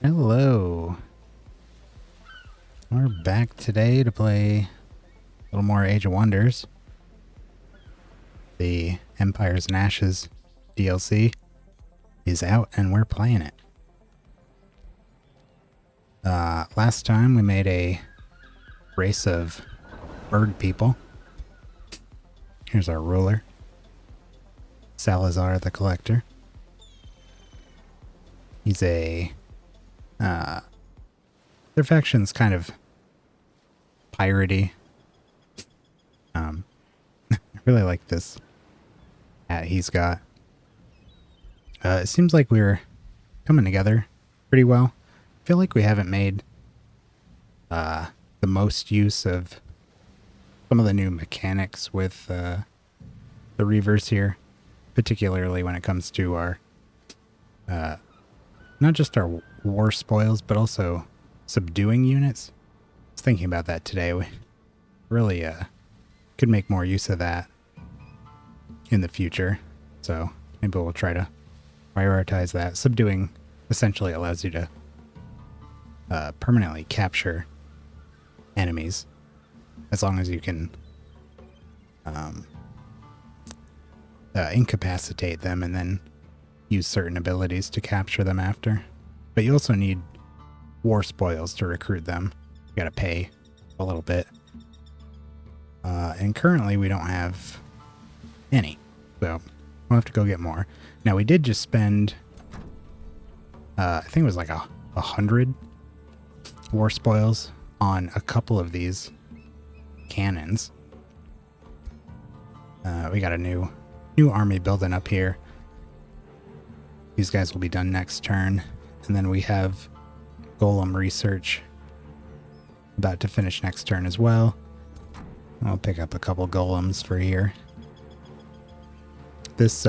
Hello. We're back today to play a little more Age of Wonders. The Empires and Ashes DLC is out and we're playing it. Last time we made a race of bird people. Here's our ruler. Salazar the Collector. He's a... their faction's kind of piratey. I really like this hat he's got. It seems like we're coming together pretty well. I feel like we haven't made the most use of some of the new mechanics with the Reavers here, particularly when it comes to our not just our war spoils, but also subduing units. I was thinking about that today. We really could make more use of that in the future. So maybe we'll try to prioritize that. Subduing essentially allows you to permanently capture enemies as long as you can incapacitate them and then use certain abilities to capture them after. But you also need war spoils to recruit them. You gotta pay a little bit. And currently we don't have any. So we'll have to go get more. Now we did just spend, I think it was like 100 war spoils on a couple of these cannons. We got a new army building up here. These guys will be done next turn. And then we have golem research about to finish next turn as well. I'll pick up a couple golems for here. This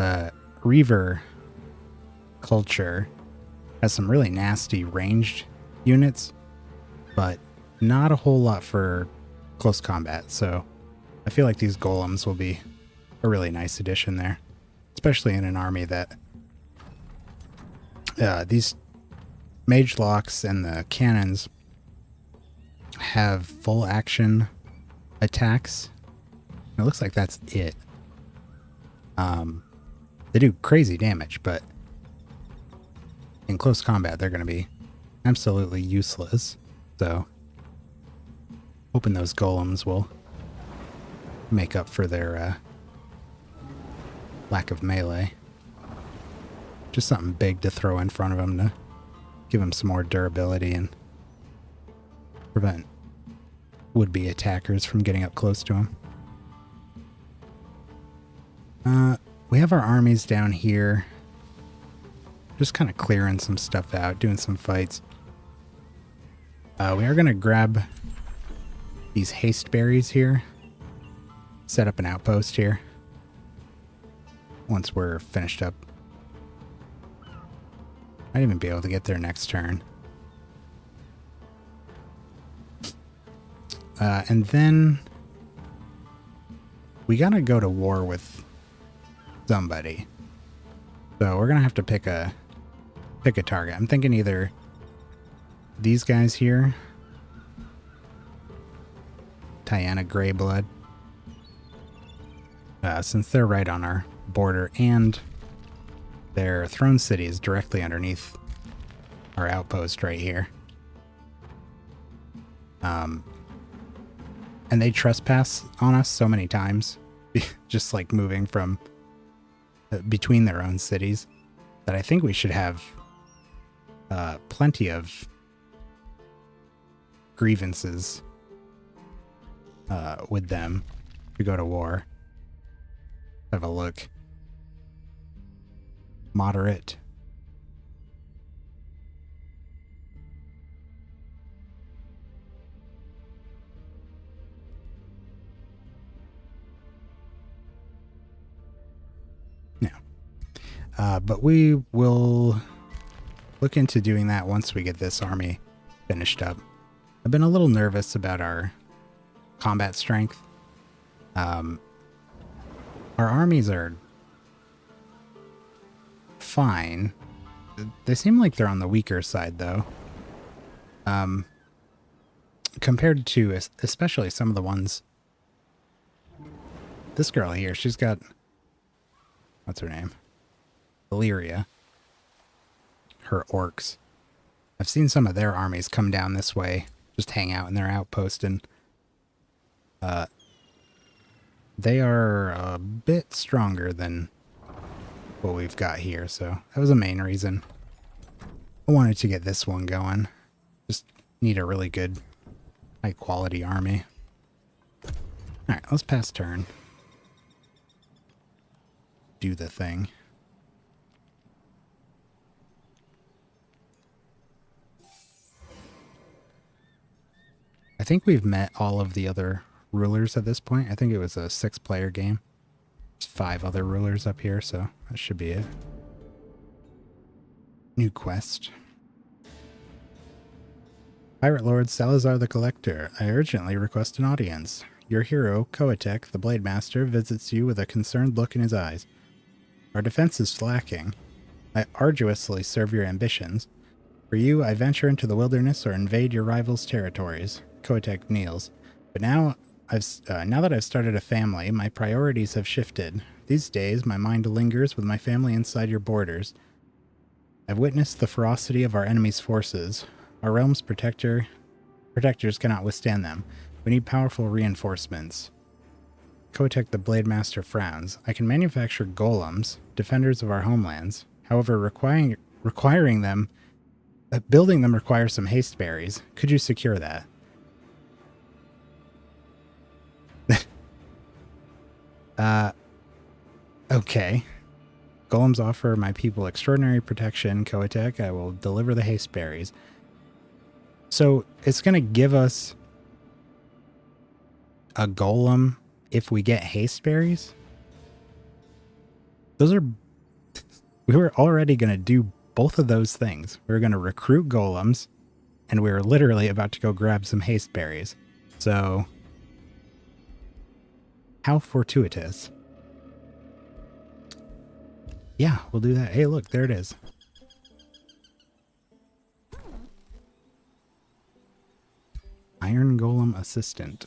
Reaver culture has some really nasty ranged units, but not a whole lot for close combat. So I feel like these golems will be a really nice addition there, especially in an army that these mage locks and the cannons have full action attacks. It looks like that's it. They do crazy damage, but in close combat they're going to be absolutely useless. So hoping those golems will make up for their lack of melee. Just something big to throw in front of them to give them some more durability and prevent would-be attackers from getting up close to them. We have our armies down here. Just kind of clearing some stuff out, doing some fights. We are going to grab these haste berries here. Set up an outpost here. Once we're finished up. Might even be able to get there next turn. And then we gotta go to war with somebody. So we're gonna have to pick a target. I'm thinking either these guys here, Tiana Greyblood, since they're right on our border and their throne city is directly underneath our outpost right here. And they trespass on us so many times, just like moving from between their own cities, that I think we should have plenty of grievances with them to go to war. Have a look. Moderate. Yeah. But we will look into doing that once we get this army finished up. I've been a little nervous about our combat strength. Our armies are fine. They seem like they're on the weaker side, though. Compared to especially some of the ones. This girl here, she's got, what's her name? Illyria. Her orcs. I've seen some of their armies come down this way, just hang out in their outpost, and they are a bit stronger than what we've got here, so that was the main reason I wanted to get this one going. Just need a really good, high quality army. Alright, let's pass turn. Do the thing. I think we've met all of the other rulers at this point. I think it was a 6-player game. There's 5 other rulers up here, so that should be it. New quest. Pirate Lord Salazar the Collector, I urgently request an audience. Your hero, Covetous, the Blade Master, visits you with a concerned look in his eyes. Our defense is lacking. I arduously serve your ambitions. For you, I venture into the wilderness or invade your rivals' territories. Covetous kneels. But now that I've started a family, my priorities have shifted. These days, my mind lingers with my family inside your borders. I've witnessed the ferocity of our enemy's forces. Our realm's protectors cannot withstand them. We need powerful reinforcements. Covetous the Blade Master frowns. I can manufacture golems, defenders of our homelands. However, building them requires some haste berries. Could you secure that? Okay. Golems offer my people extraordinary protection. Covetous, I will deliver the haste berries. So it's going to give us a golem if we get haste berries? We were already going to do both of those things. We were going to recruit golems, and we were literally about to go grab some haste berries. So, how fortuitous. Yeah, we'll do that. Hey, look, there it is. Iron Golem Assistant.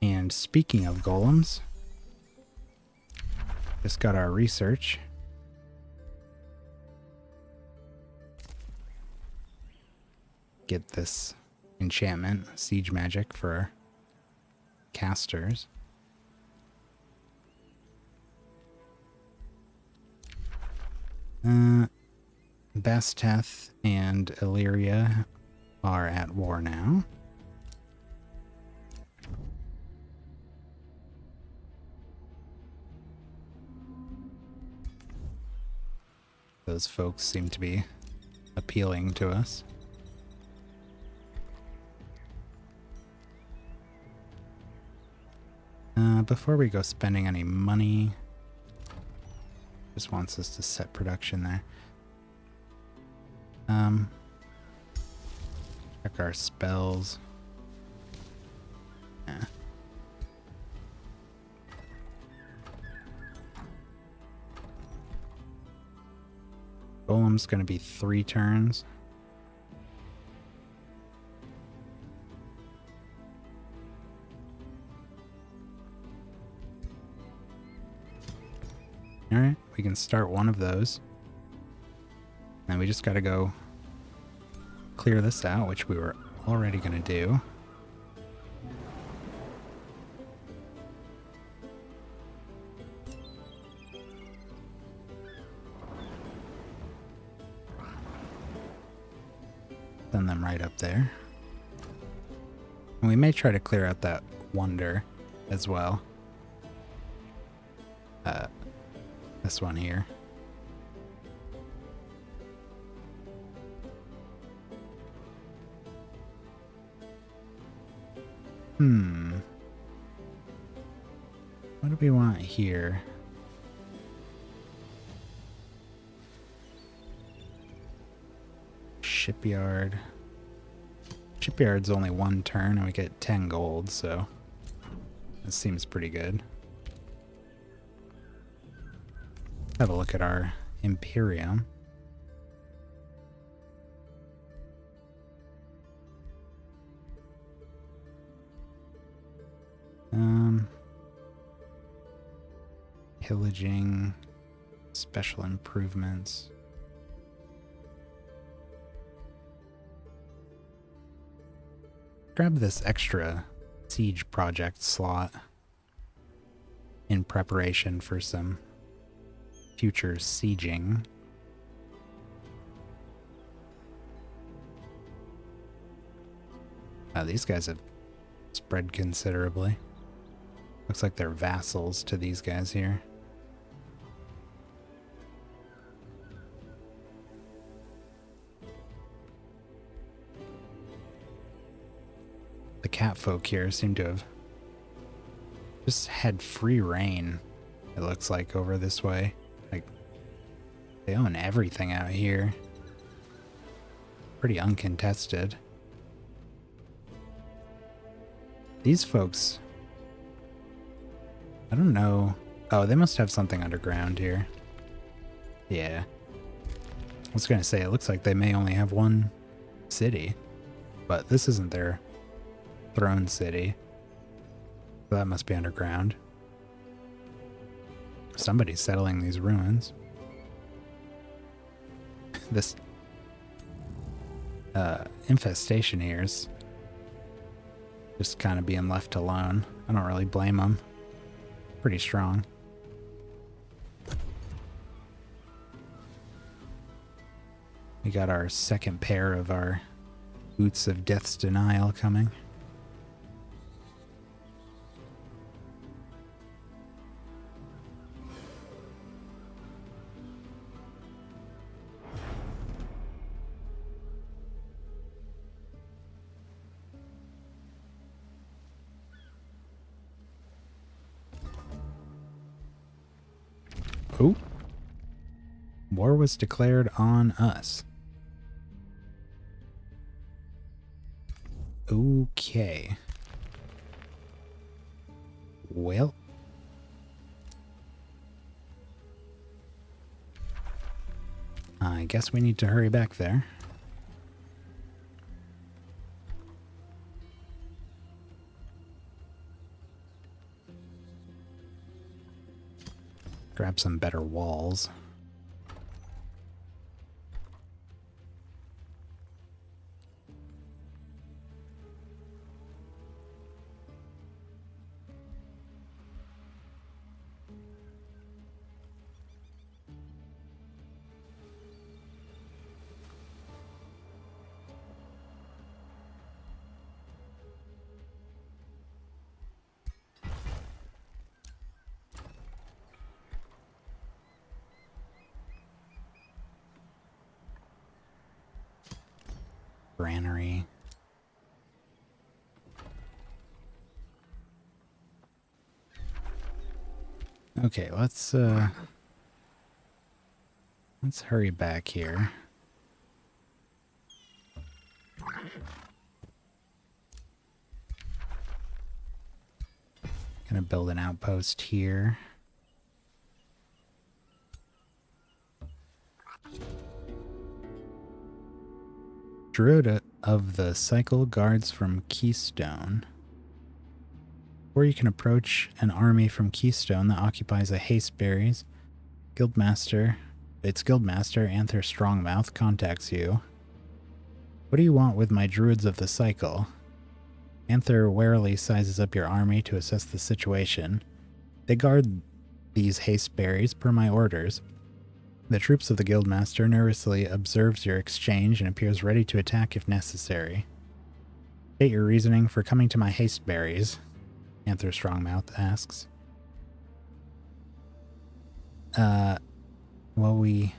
And speaking of golems, just got our research. Get this enchantment, siege magic for casters. Basteth and Illyria are at war now. Those folks seem to be appealing to us. Before we go spending any money, just wants us to set production there. Check our spells. Yeah. Golem's gonna be 3 turns. Alright, we can start one of those. And we just gotta go clear this out, which we were already gonna do. Send them right up there. And we may try to clear out that wonder as well. This one here. What do we want here? Shipyard. Shipyard's only 1 turn and we get 10 gold, so this seems pretty good. Have a look at our Imperium. Pillaging, special improvements. Grab this extra siege project slot in preparation for some future sieging. These guys have spread considerably. Looks like they're vassals to these guys here. The cat folk here seem to have just had free reign, it looks like, over this way. Like, they own everything out here. Pretty uncontested. These folks, I don't know. Oh, they must have something underground here. Yeah. I was gonna say, it looks like they may only have one city, but this isn't their throne city. So that must be underground. Somebody's settling these ruins. This infestation here is just kind of being left alone. I don't really blame them. Pretty strong. We got our second pair of our Boots of Death's Denial coming. Oh. War was declared on us. Okay. Well. I guess we need to hurry back there. Grab some better walls. Granary. Okay, let's hurry back here. Gonna build an outpost here. Druid of the Cycle guards from Keystone. Or you can approach an army from Keystone that occupies a Hasteberries. Its guildmaster, Anther Strongmouth, contacts you. What do you want with my Druids of the Cycle? Anther warily sizes up your army to assess the situation. They guard these Hasteberries per my orders. The troops of the guildmaster nervously observes your exchange and appears ready to attack if necessary. State your reasoning for coming to my Hasteberries, Anther Strongmouth asks. Well, we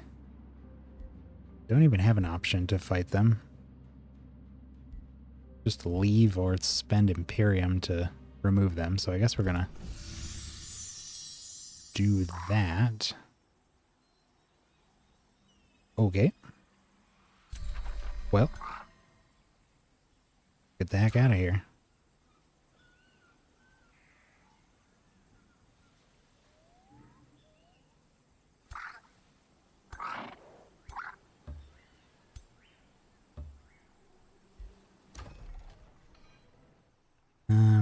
don't even have an option to fight them. Just leave or spend Imperium to remove them, so I guess we're gonna do that. Okay. Well, get the heck out of here.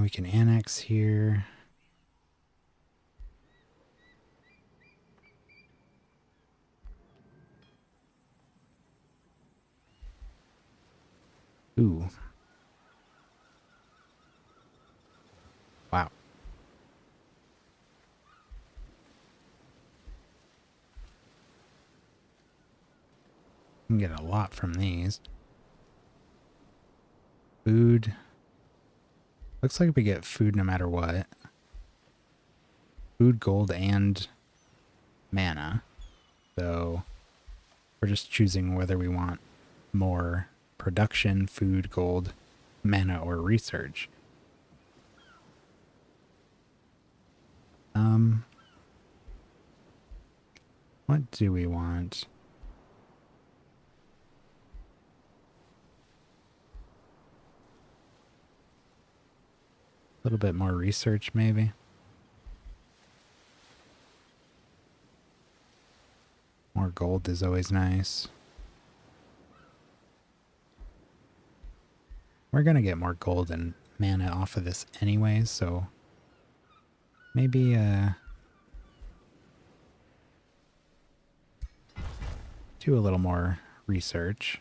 We can annex here. Ooh. Wow. You can get a lot from these. Food. Looks like we get food no matter what. Food, gold, and mana. So we're just choosing whether we want more production, food, gold, mana, or research. What do we want? A little bit more research, maybe. More gold is always nice. We're gonna get more gold and mana off of this anyways, so maybe do a little more research.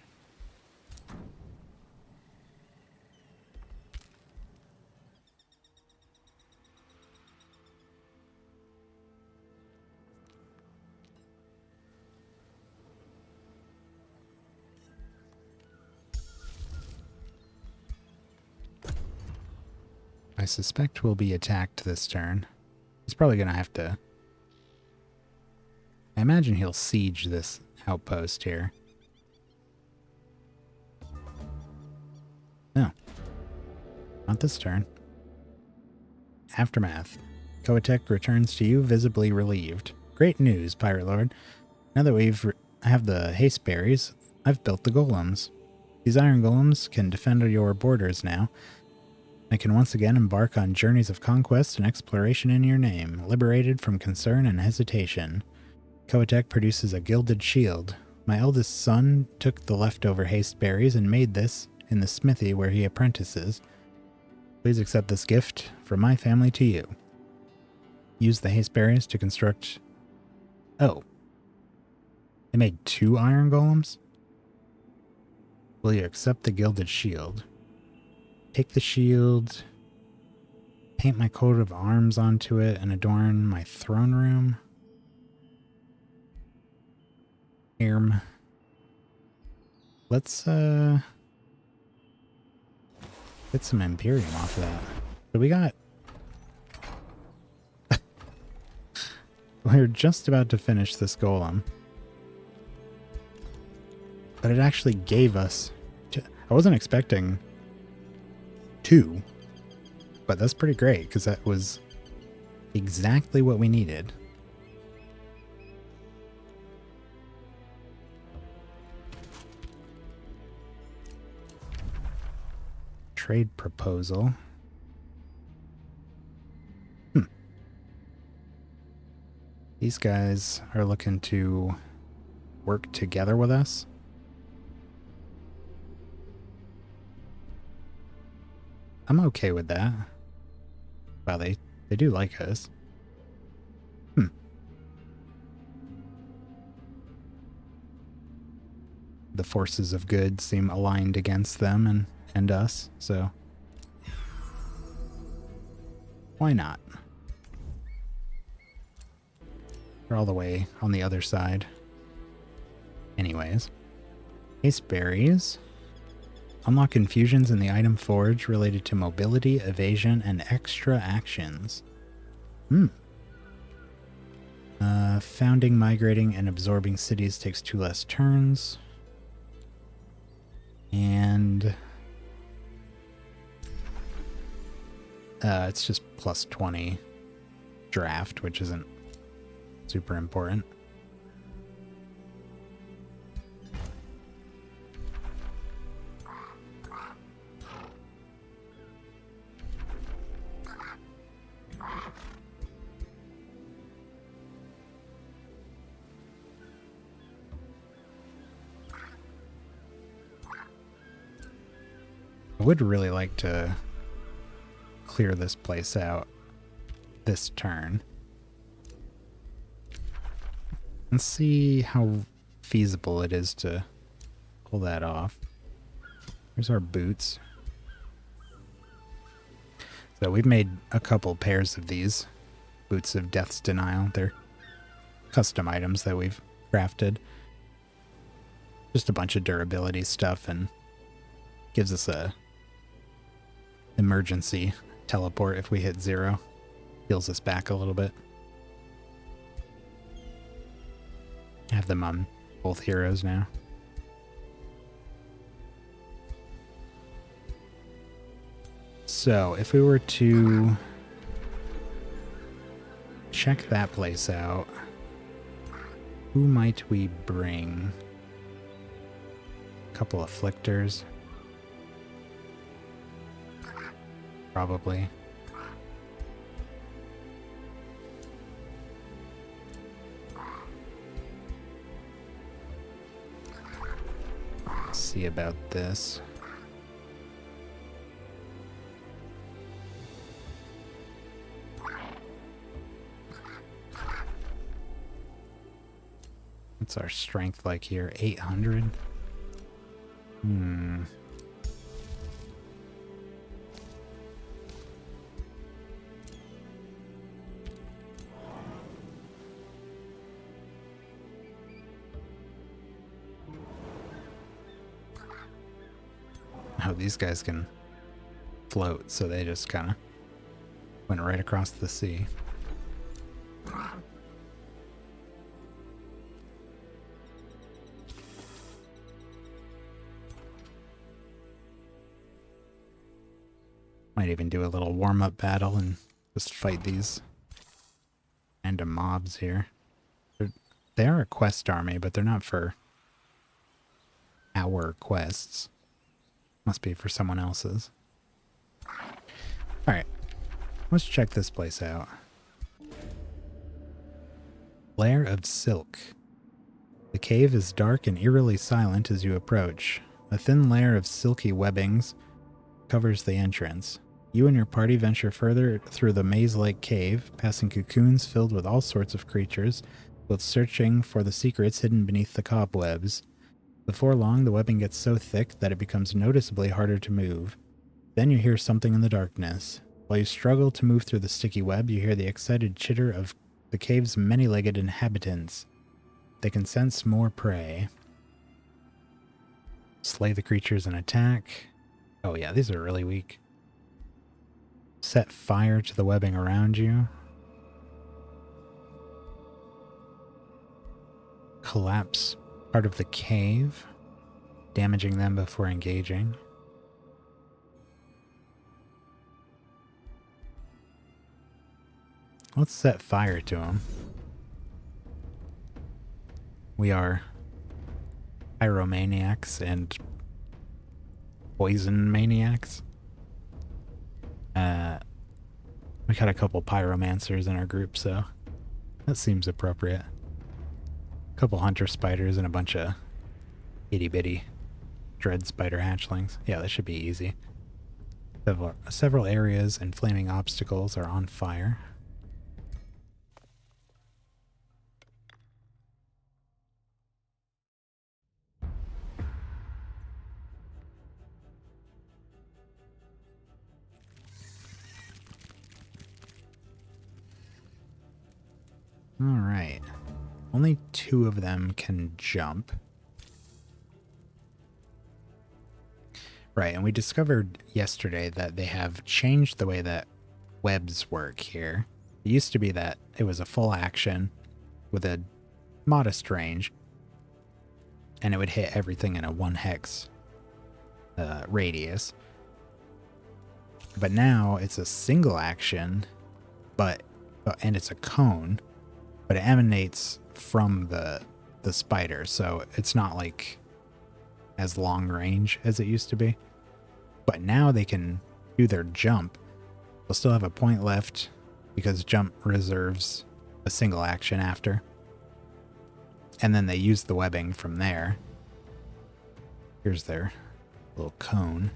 I suspect we'll be attacked this turn. He's probably gonna have to... I imagine he'll siege this outpost here. No. Not this turn. Aftermath. Covetous returns to you visibly relieved. Great news, Pirate Lord. Now that I have the haste berries, I've built the golems. These iron golems can defend your borders now. I can once again embark on journeys of conquest and exploration in your name, liberated from concern and hesitation. Covetous produces a gilded shield. My eldest son took the leftover haste berries and made this in the smithy where he apprentices. Please accept this gift from my family to you. Use the haste berries to construct... Oh. They made 2 iron golems? Will you accept the gilded shield? Take the shield, paint my coat of arms onto it, and adorn my throne room. Let's get some Imperium off of that. So we got... We're just about to finish this golem. But it actually gave us... I wasn't expecting 2, but that's pretty great because that was exactly what we needed. Trade proposal. These guys are looking to work together with us. I'm okay with that. Wow, they do like us. The forces of good seem aligned against them and us, so why not? They're all the way on the other side. Anyways. Ace berries. Unlock infusions in the item forge related to mobility, evasion, and extra actions. Founding, migrating, and absorbing cities takes 2 less turns. And... it's just plus 20 draft, which isn't super important. I would really like to clear this place out this turn. Let's see how feasible it is to pull that off. Here's our boots. So we've made a couple pairs of these boots of Death's Denial. They're custom items that we've crafted. Just a bunch of durability stuff, and gives us a emergency teleport if we hit 0. Heals us back a little bit. I have them on both heroes now. So if we were to check that place out, who might we bring? A couple of Afflictors. Probably. Let's see about this. What's our strength like here? 800? Oh, these guys can float, so they just kind of went right across the sea. Might even do a little warm-up battle and just fight these random mobs here. They are a quest army, but they're not for our quests. Must be for someone else's. Alright, let's check this place out. Lair of Silk. The cave is dark and eerily silent as you approach. A thin layer of silky webbings covers the entrance. You and your party venture further through the maze-like cave, passing cocoons filled with all sorts of creatures, both searching for the secrets hidden beneath the cobwebs. Before long, the webbing gets so thick that it becomes noticeably harder to move. Then you hear something in the darkness. While you struggle to move through the sticky web, you hear the excited chitter of the cave's many-legged inhabitants. They can sense more prey. Slay the creatures and attack. Oh yeah, these are really weak. Set fire to the webbing around you. Collapse part of the cave, damaging them before engaging. Let's set fire to them. We are pyromaniacs and poison maniacs. We got a couple pyromancers in our group, so that seems appropriate. A couple hunter spiders and a bunch of itty-bitty dread spider hatchlings. Yeah, that should be easy. Several areas and flaming obstacles are on fire. Alright. Only 2 of them can jump. Right, and we discovered yesterday that they have changed the way that webs work here. It used to be that it was a full action with a modest range, and it would hit everything in a 1 hex radius. But now it's a single action, and it's a cone, but it emanates from the spider, so it's not like as long range as it used to be. But now they can do their jump. They'll still have a point left because jump reserves a single action after. And then they use the webbing from there. Here's their little cone.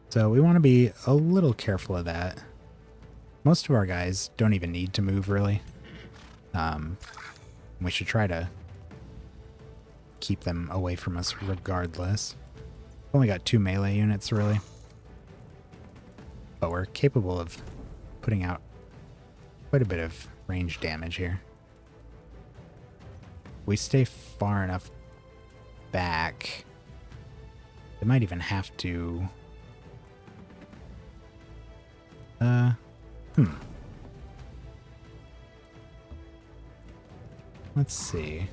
So we want to be a little careful of that. Most of our guys don't even need to move, really. We should try to keep them away from us regardless. Only got 2 melee units, really. But we're capable of putting out quite a bit of range damage here. We stay far enough back. They might even have to... Let's see.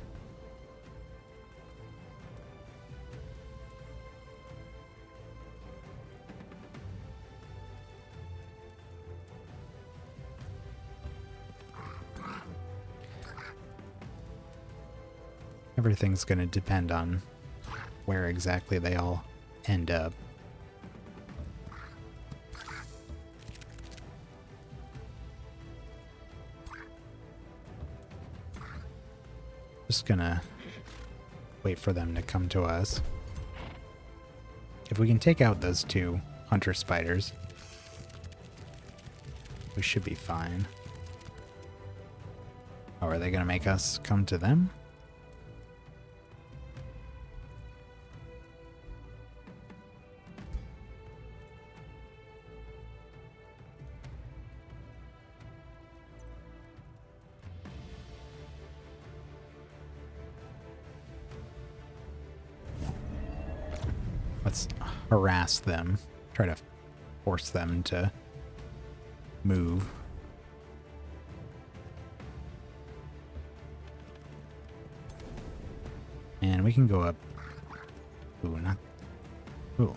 Everything's going to depend on where exactly they all end up. Just gonna wait for them to come to us. If we can take out those 2 hunter spiders, we should be fine. Oh, are they gonna make us come to them? Let's harass them. Try to force them to move. And we can go up. Ooh, not... Ooh.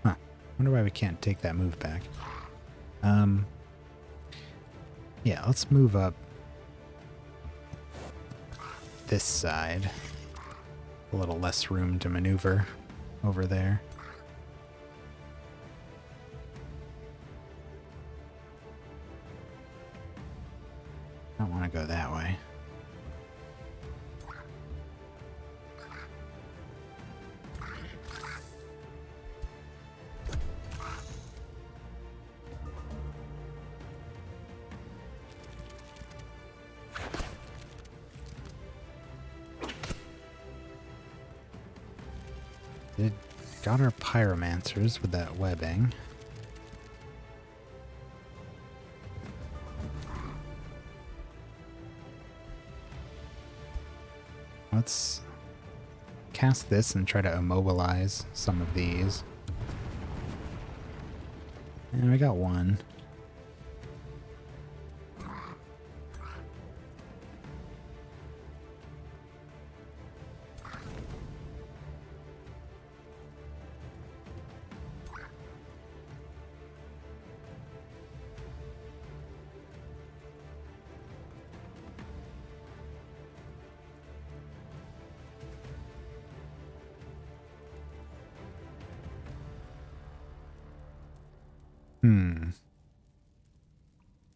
Huh. Wonder why we can't take that move back. Yeah, let's move up this side. A little less room to maneuver over there. I don't want to go that way. Got our pyromancers with that webbing. Let's cast this and try to immobilize some of these. And we got one.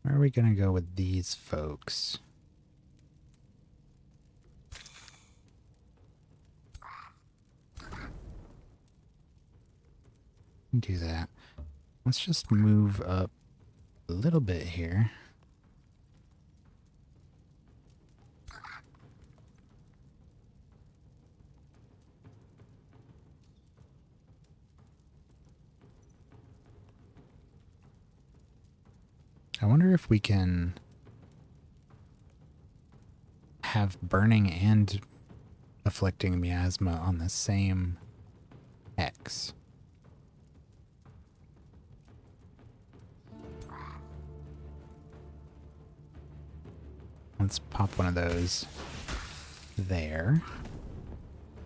Where are we gonna go with these folks? Do that. Let's just move up a little bit here. I wonder if we can have burning and afflicting miasma on the same X. Let's pop one of those there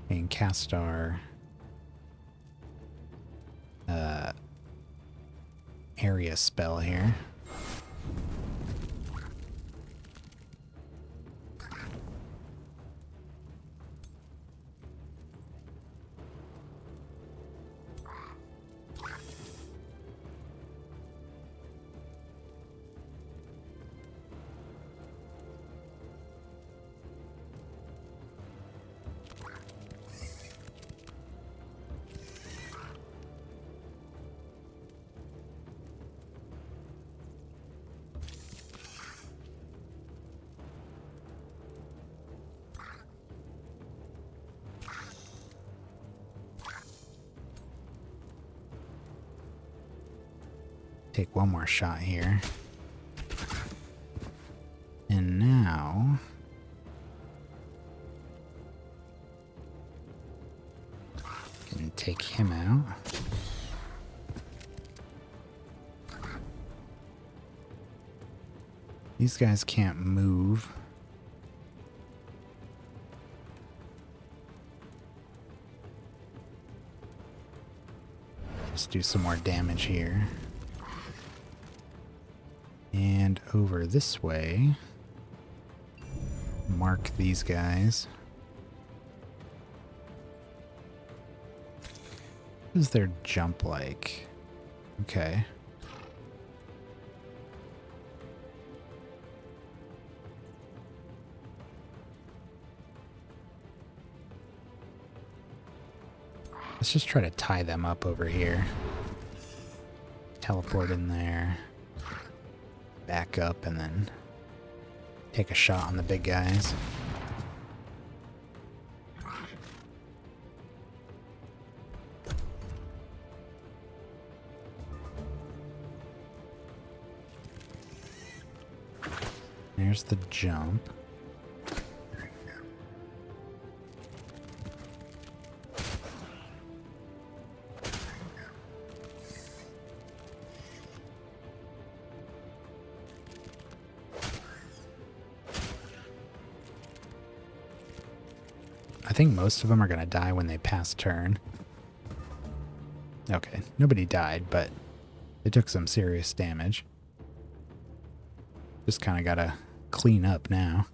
and cast our area spell here. Take one more shot here. And now... can take him out. These guys can't move. Just do some more damage here. And over this way, mark these guys. What is their jump like? Okay. Let's just try to tie them up over here. Teleport in there. Back up and then take a shot on the big guys. There's the jump. I think most of them are going to die when they pass turn. Okay, nobody died, but they took some serious damage. Just kind of got to clean up now.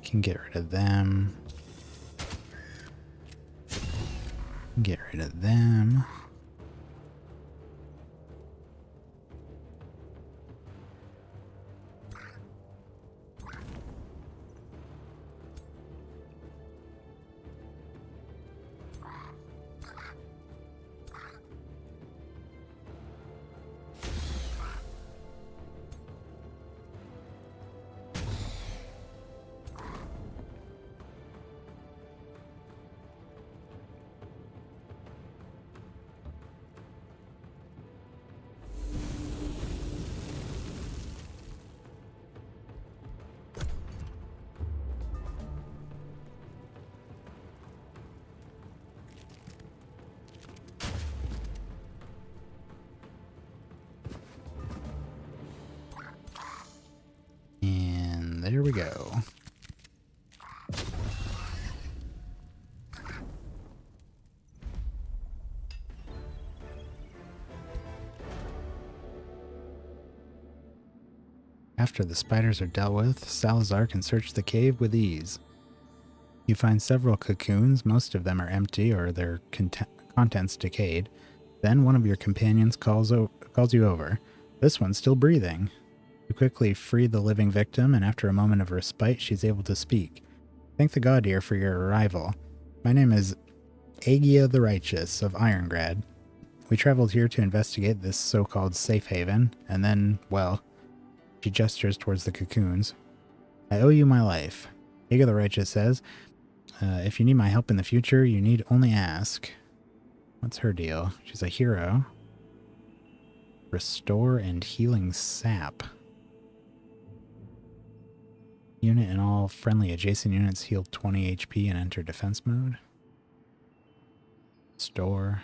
Can get rid of them. Get rid of them. There we go. After the spiders are dealt with, Salazar can search the cave with ease. You find several cocoons, most of them are empty or their contents decayed. Then one of your companions calls you over. This one's still breathing. You quickly free the living victim, and after a moment of respite, she's able to speak. Thank the god dear for your arrival. My name is Agia the Righteous of Irongrad. We traveled here to investigate this so-called safe haven, and then, well, she gestures towards the cocoons. I owe you my life. Agia the Righteous says, if you need my help in the future, you need only ask. What's her deal? She's a hero. Restore and healing sap. Unit and all friendly adjacent units heal 20 HP and enter defense mode. Store.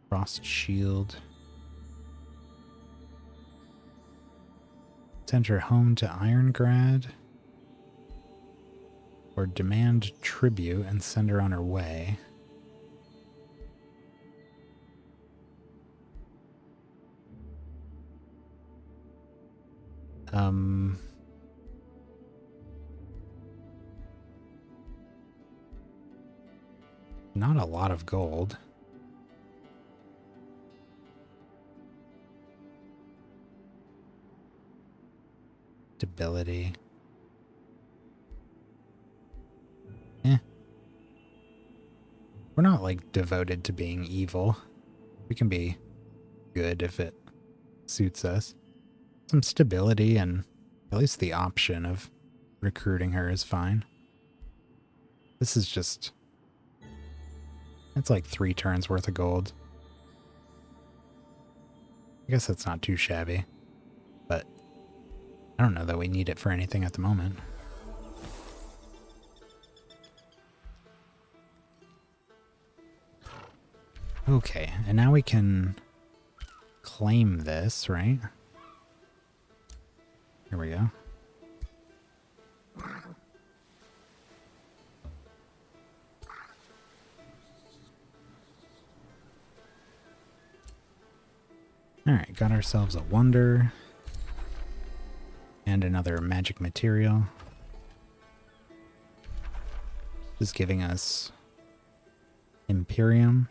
Frost shield. Send her home to Irongrad. Or demand tribute and send her on her way. Um... Not a lot of gold. Stability. Eh. We're not like devoted to being evil. We can be good if it suits us. Some stability and at least the option of recruiting her is fine. This is just... It's like 3 turns worth of gold. I guess that's not too shabby. But I don't know that we need it for anything at the moment. Okay, and now we can claim this, right? Here we go. Alright, got ourselves a wonder. And another magic material. Just giving us Imperium.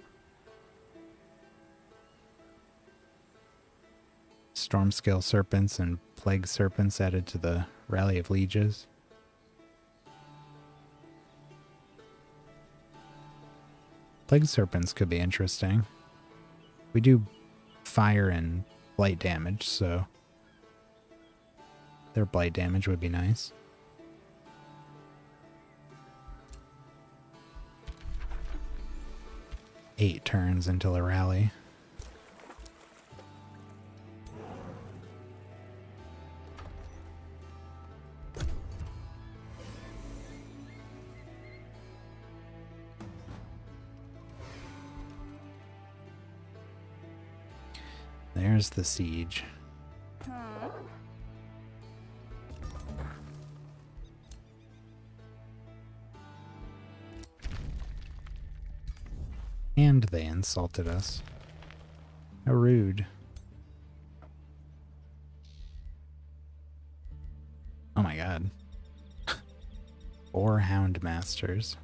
Stormscale serpents and plague serpents added to the Rally of Lieges. Plague serpents could be interesting. We do fire and blight damage, so their blight damage would be nice. Eight turns until a rally. There's the siege. And they insulted us. How rude. Oh my god. 4 Hound Masters.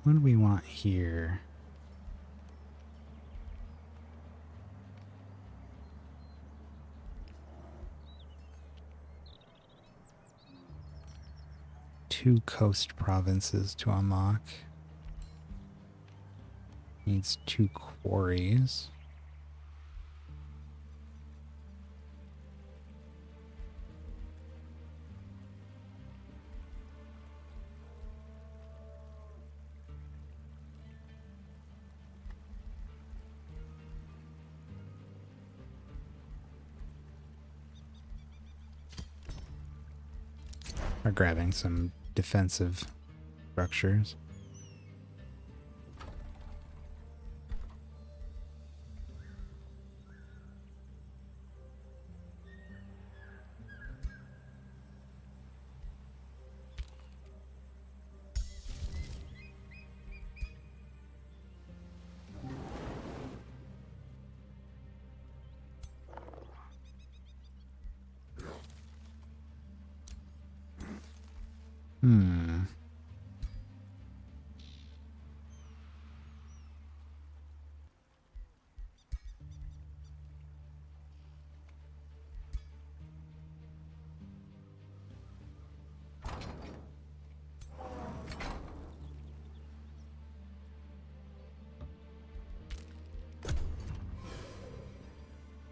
What do we want here? Two coast provinces to unlock. Needs 2 quarries. We're grabbing some defensive structures.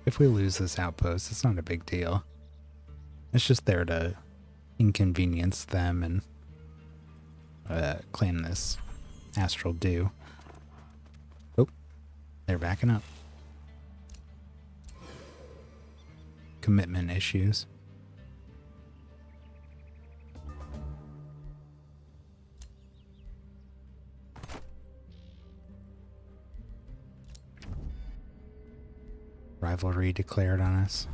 If we lose this outpost, it's not a big deal. It's just there to inconvenience them and claim this astral due. Oh, they're backing up. Commitment issues. Rivalry declared on us.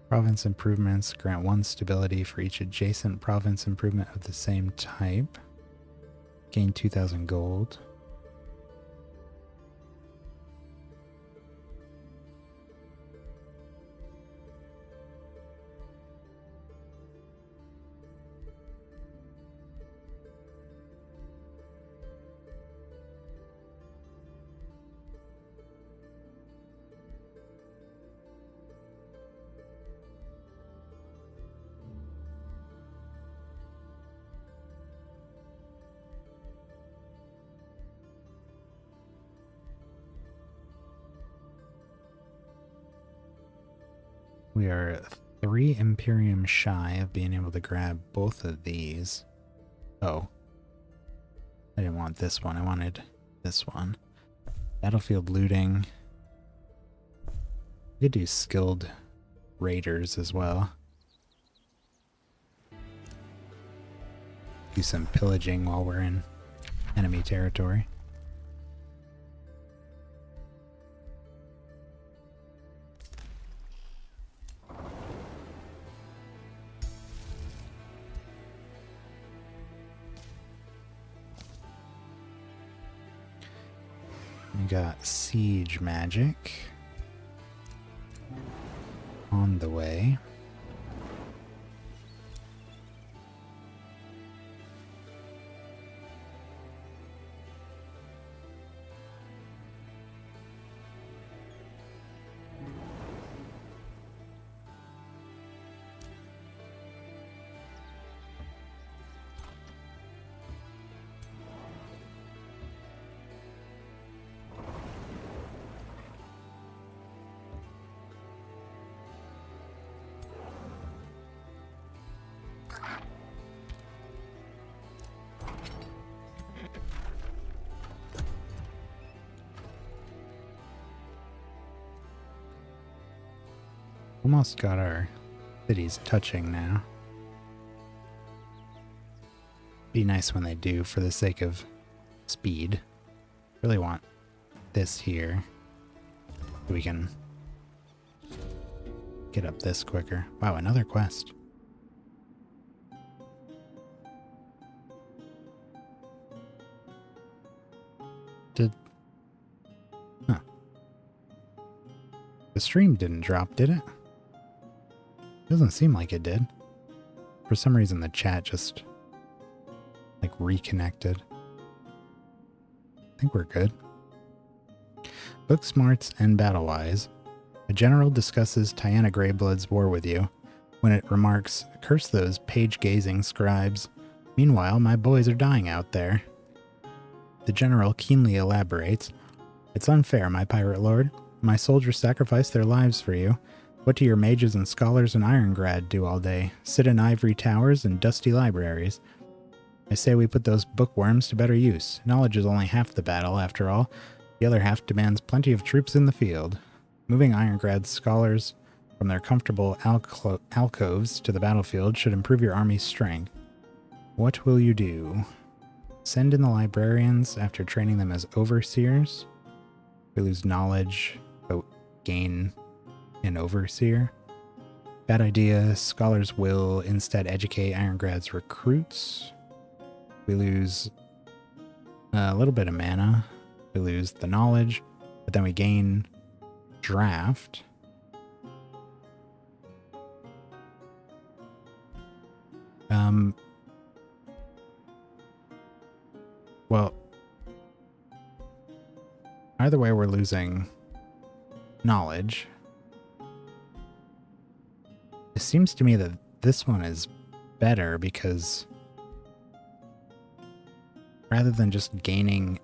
Province improvements grant 1 stability for each adjacent province improvement of the same type. Gain 2,000 gold. We are 3 Imperium shy of being able to grab both of these. Oh. I didn't want this one. I wanted this one. Battlefield looting. We could do skilled raiders as well. Do some pillaging while we're in enemy territory. We got siege magic on the way. Almost got our cities touching now. Be nice when they do for the sake of speed. Really want this here so we can get up this quicker. Wow, another quest. The stream didn't drop, did it? Doesn't seem like it did. For some reason the chat just like reconnected. I think we're good. Book smarts and battle-wise. A general discusses Tiana Greyblood's war with you when it remarks, "Curse those page-gazing scribes. Meanwhile, my boys are dying out there." The general keenly elaborates, "It's unfair, my pirate lord. My soldiers sacrificed their lives for you. What do your mages and scholars in Irongrad do all day? Sit in ivory towers and dusty libraries. I say we put those bookworms to better use. Knowledge is only half the battle, after all. The other half demands plenty of troops in the field. Moving Irongrad's scholars from their comfortable alcoves to the battlefield should improve your army's strength. What will you do? Send in the librarians after training them as overseers? We lose knowledge, but gain an overseer. Bad idea. Scholars will instead educate Irongrad's recruits. We lose a little bit of mana. We lose the knowledge, but then we gain draft. Well, either way we're losing knowledge. It seems to me that this one is better because rather than just gaining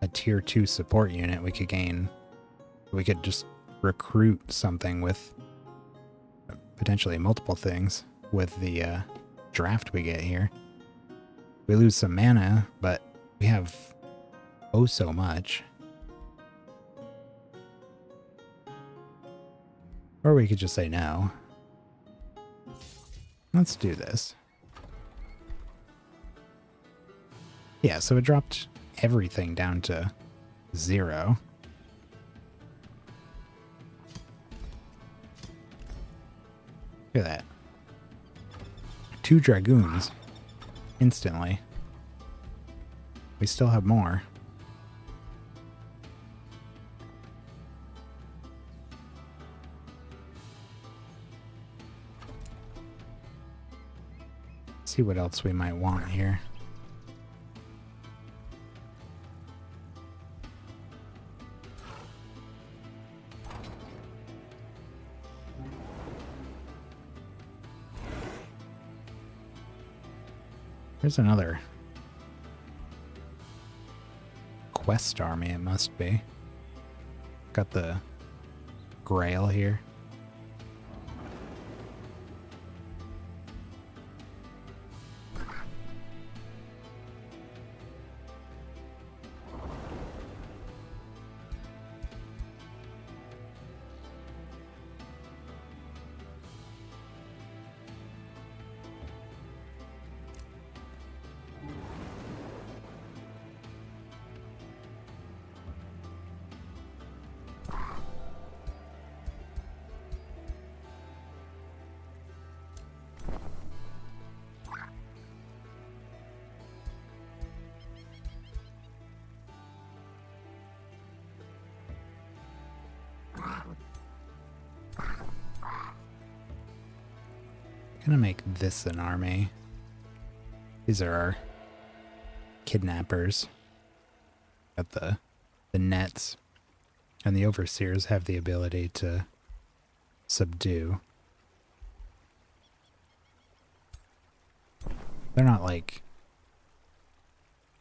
a tier 2 support unit, we could just recruit something with potentially multiple things with the draft we get here. We lose some mana, but we have oh so much. Or we could just say no. Let's do this. Yeah, so it dropped everything down to 0. Look at that. 2 dragoons instantly. We still have more. See what else we might want here. There's another quest army, it must be. Got the Grail here. Gonna make this an army. These are our kidnappers. Got the nets, and the overseers have the ability to subdue. They're not like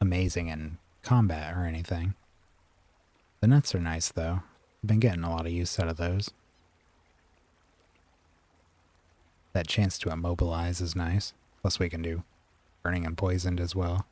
amazing in combat or anything. The nets are nice though. I've been getting a lot of use out of those. That chance to immobilize is nice. Plus we can do burning and poisoned as well.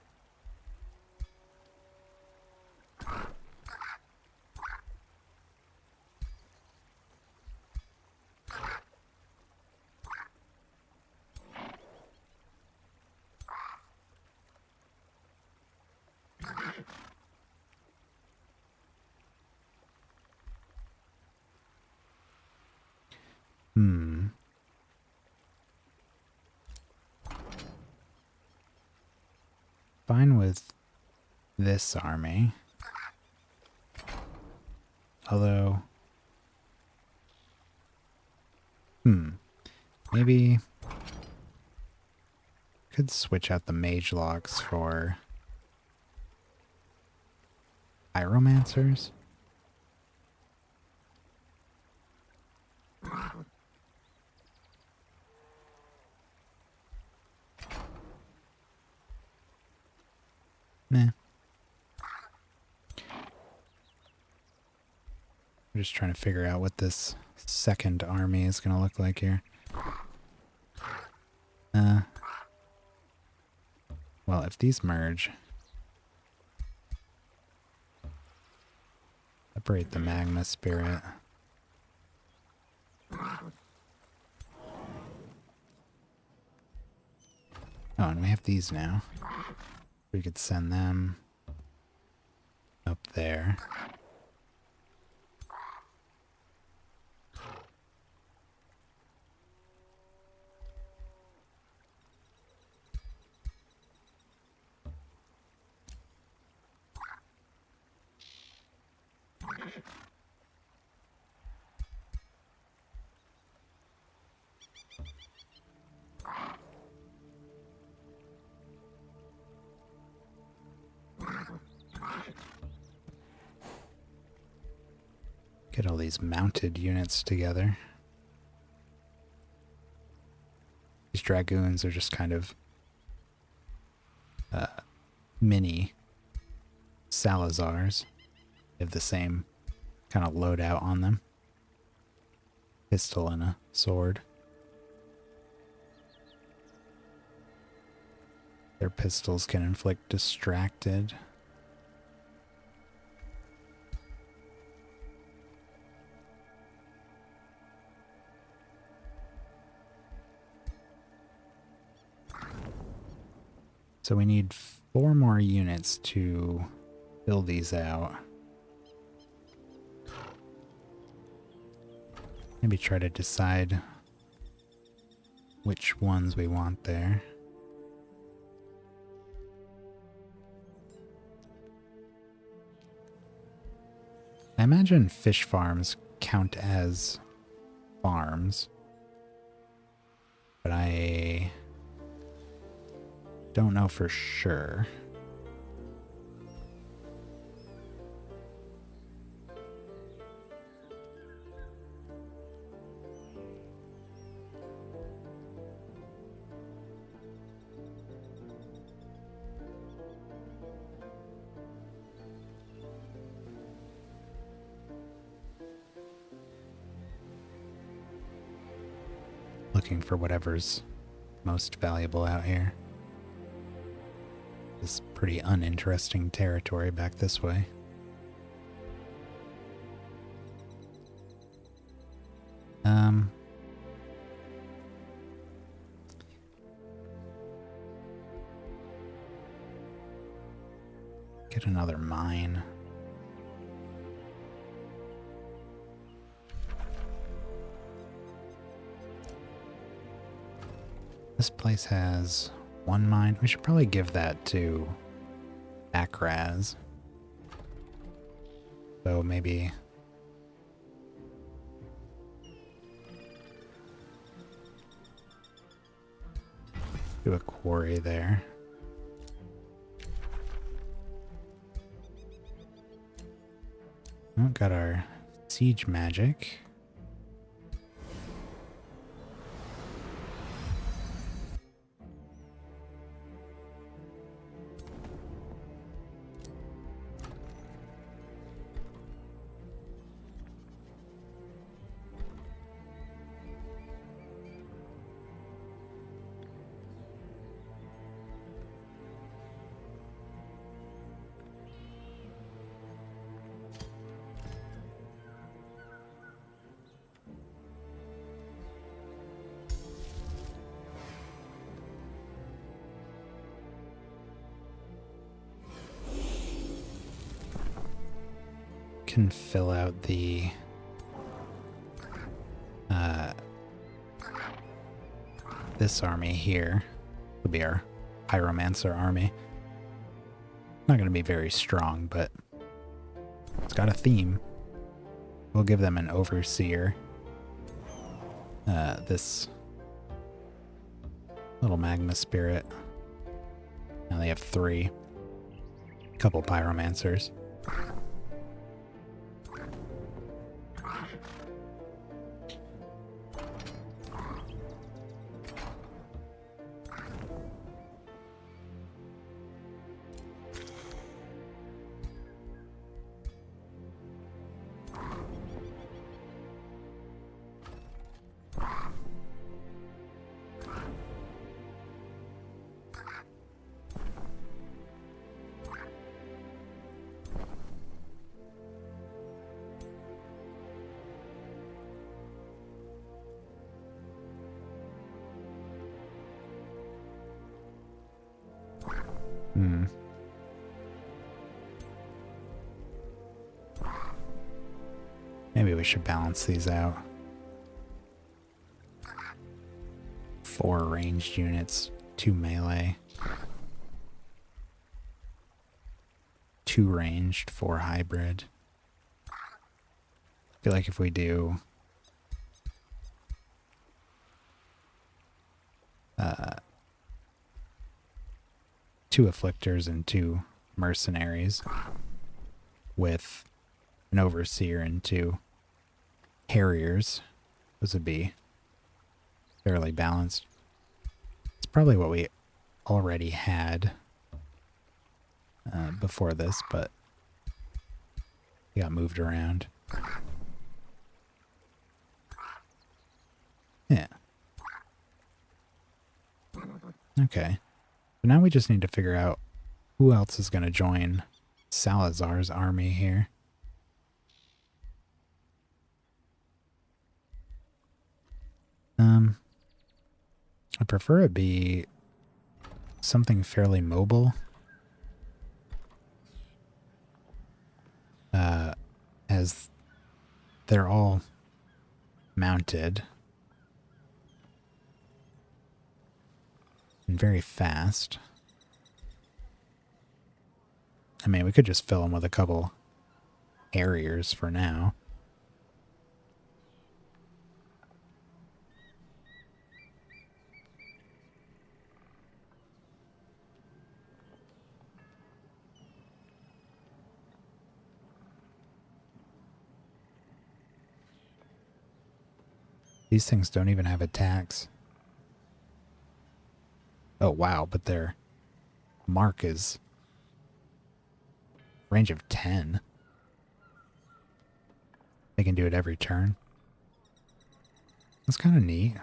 Fine with this army. Although, maybe could switch out the mage locks for pyromancers. Nah. I'm just trying to figure out what this second army is going to look like here. Well, if these merge, separate the magma spirit. Oh, and we have these now. We could send them up there. Get all these mounted units together. These dragoons are just kind of mini Salazars. They have the same kind of loadout on them. pistol and a sword. Their pistols can inflict distracted. So we need 4 more units to fill these out. Maybe try to decide which ones we want there. I imagine fish farms count as farms, but I don't know for sure. Looking for whatever's most valuable out here. This pretty uninteresting territory back this way. Get another mine. This place has 1 mine. We should probably give that to Akraz. So maybe do a quarry there. Oh, got our siege magic. Can fill out the this army here. Will be our pyromancer army. Not going to be very strong, but it's got a theme. We'll give them an overseer. This little magma spirit. Now they have 3. Couple pyromancers. Maybe we should balance these out. 4 ranged units, 2 melee. 2 ranged, 4 hybrid. I feel like if we do two afflictors and 2 mercenaries with an overseer and 2 harriers, those would be fairly balanced. It's probably what we already had before this, but it got moved around. Yeah. Okay. So now we just need to figure out who else is going to join Salazar's army here. I prefer it be something fairly mobile. As they're all mounted and very fast. I mean, we could just fill them with a couple harriers for now. These things don't even have attacks. Oh, wow, but their mark is range of 10. They can do it every turn. That's kind of neat.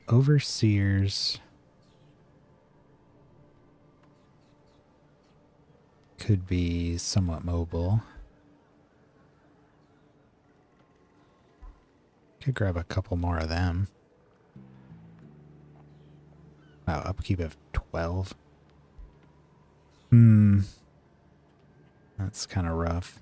Overseers could be somewhat mobile. Could grab a couple more of them. Wow, upkeep of 12. That's kind of rough.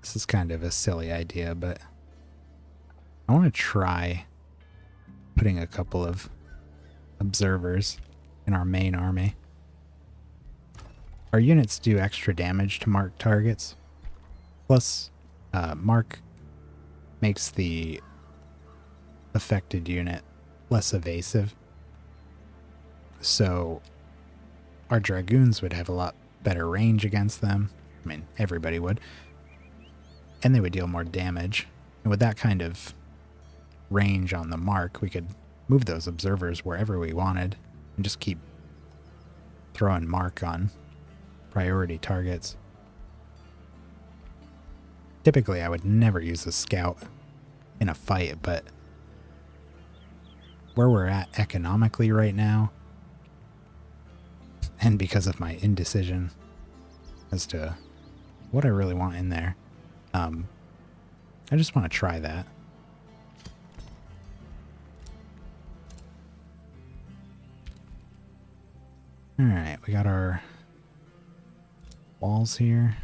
This is kind of a silly idea, but I want to try putting a couple of observers in our main army. Our units do extra damage to marked targets. Plus, mark makes the affected unit less evasive. So our dragoons would have a lot better range against them. I mean, everybody would. And they would deal more damage. And with that kind of range on the mark, we could move those observers wherever we wanted and just keep throwing mark on priority targets. Typically, I would never use a scout in a fight, but where we're at economically right now, and because of my indecision as to what I really want in there, I just want to try that. Alright, we got our walls here.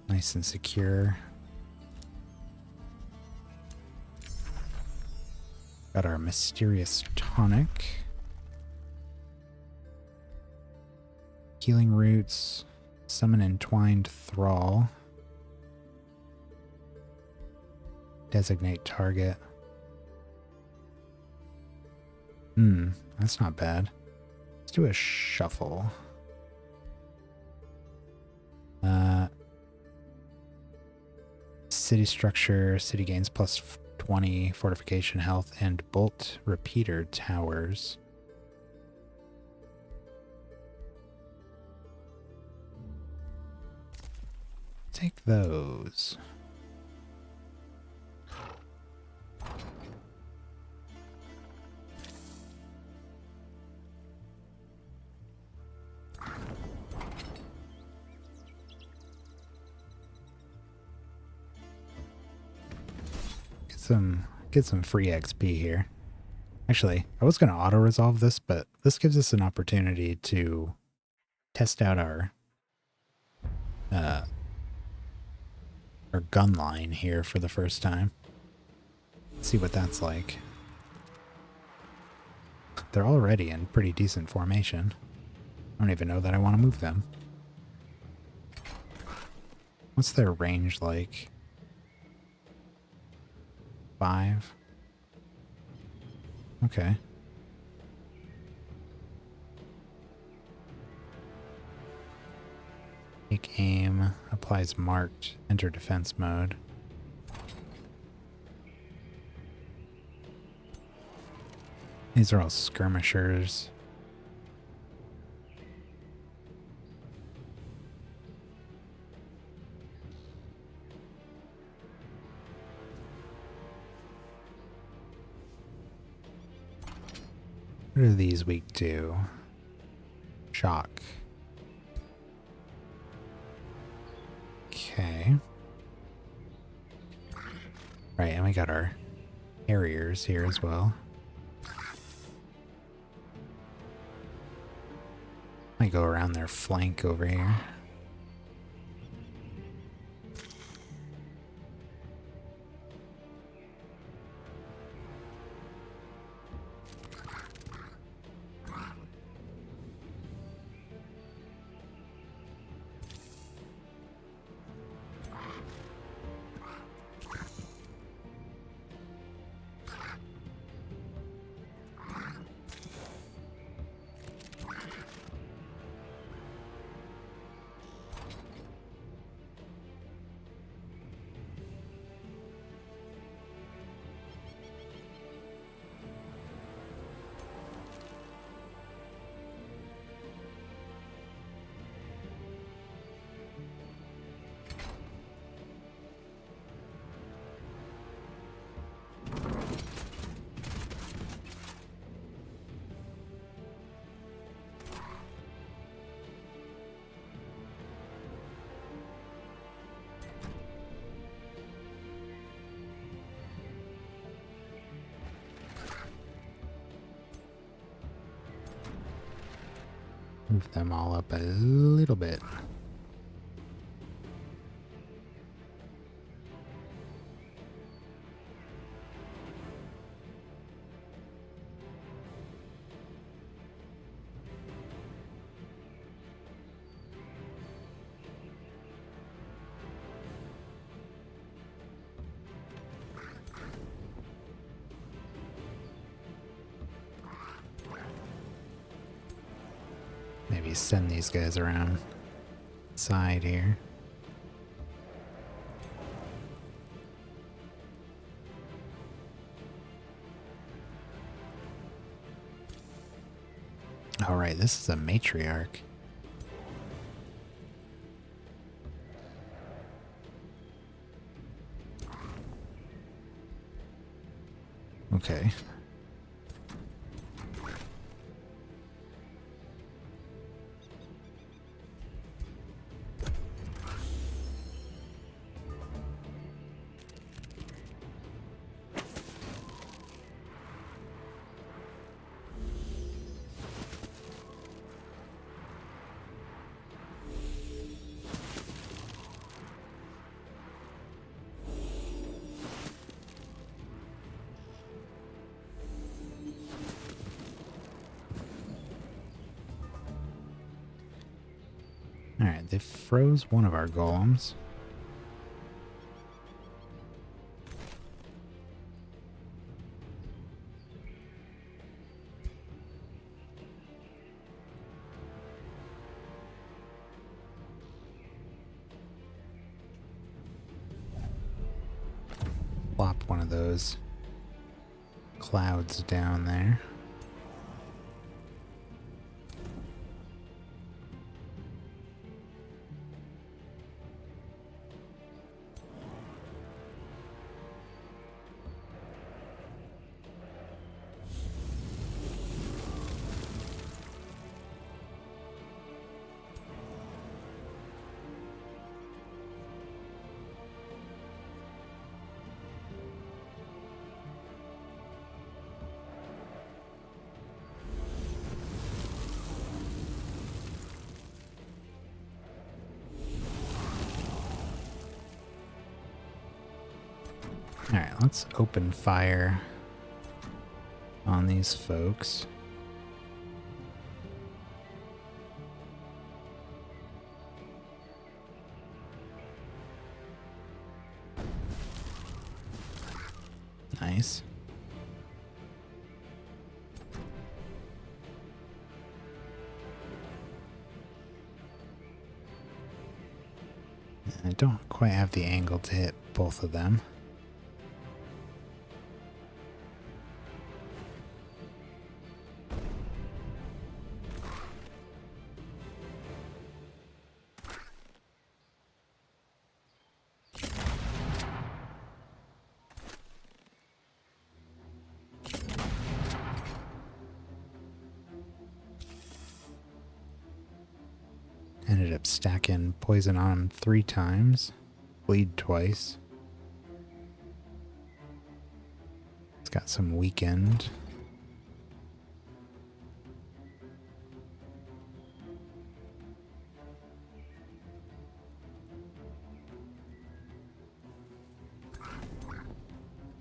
Nice and secure. Got our mysterious tonic. Healing roots. Summon entwined thrall. Designate target. That's not bad. Let's do a shuffle. City structure. City gains plus 20 fortification health and bolt repeater towers. Take those. Get some free XP here. Actually, I was going to auto-resolve this, but this gives us an opportunity to test out our gun line here for the first time. See what that's like. They're already in pretty decent formation. I don't even know that I want to move them. What's their range like? 5? Okay. Take aim, applies marked, enter defense mode. These are all skirmishers. What are these weak to? Shock. Okay. Right, and we got our harriers here as well. Might go around their flank over here. Move them all up a little bit. Maybe send these guys around side here. All right, this is a matriarch. Okay. Alright, they froze one of our golems. Plop one of those clouds down there. Alright, let's open fire on these folks. Nice. I don't quite have the angle to hit both of them. Ended up stacking poison on him 3 times. Bleed twice. It's got some weakened.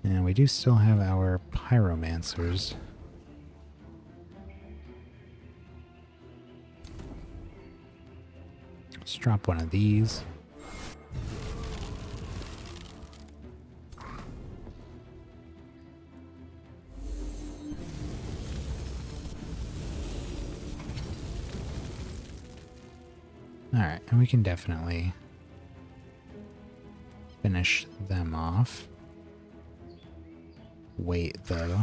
And we do still have our pyromancers. Let's drop one of these. Alright, and we can definitely finish them off. Wait, though.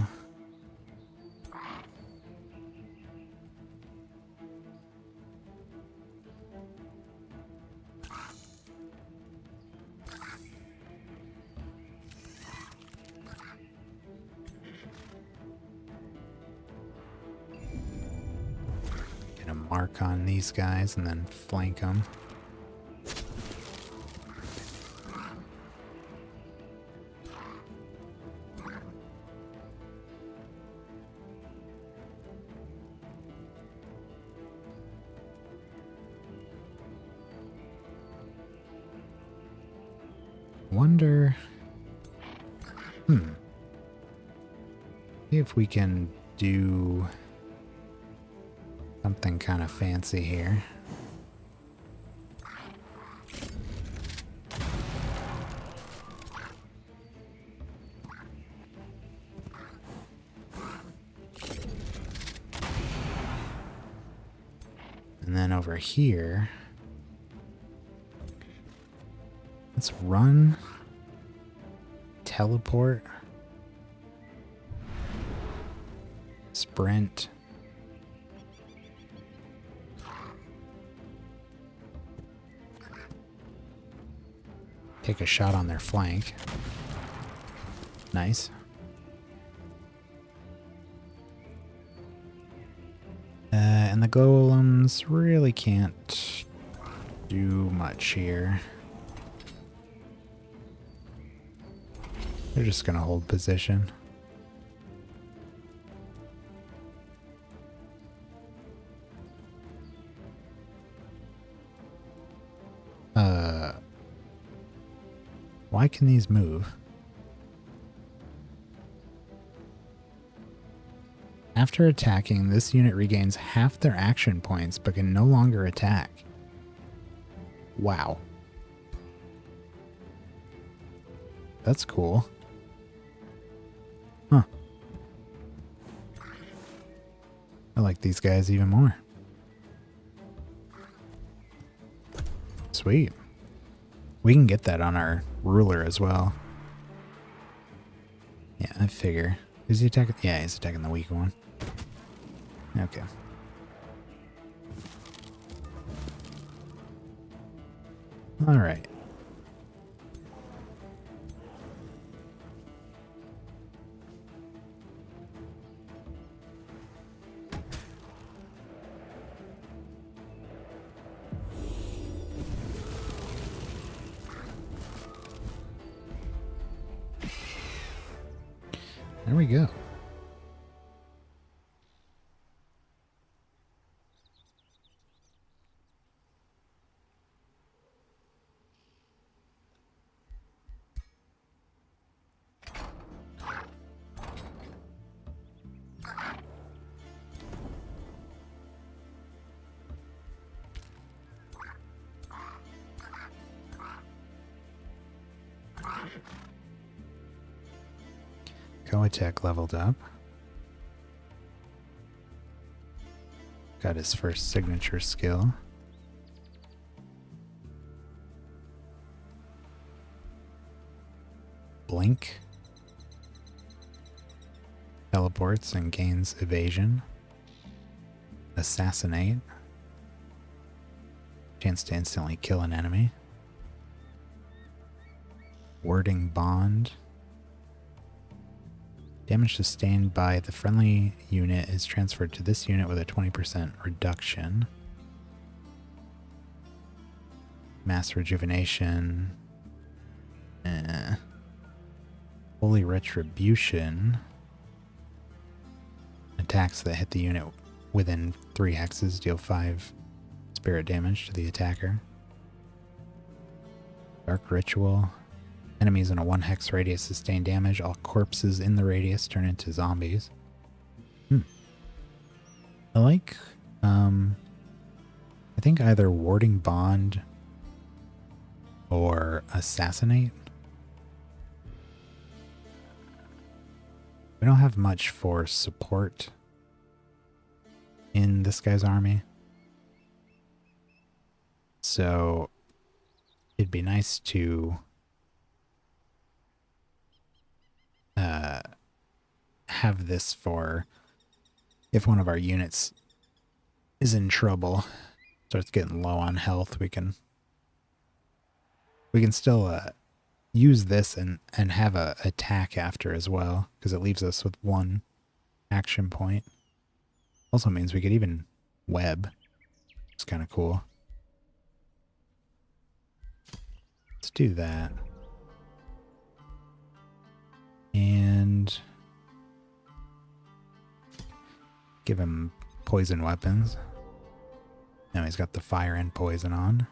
Get a mark on these guys and then flank them. Wonder, see if we can do something kind of fancy here. And then over here, let's run, teleport, sprint, take a shot on their flank. Nice. And the golems really can't do much here. They're just gonna hold position. Why can these move? After attacking, this unit regains half their action points but can no longer attack. Wow. That's cool. Huh. I like these guys even more. Sweet. We can get that on our ruler as well. Yeah, I figure. Is he attacking? Yeah, he's attacking the weak one. Okay. All right. There we go. Goetek leveled up. Got his first signature skill. Blink. Teleports and gains evasion. Assassinate. Chance to instantly kill an enemy. Wording bond. Damage sustained by the friendly unit is transferred to this unit with a 20% reduction. Mass rejuvenation. Holy retribution. Attacks that hit the unit within 3 hexes deal 5 spirit damage to the attacker. Dark ritual. Enemies in a 1 hex radius sustain damage. All corpses in the radius turn into zombies. I like, I think either warding bond or assassinate. We don't have much for support in this guy's army. So it'd be nice to have this for if one of our units is in trouble, starts getting low on health, we can still use this and have a attack after as well, because it leaves us with 1 action point. Also means we could even web. It's kind of cool. Let's do that. And give him poison weapons. Now he's got the fire and poison on.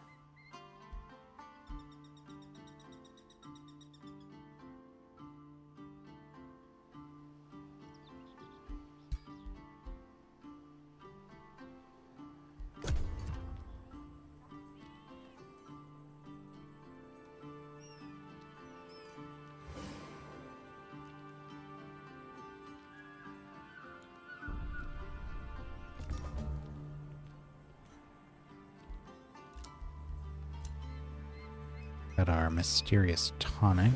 Got our mysterious tonic.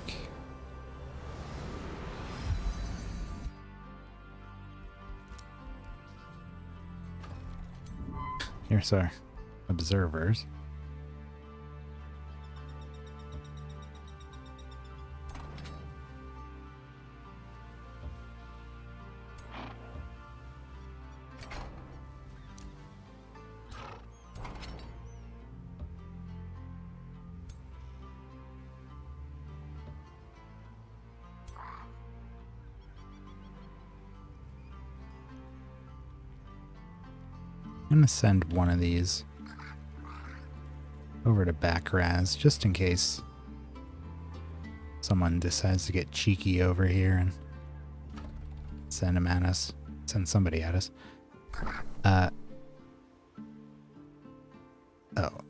Here's our observers. I'm going to send one of these over to Backraz just in case someone decides to get cheeky over here and send them at us. Send somebody at us. Oh,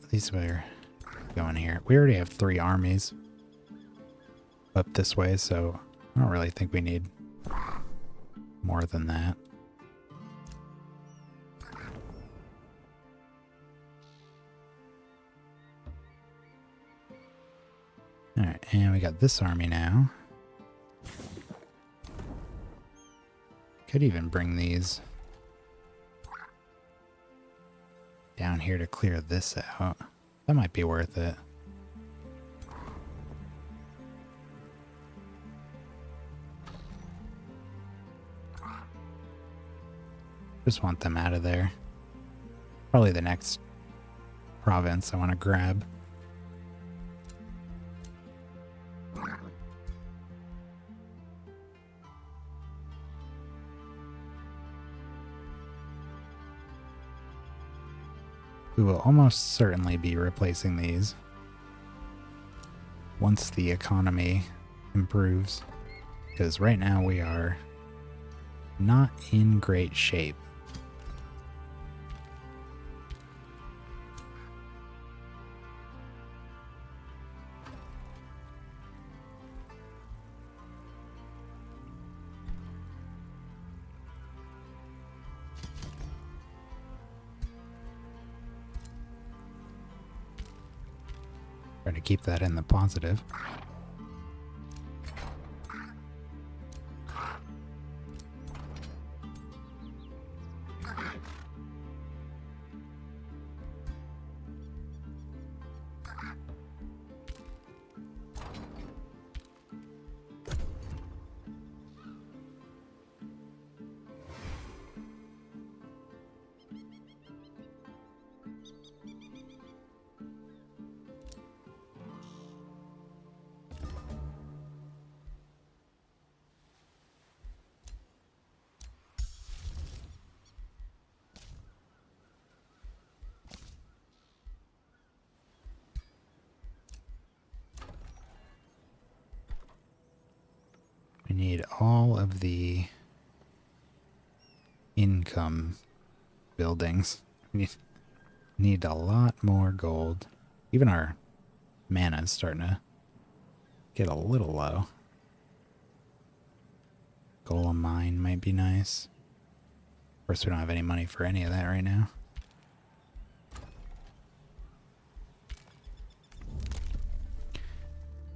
these were going here. We already have 3 armies up this way, so I don't really think we need more than that. Alright, and we got this army now. Could even bring these down here to clear this out. That might be worth it. Just want them out of there. Probably the next province I want to grab. We will almost certainly be replacing these once the economy improves, because right now we are not in great shape. Try to keep that in the positive. We need all of the income buildings. We need a lot more gold. Even our mana is starting to get a little low. Golem mine might be nice. Of course, we don't have any money for any of that right now.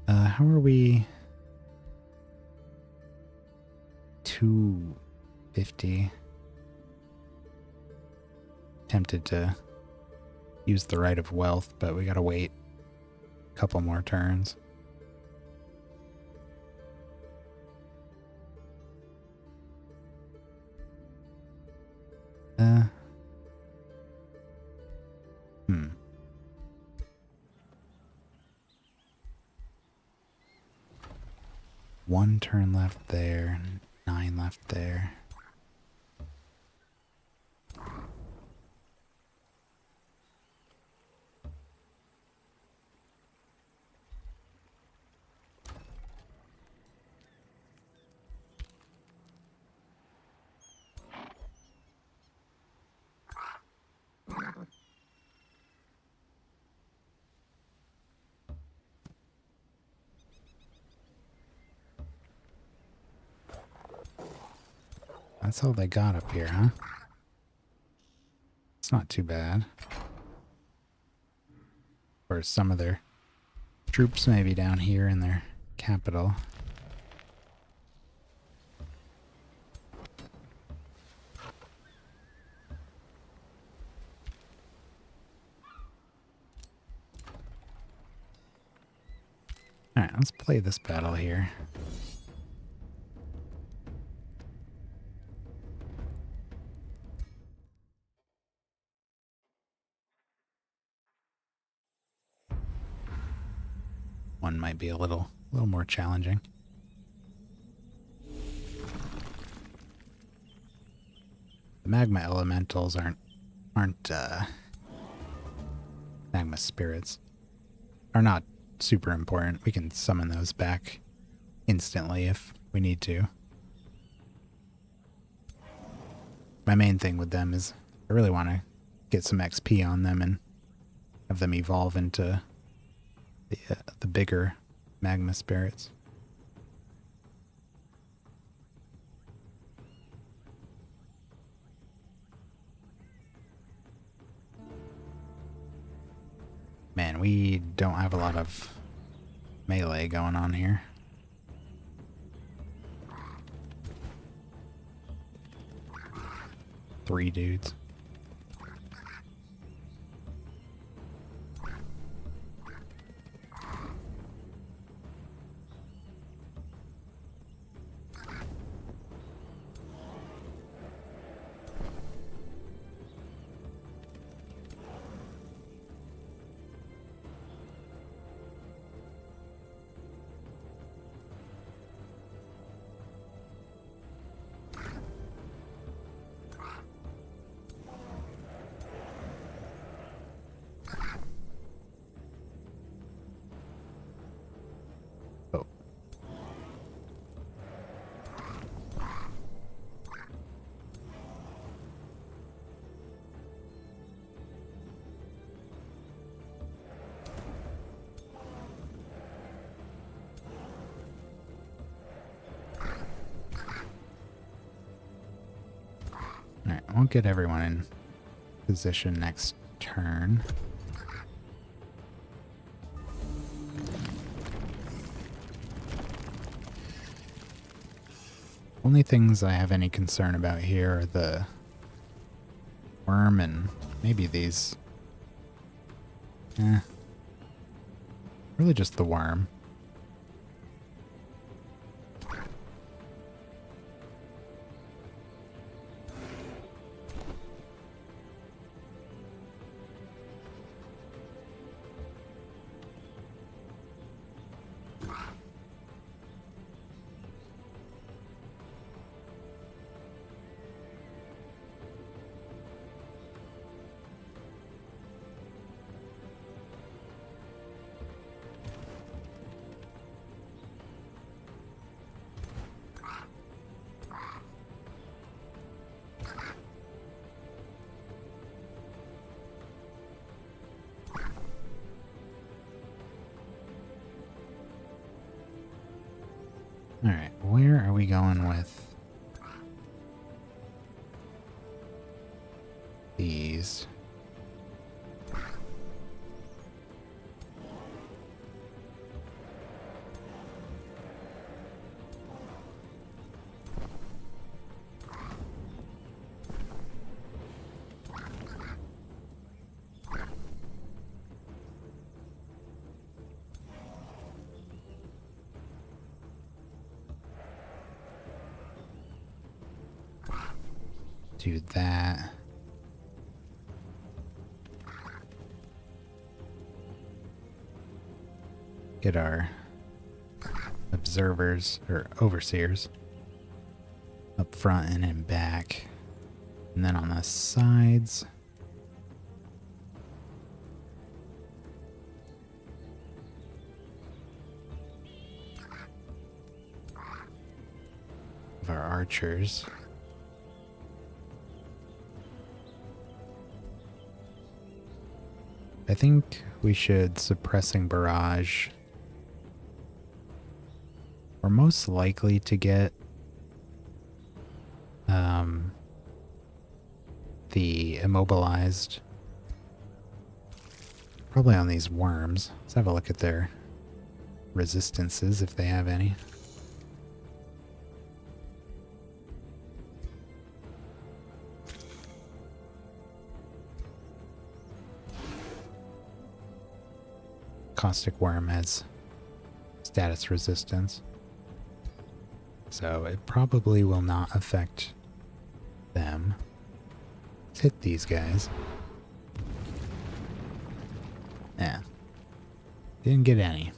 How are we? 250. Tempted to use the right of wealth, but we gotta wait a couple more turns. One turn left there, 9 left there. That's all they got up here, huh? It's not too bad. Or some of their troops maybe down here in their capital. Alright, let's play this battle here. One might be a little more challenging. The magma elementals aren't magma spirits are not super important. We can summon those back instantly if we need to. My main thing with them is I really want to get some XP on them and have them evolve into the bigger magma spirits. Man, we don't have a lot of melee going on here. Three dudes. Alright, I won't get everyone in position next turn. Only things I have any concern about here are the worm and maybe these. Really just the worm. Alright, where are we going with these? Do that. Get our observers, or overseers, up front and in back. And then on the sides, of our archers. I think we should suppressing barrage. We're most likely to get the immobilized probably on these worms. Let's have a look at their resistances if they have any. Caustic worm has status resistance, so it probably will not affect them. Let's hit these guys. Yeah, didn't get any.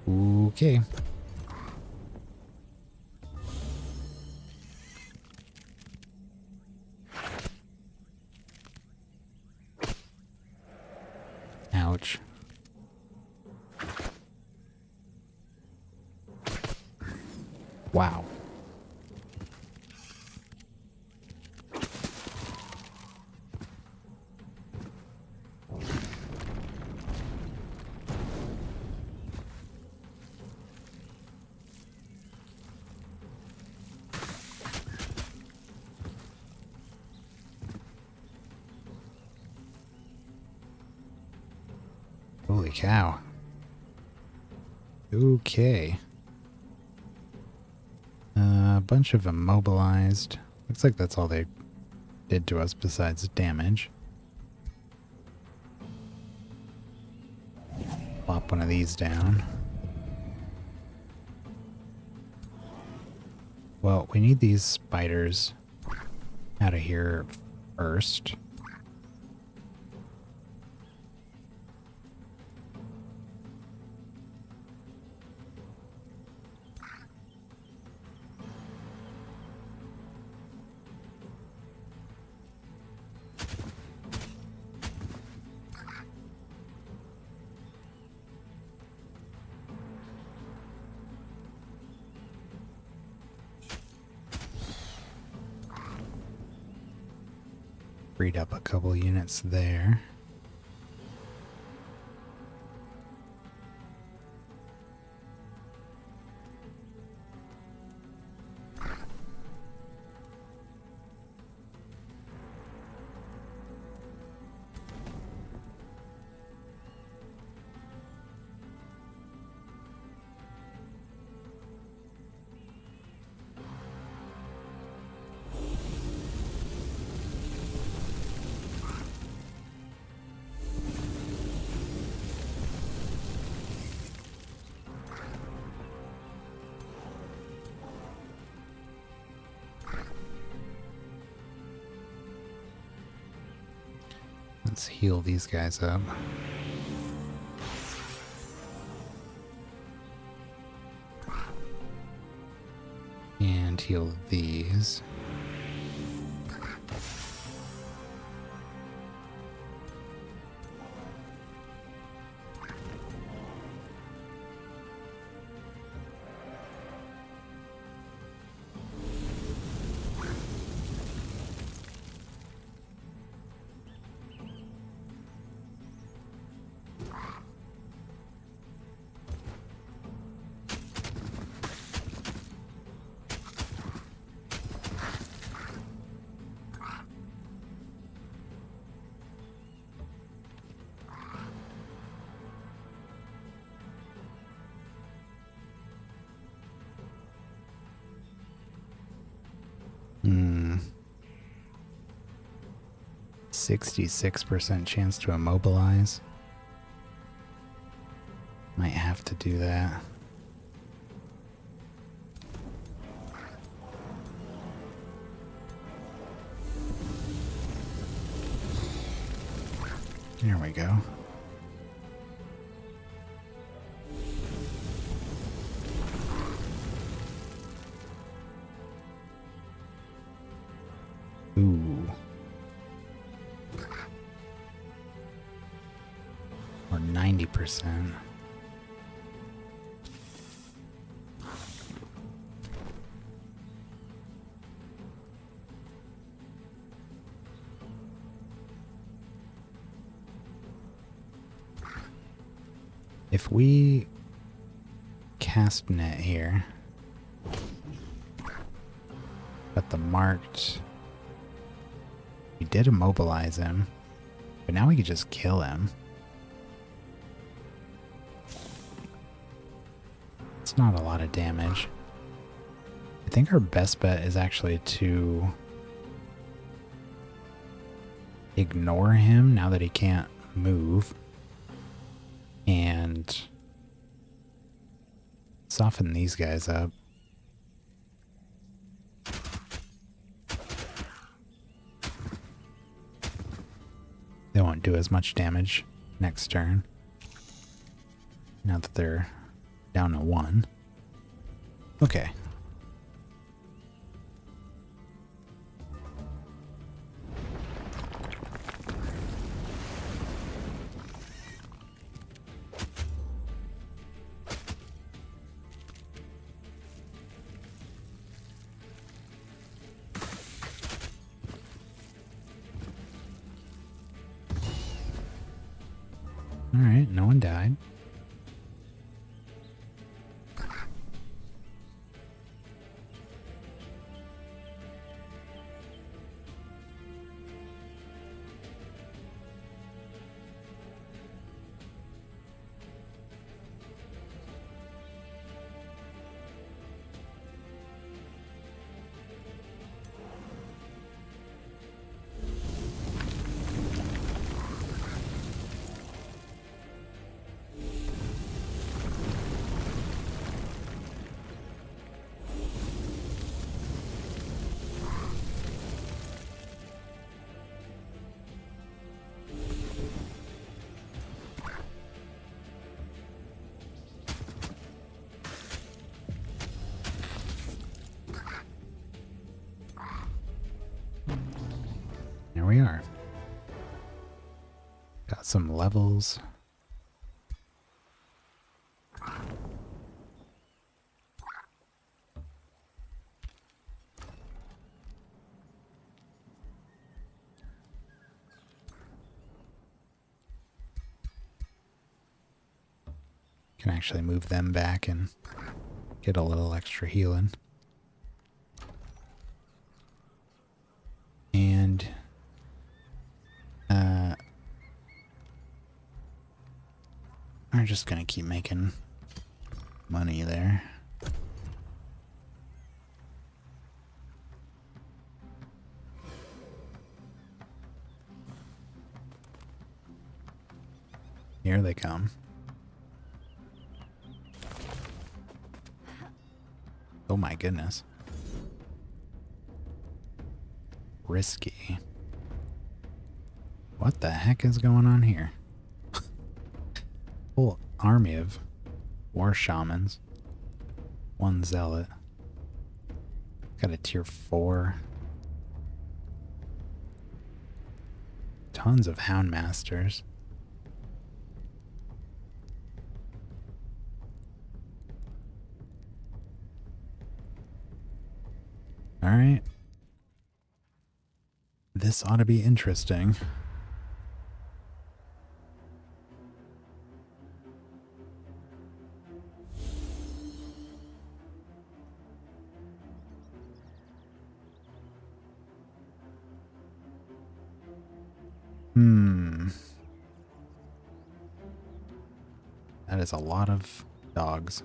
Okay. Ouch. Wow. Holy cow. Okay. A bunch of immobilized. Looks like that's all they did to us besides damage. Plop one of these down. Well, we need these spiders out of here first. Freed up a couple units there. Let's heal these guys up. And heal these. Hmm. 66% chance to immobilize. Might have to do that. There we go. Ooh. Or 90%. If we cast net here, but the marked, we did immobilize him, but now we could just kill him. It's not a lot of damage. I think our best bet is actually to ignore him now that he can't move and soften these guys up. They won't do as much damage next turn now that they're down to 1. Okay. Alright, no one died. There we are. Got some levels. Can actually move them back and get a little extra healing. And we're just gonna keep making money there. Here they come. Oh my goodness. Risky. What? what the heck is going on here? Whole army of war shamans. One zealot. Got a tier 4. Tons of houndmasters. Alright. This ought to be interesting. That is a lot of dogs.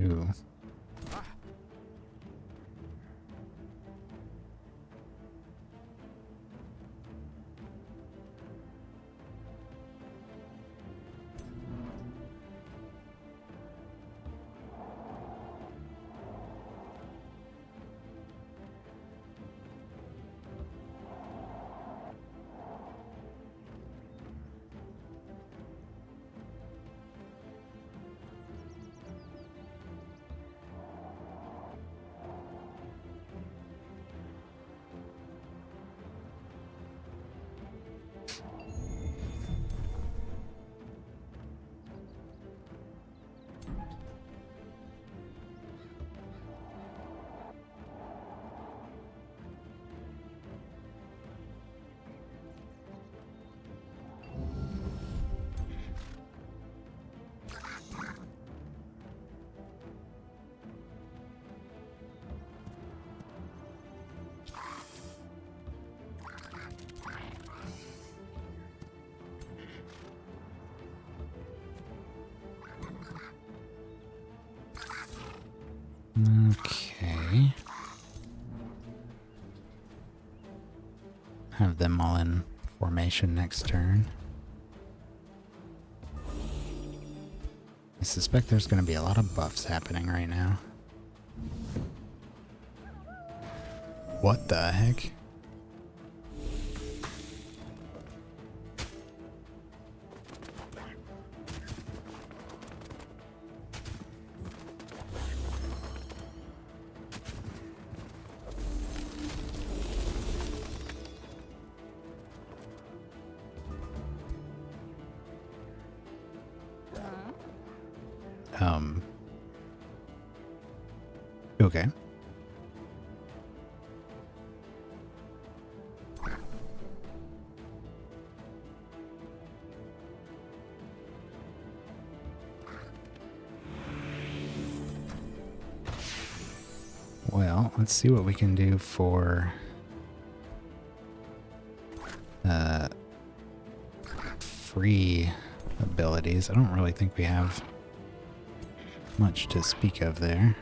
Ooh. Okay. Have them all in formation next turn. I suspect there's going to be a lot of buffs happening right now. What the heck? Okay. Well, let's see what we can do for free abilities. I don't really think we have much to speak of there.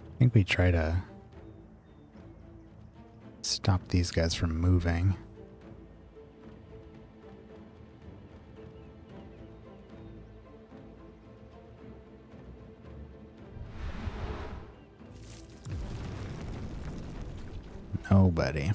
I think we try to stop these guys from moving. Nobody.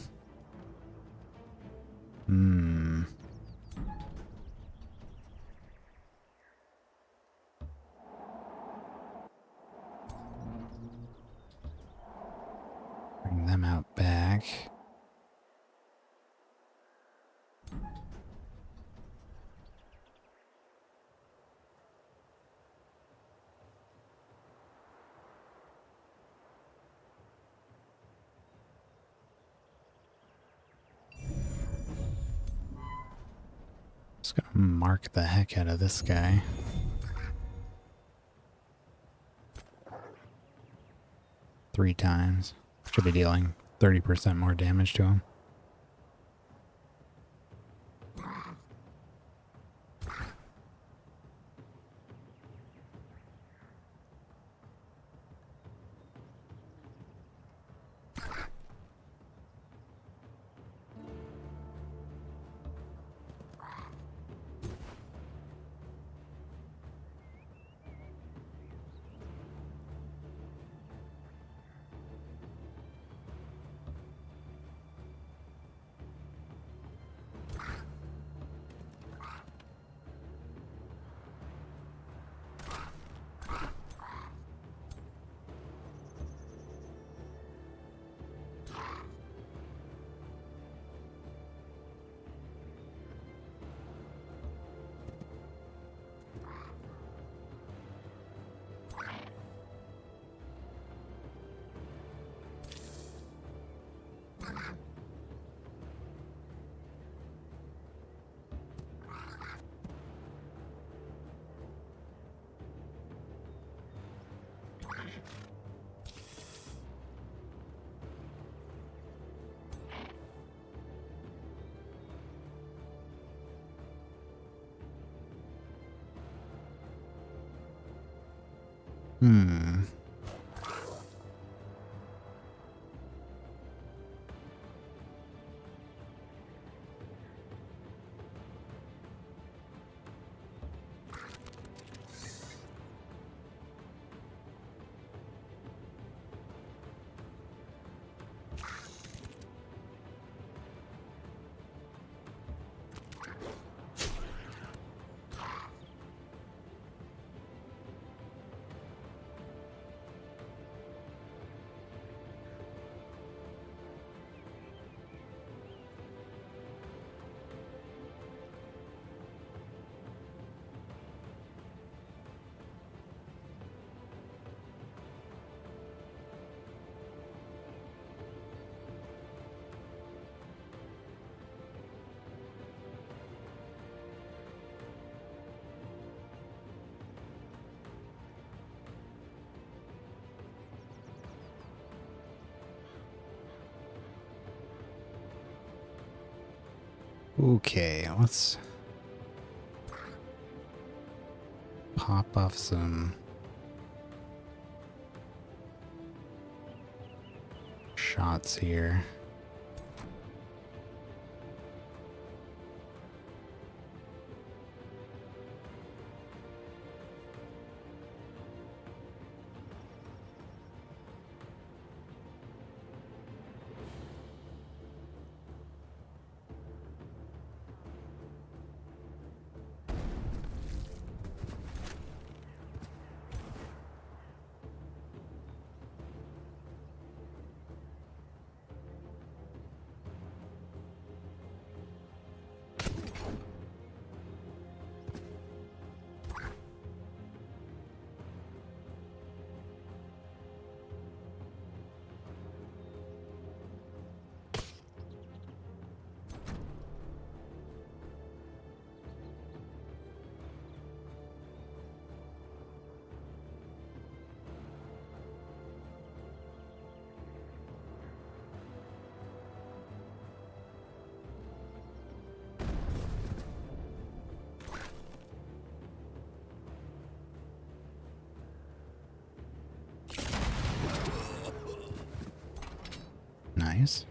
Bring them out back. Just gonna mark the heck out of this guy. Three times. Should be dealing 30% more damage to him. Okay, let's pop off some shots here. nice.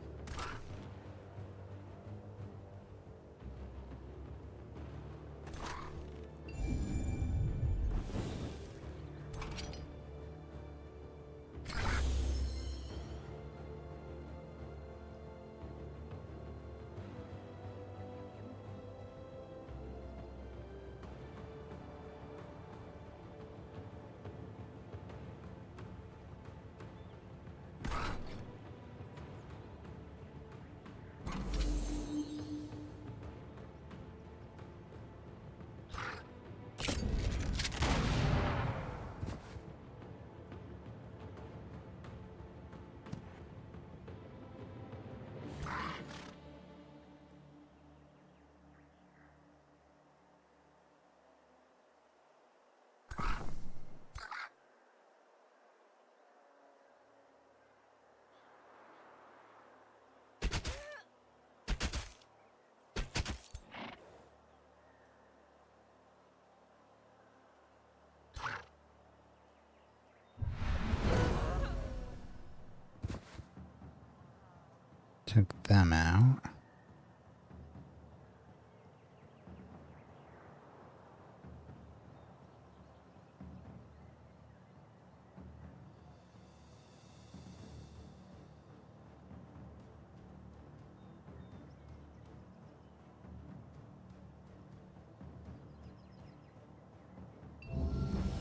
Took them out.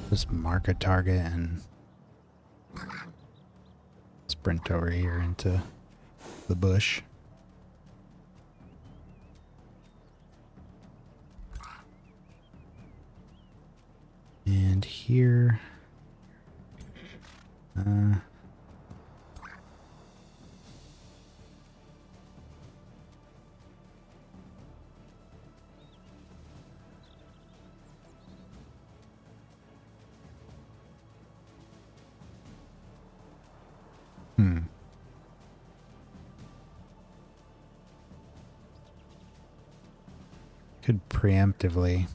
Just mark a target and sprint over here into the bush. And here, could preemptively.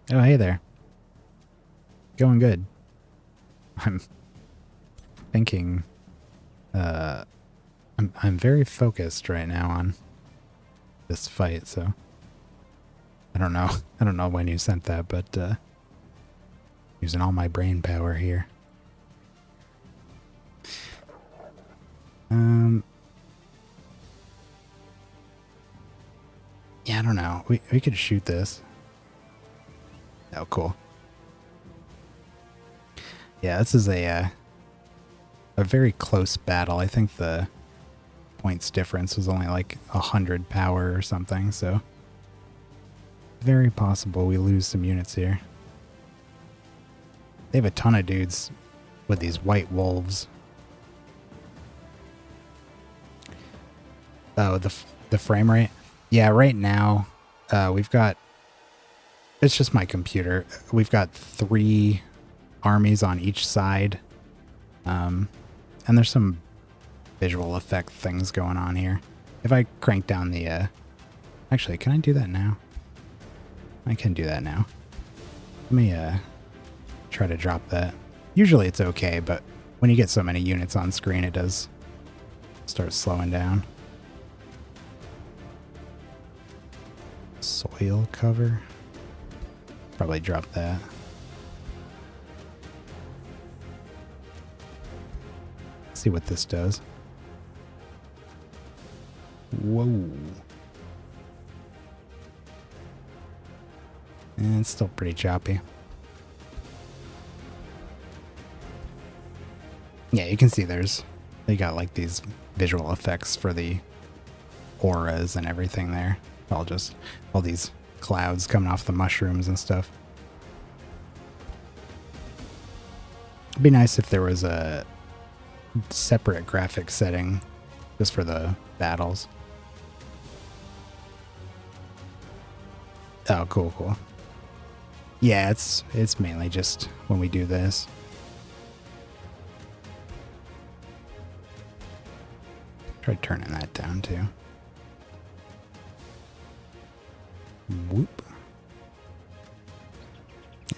Oh, hey there. Going good. I'm thinking. I'm very focused right now on this fight, so I don't know. I don't know when you sent that, but using all my brain power here. Yeah, I don't know. We could shoot this. Oh, cool. Yeah, this is a very close battle. I think the points difference was only like 100 power or something, so very possible we lose some units here. They have a ton of dudes with these white wolves. Oh, the frame rate? Yeah, right now we've got, it's just my computer. We've got 3 armies on each side. And there's some visual effect things going on here. If I crank down the, actually, can I do that now? I can do that now. Let me, try to drop that. Usually it's okay, but when you get so many units on screen, it does start slowing down. Soil cover. Probably drop that. See what this does. Whoa. And it's still pretty choppy. Yeah, you can see they got like these visual effects for the auras and everything there. All these clouds coming off the mushrooms and stuff. It'd be nice if there was a separate graphic setting just for the battles. Oh, cool. Yeah, it's mainly just when we do this. Try turning that down too. Whoop.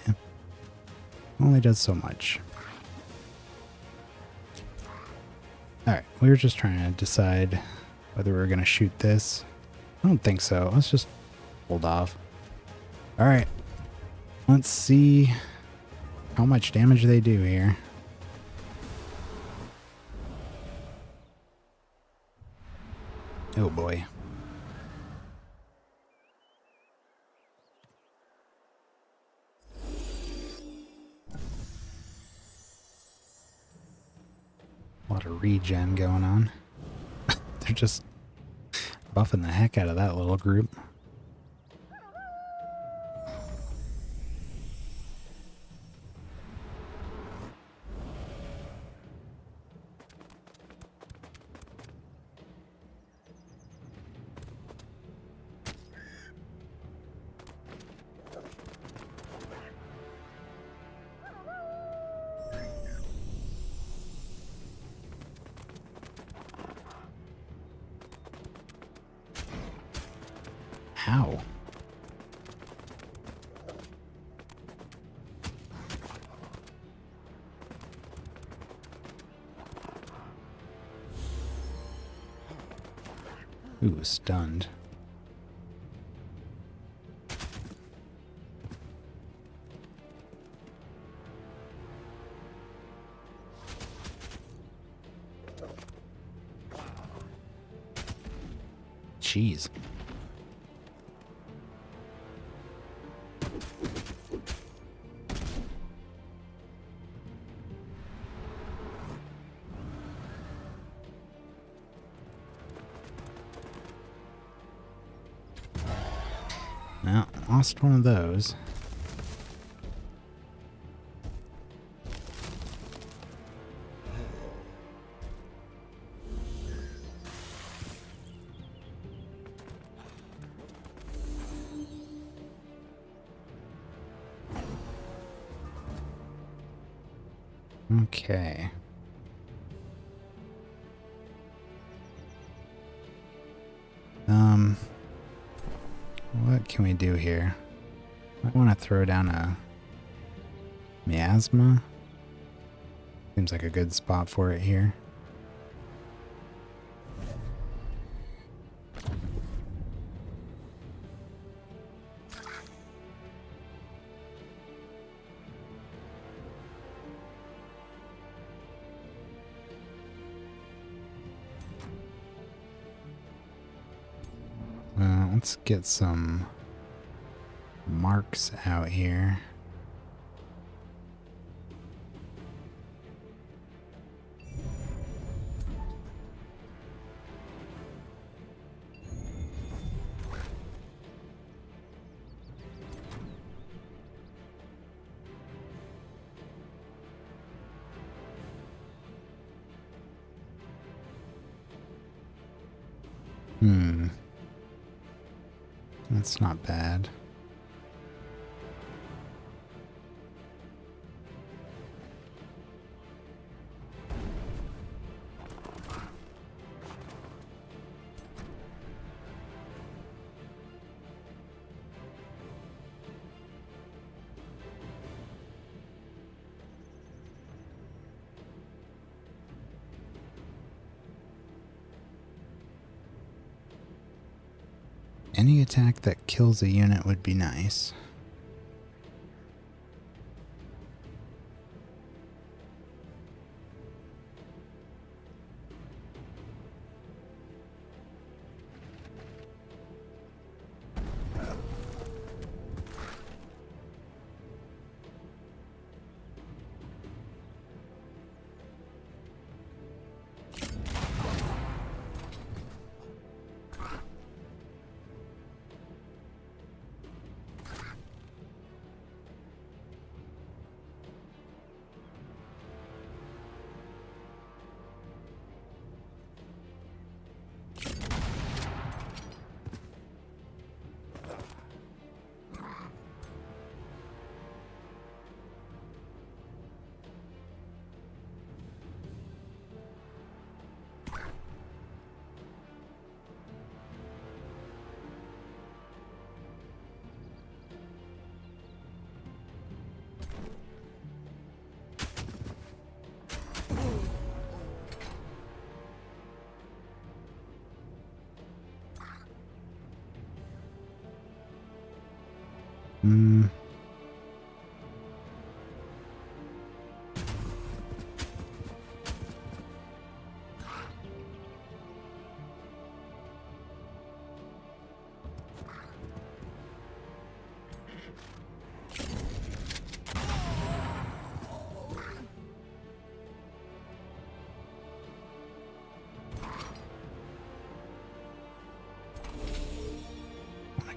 Yeah. Only does so much. Alright, we were just trying to decide whether we were going to shoot this. I don't think so. Let's just hold off. Alright, let's see how much damage they do here. Oh boy. A lot of regen going on. They're just buffing the heck out of that little group. How? Ooh, stunned. Jeez. Well, lost one of those. Okay. What can we do here? I want to throw down a miasma. Seems like a good spot for it here. Let's get some marks out here. That's not bad. Any attack that kills a unit would be nice.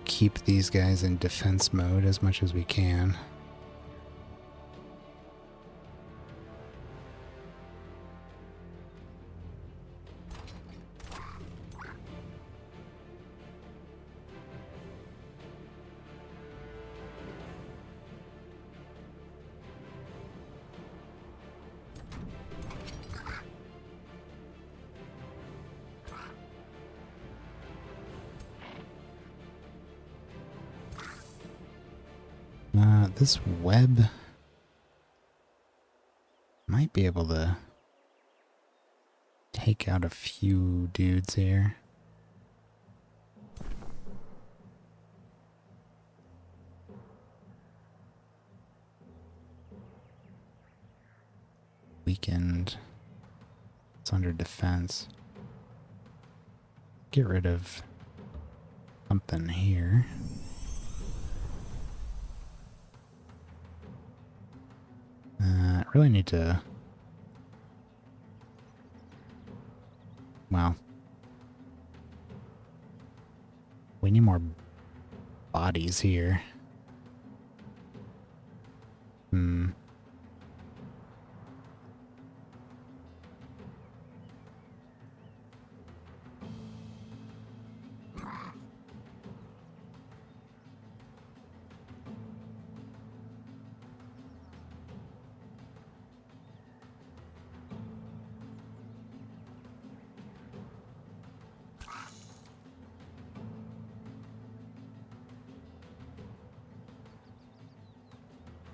keep these guys in defense mode as much as we can. This web might be able to take out a few dudes here. Weakened. It's under defense. Get rid of something here. I really need to... Well, we need more bodies here.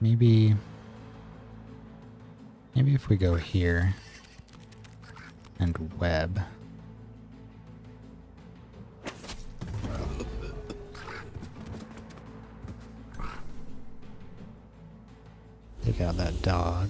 Maybe if we go here and web. Take out that dog.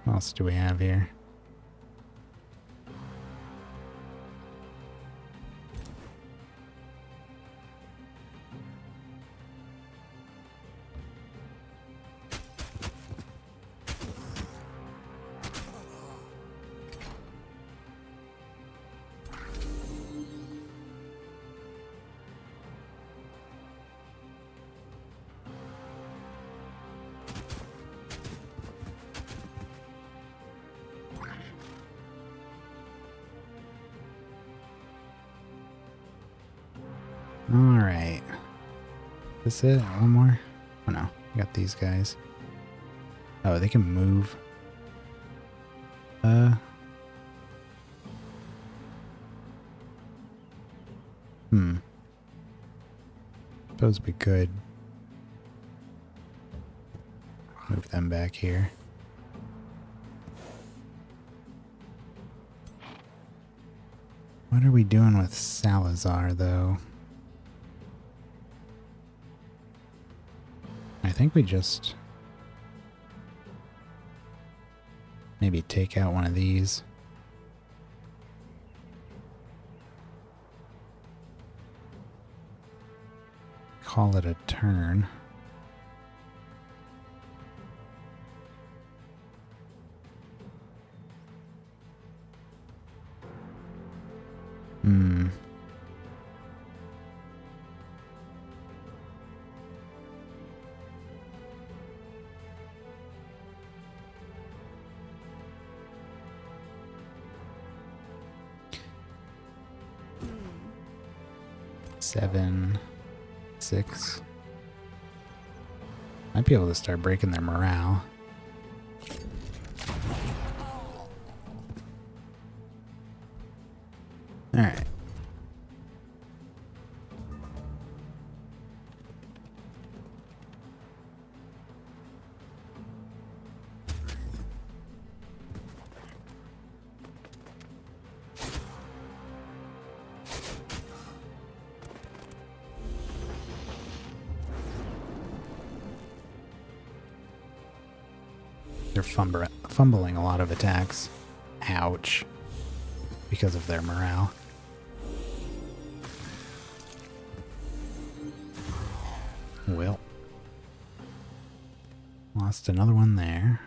What else do we have here? Alright. Is this it? One more? Oh no. We got these guys. Oh, they can move. Suppose we could move them back here. What are we doing with Salazar, though? I think we just maybe take out one of these. Call it a turn. Seven, 6. Might be able to start breaking their morale. All right. They're fumbling a lot of attacks. Ouch. Because of their morale. Well. Lost another one there.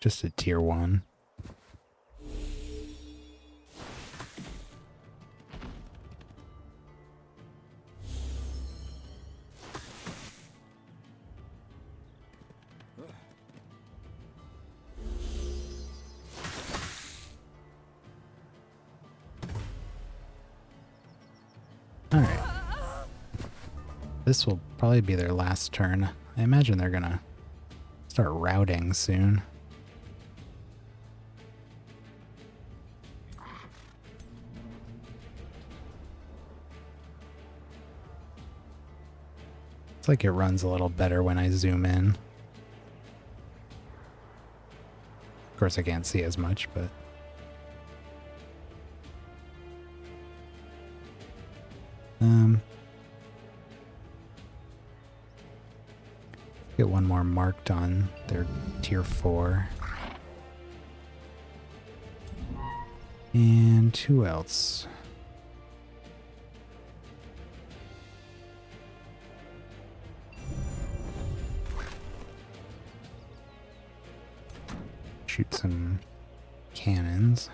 Just a tier 1. Alright. This will probably be their last turn. I imagine they're gonna start routing soon. It's like it runs a little better when I zoom in. Of course I can't see as much, but... Get one more marked on their tier 4. And who else? Shoot some cannons.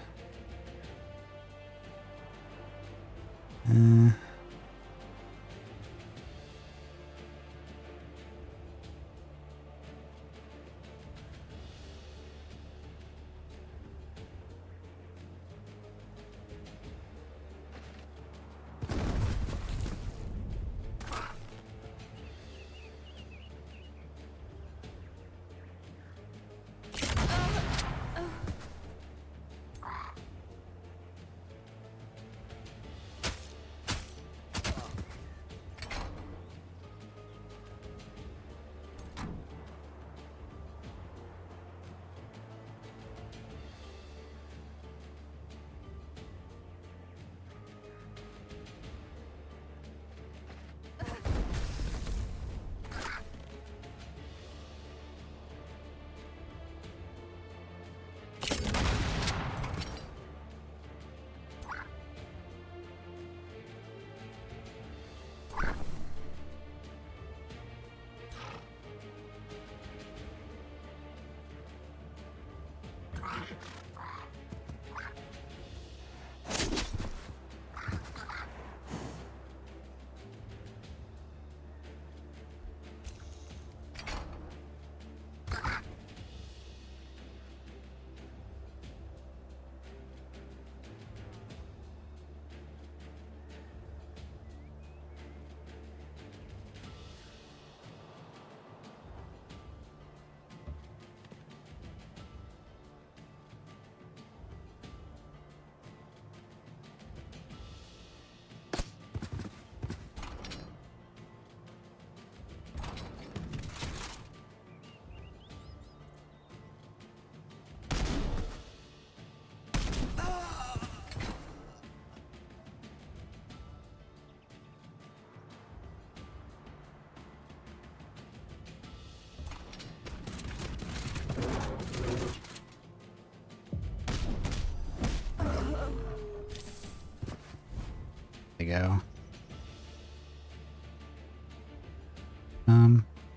Go.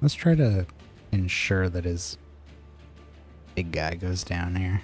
Let's try to ensure that his big guy goes down here.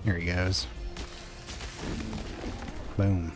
Here he goes. Boom.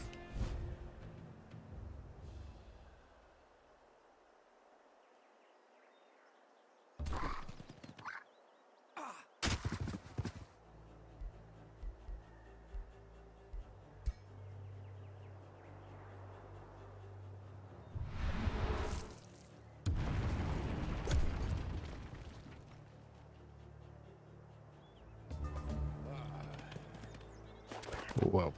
Whoa.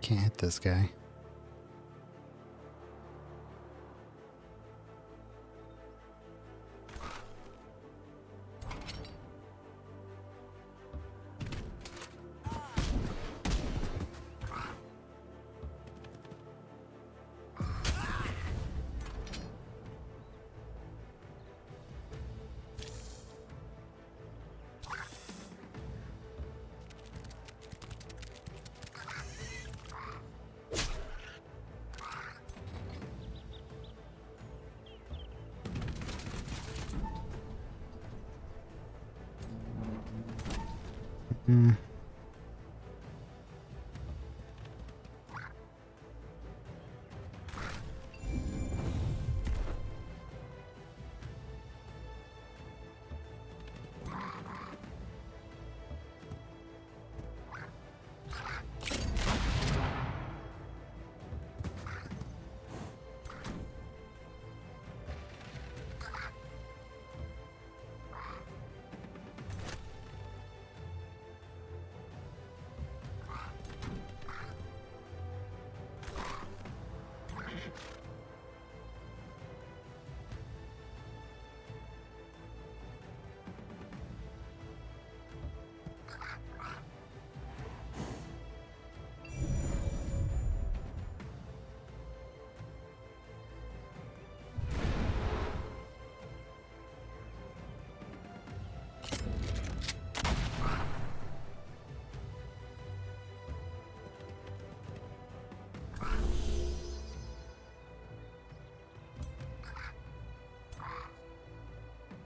Can't hit this guy. Hmm.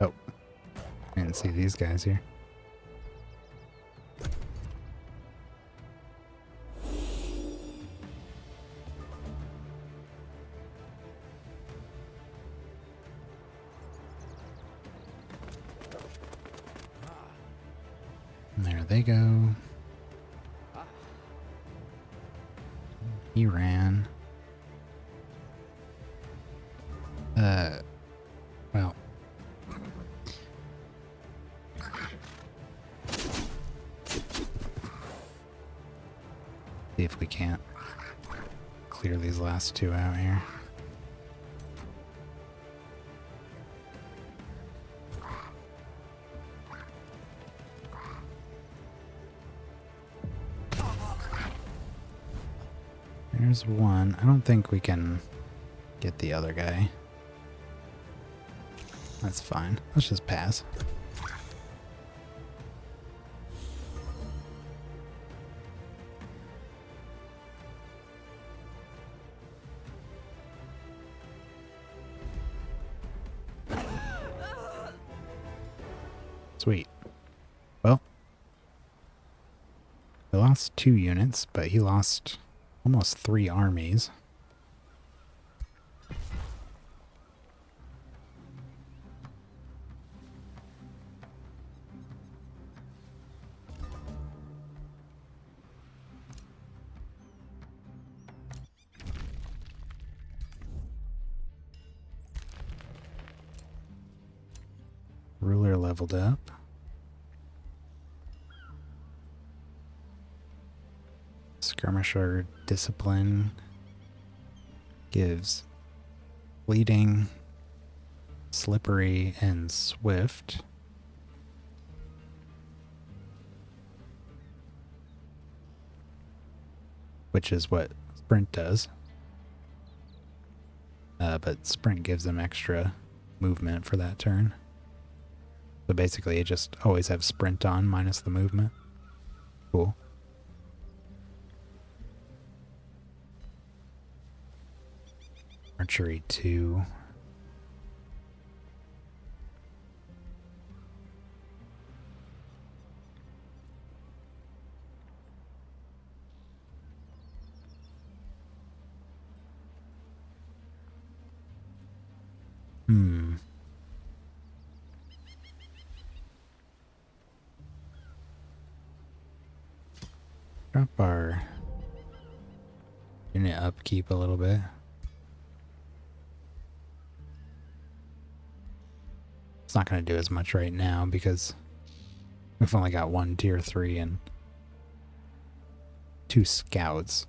Oh, I didn't see these guys here. And there they go. He ran. Well. See if we can't clear these last two out here. There's one. I don't think we can get the other guy. That's fine. Let's just pass. Sweet. Well, we lost 2 units, but he lost almost 3 armies. Ruler leveled up. Skirmisher discipline gives bleeding, slippery, and swift. Which is what sprint does. But sprint gives them extra movement for that turn. So basically you just always have sprint on minus the movement. Cool. Archery 2. Drop our unit upkeep a little bit. It's not going to do as much right now because we've only got 1 tier 3 and 2 scouts.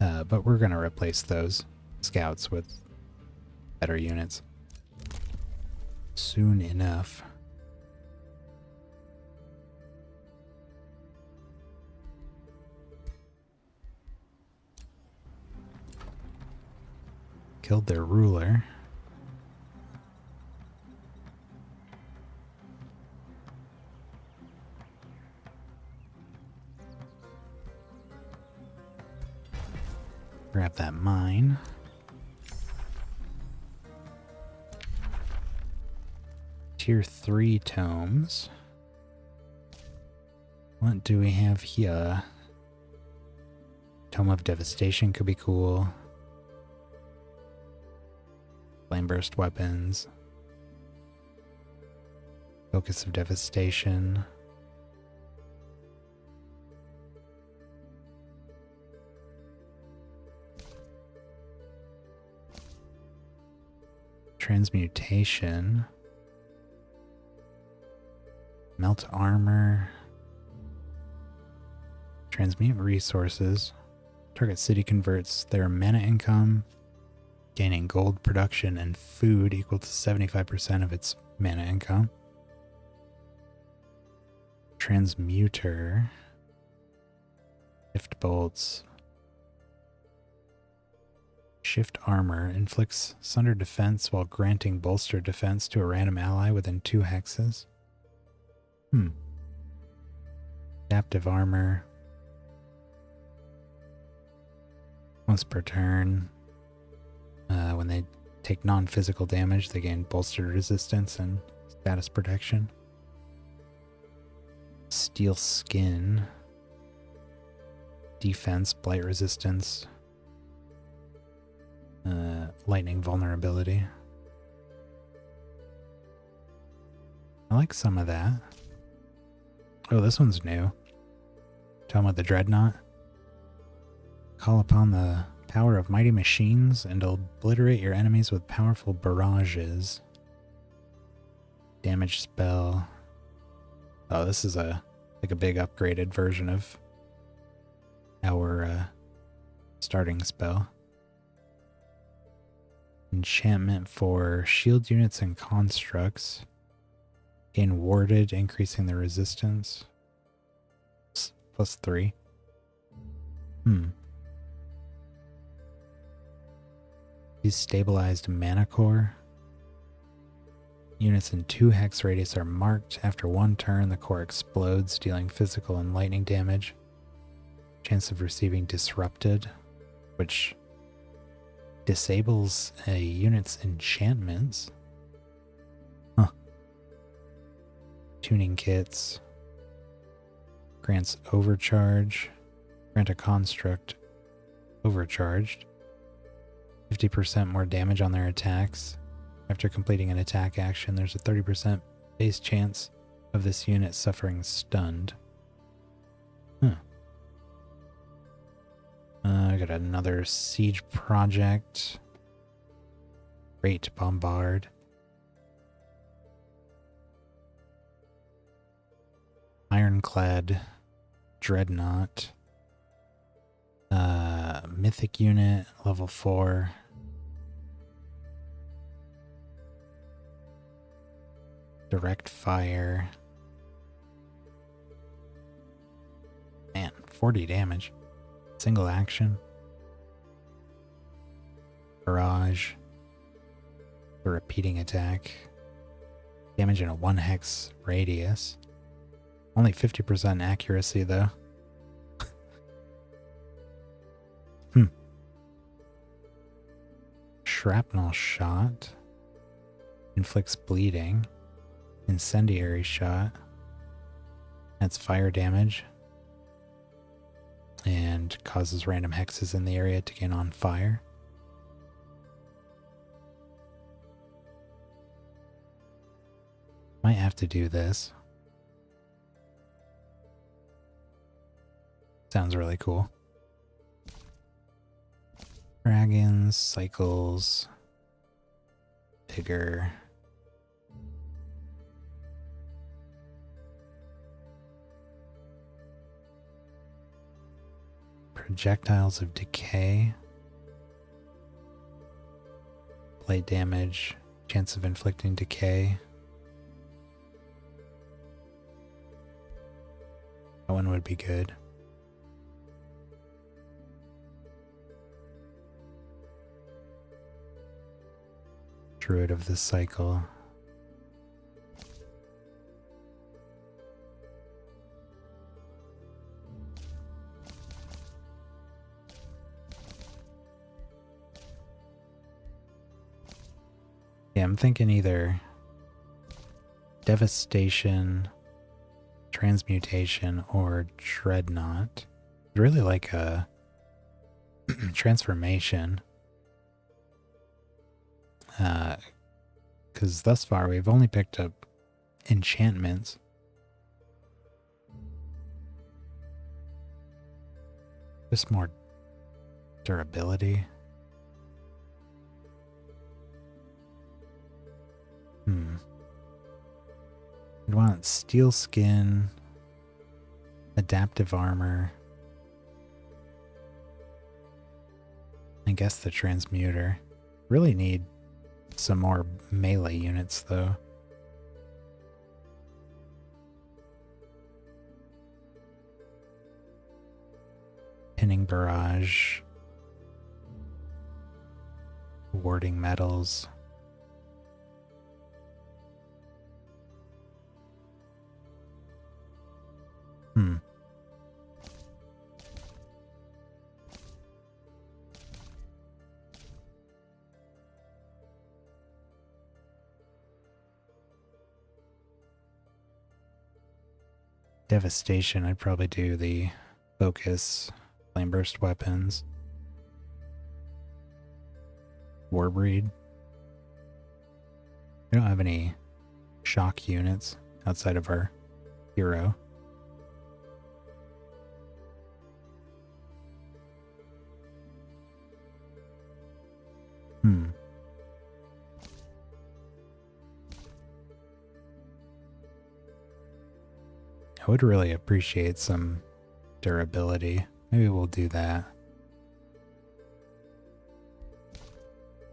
But we're going to replace those scouts with better units soon enough. Killed their ruler. Grab that mine. Tier 3 tomes. What do we have here? Tome of Devastation could be cool. Flame burst weapons. Focus of Devastation. Transmutation. Melt armor. Transmute resources. Target city converts their mana income, gaining gold production and food equal to 75% of its mana income. Transmuter. Shift bolts. Shift armor inflicts sunder defense while granting bolster defense to a random ally within 2 hexes. Adaptive armor. Once per turn. When they take non-physical damage, they gain bolstered resistance and status protection. Steel skin. Defense, blight resistance. Lightning vulnerability. I like some of that. Oh, this one's new. Tome of the Dreadnought. Call upon the power of mighty machines and obliterate your enemies with powerful barrages. Damage spell. Oh, this is like a big upgraded version of our starting spell. Enchantment for shield units and constructs. Gain warded, increasing the resistance. +3. Destabilized mana core. Units in 2 hex radius are marked. After 1 turn, the core explodes, dealing physical and lightning damage. Chance of receiving disrupted, which disables a unit's enchantments. Tuning kits. Grants overcharge. Grant a construct overcharged. 50% more damage on their attacks. After completing an attack action, there's a 30% base chance of this unit suffering stunned. I got another siege project. Great bombard. Ironclad Dreadnought. Mythic unit, level 4. Direct fire. Man, 40 damage. Single action. Barrage. A repeating attack. Damage in a 1 hex radius. Only 50% accuracy though. Shrapnel shot. Inflicts bleeding. Incendiary shot. That's fire damage. And causes random hexes in the area to get on fire. Might have to do this. Sounds really cool. Dragons, cycles, bigger. Projectiles of decay. Blade damage, chance of inflicting decay. That one would be good. Druid of the cycle. Yeah, I'm thinking either devastation, transmutation, or dreadnought. I'd really like a transformation. Because thus far we've only picked up enchantments. Just more durability. I'd want steel skin, adaptive armor. I guess the transmuter. Really need some more melee units though. Pinning barrage. Warding metals. Devastation, I'd probably do the focus, flame burst weapons. Warbreed. We don't have any shock units outside of our hero. I would really appreciate some durability. Maybe we'll do that.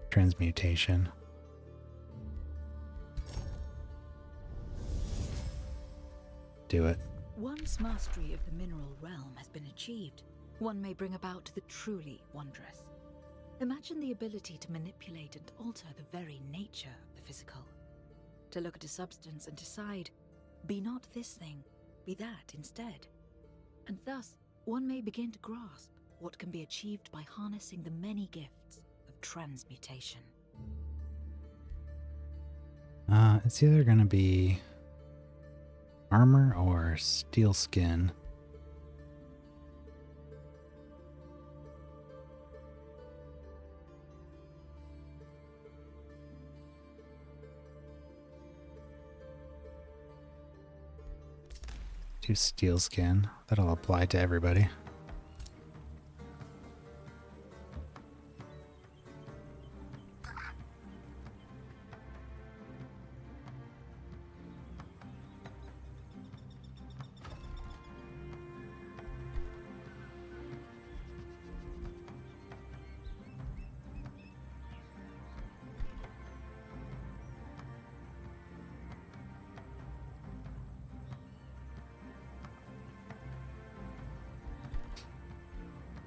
Transmutation. Do it. Once mastery of the mineral realm has been achieved, one may bring about the truly wondrous. Imagine the ability to manipulate and alter the very nature of the physical. To look at a substance and decide, be not this thing, be that instead. And thus, one may begin to grasp what can be achieved by harnessing the many gifts of transmutation. It's either gonna be armor or steel skin. Do steel skin. That'll apply to everybody.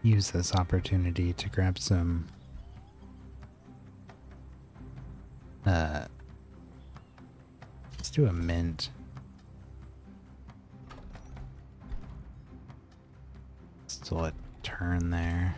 Use this opportunity to grab some do a mint. Still a turn there.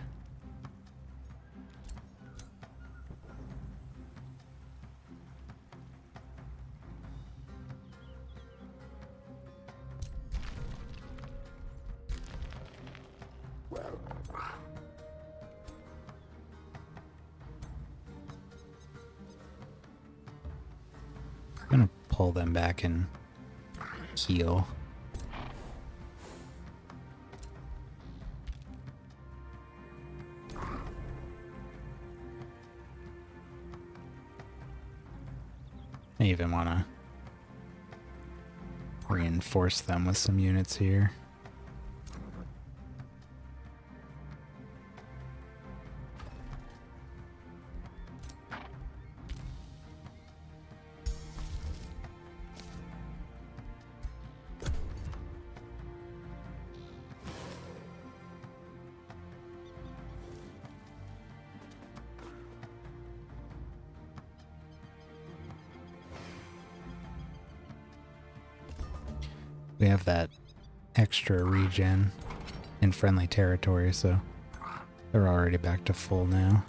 I'm gonna pull them back and heal. I even want to reinforce them with some units here. We have that extra regen in friendly territory, so they're already back to full now.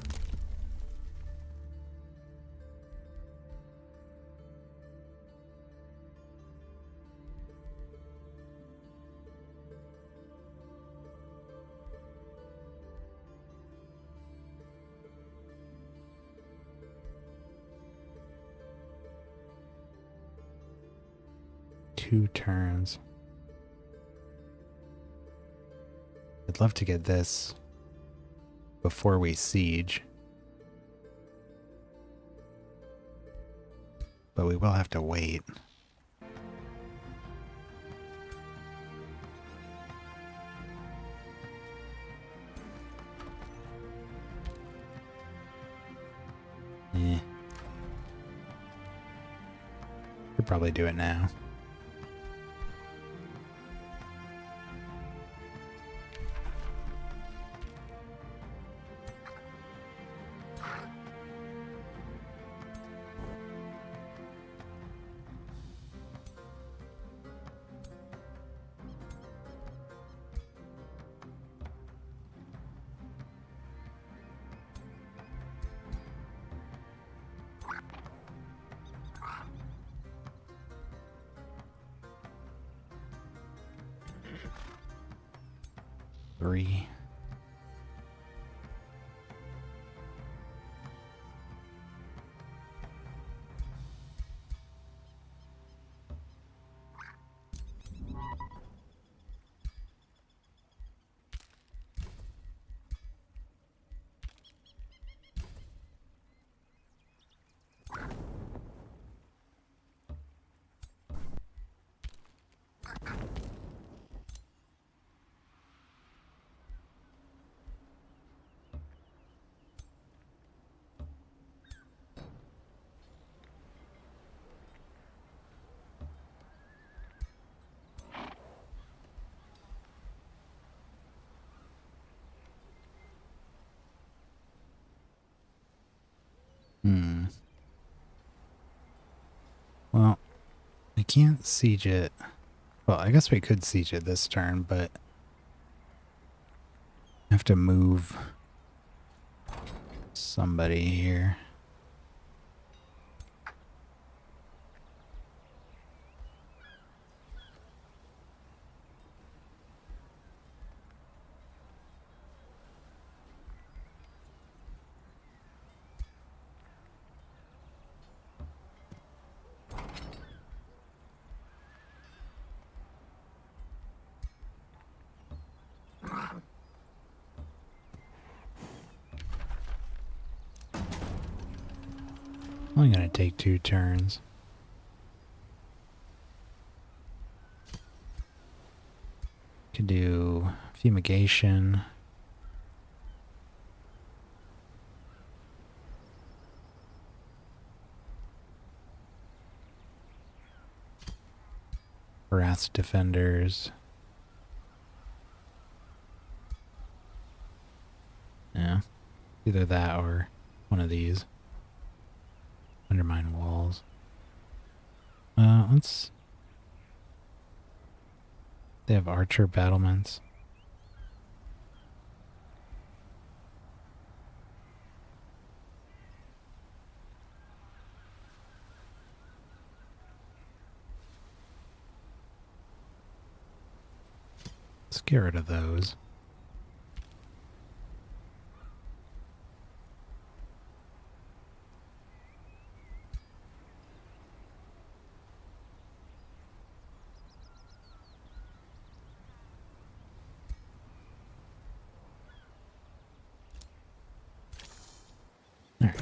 Two turns. I'd love to get this before we siege, but we will have to wait. Could probably do it now. Three. Well, we can't siege it. Well, I guess we could siege it this turn, but I have to move somebody here. Only gonna take 2 turns. Could do fumigation. Harass defenders. Yeah. Either that or one of these. Undermine walls. let's... They have archer battlements. Let's get rid of those. All right.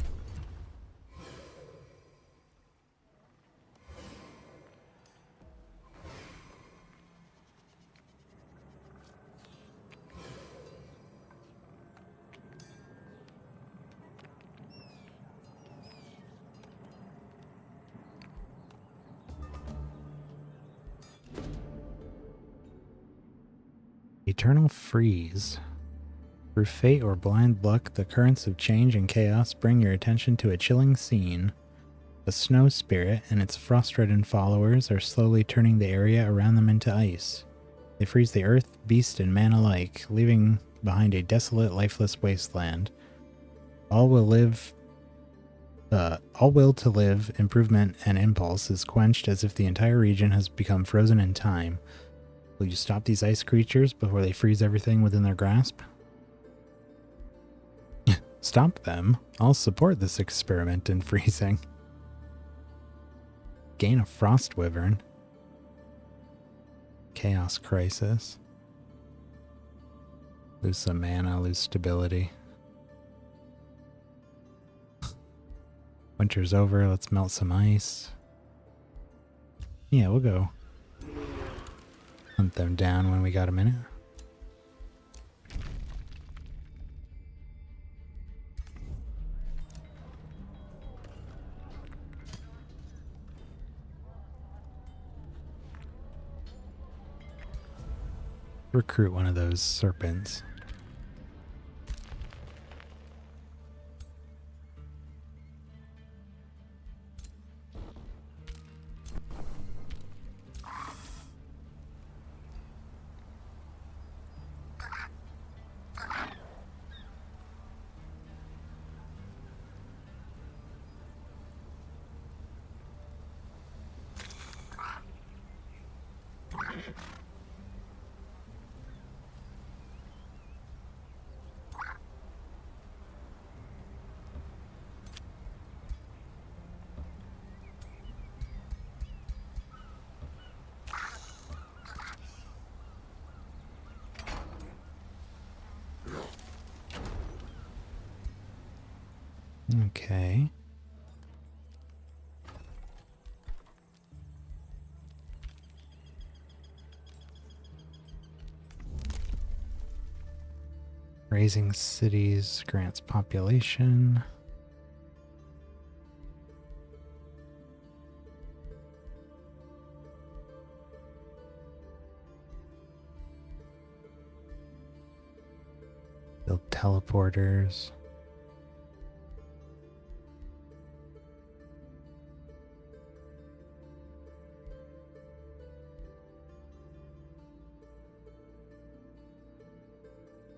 Eternal freeze. Through fate or blind luck, the currents of change and chaos bring your attention to a chilling scene. The snow spirit and its frost-ridden followers are slowly turning the area around them into ice. They freeze the earth, beast, and man alike, leaving behind a desolate, lifeless wasteland. All will to live, improvement, and impulse is quenched as if the entire region has become frozen in time. Will you stop these ice creatures before they freeze everything within their grasp? Stop them? I'll support this experiment in freezing. Gain a frost wyvern. Chaos crisis. Lose some mana, lose stability. Winter's over, let's melt some ice. Yeah, we'll go hunt them down when we got a minute. Recruit one of those serpents. Okay. Raising cities grants population. Build teleporters.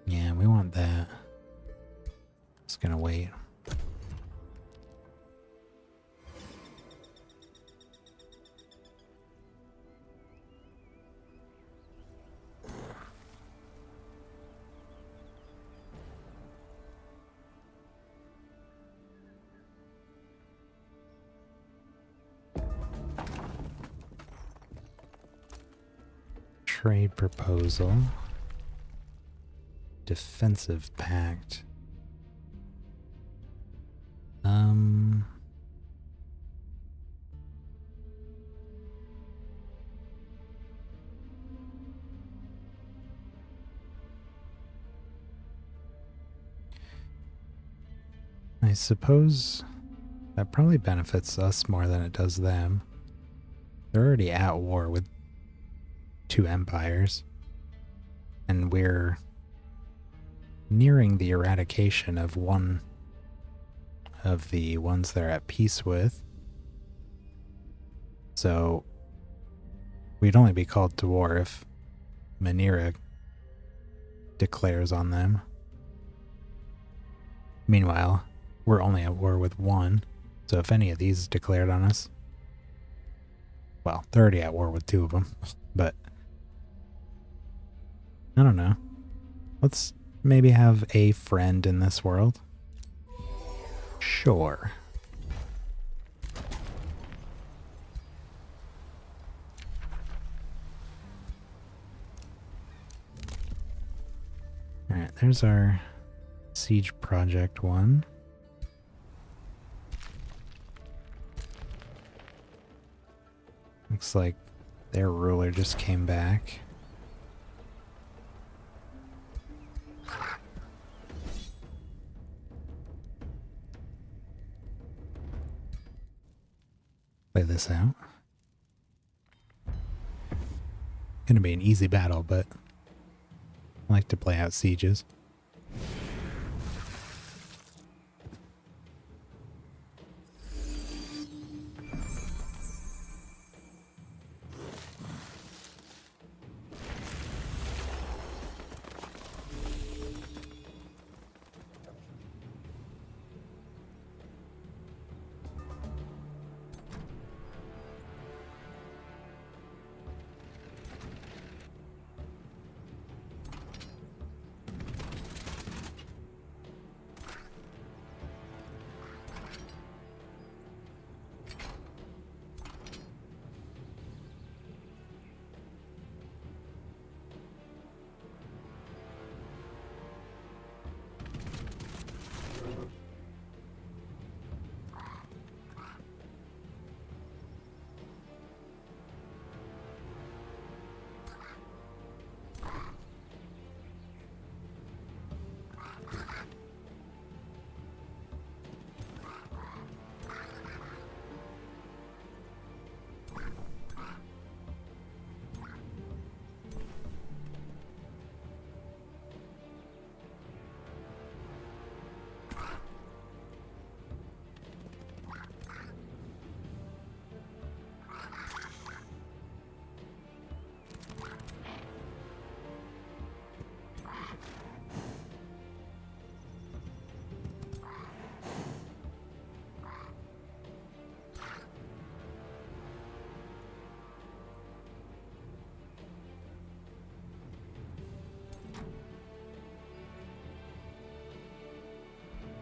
Yeah, we want that. Just gonna wait. Trade proposal. Defensive pact. I suppose that probably benefits us more than it does them. They're already at war with two empires, and we're nearing the eradication of one of the ones they're at peace with. So We'd only be called to war if Manira declares on them. Meanwhile, we're only at war with one, so if any of these declared on us, well, they're already at war with two of them, but I don't know. Let's maybe have a friend in this world. Sure. Alright, there's our siege project one. Looks like their ruler just came back. Play this out. Gonna be an easy battle, but I like to play out sieges.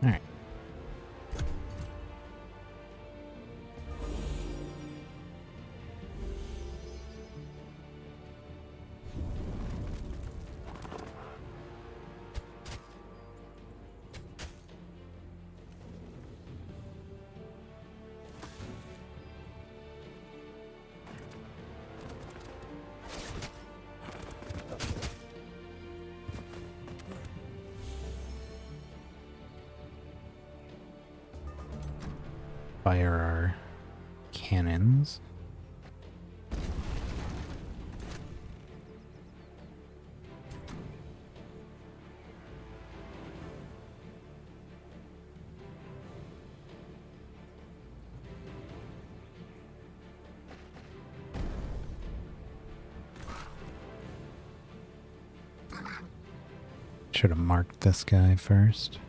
Alright. Fire our cannons. Should have marked this guy first.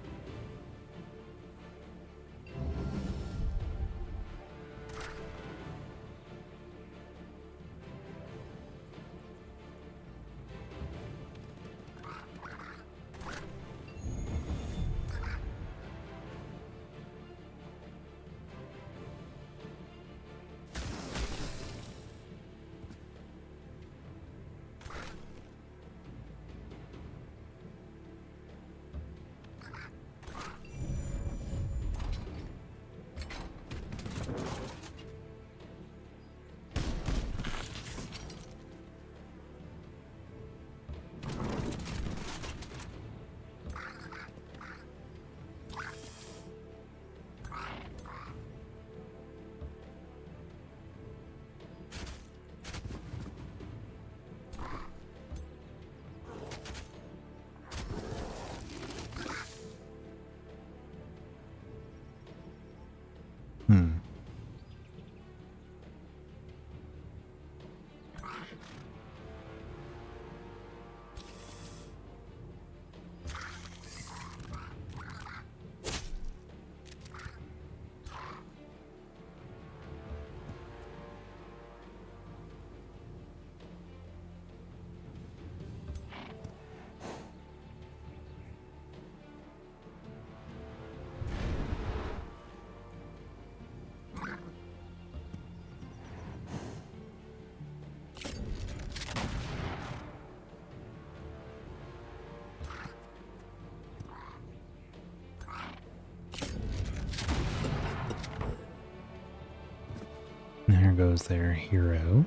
There goes their hero.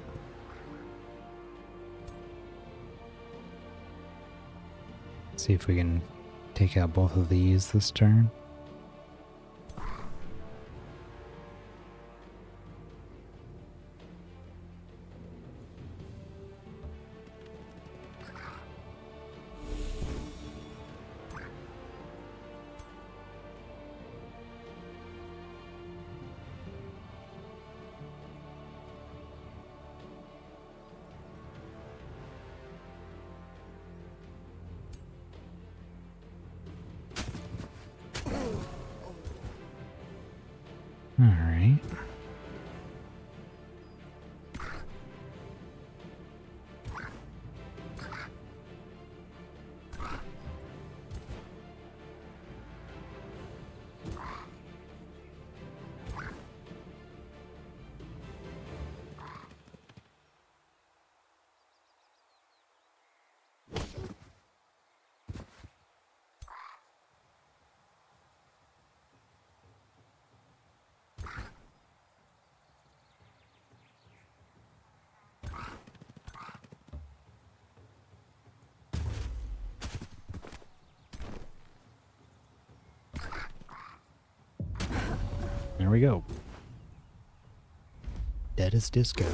See if we can take out both of these this turn. All right. There we go. Dead as disco.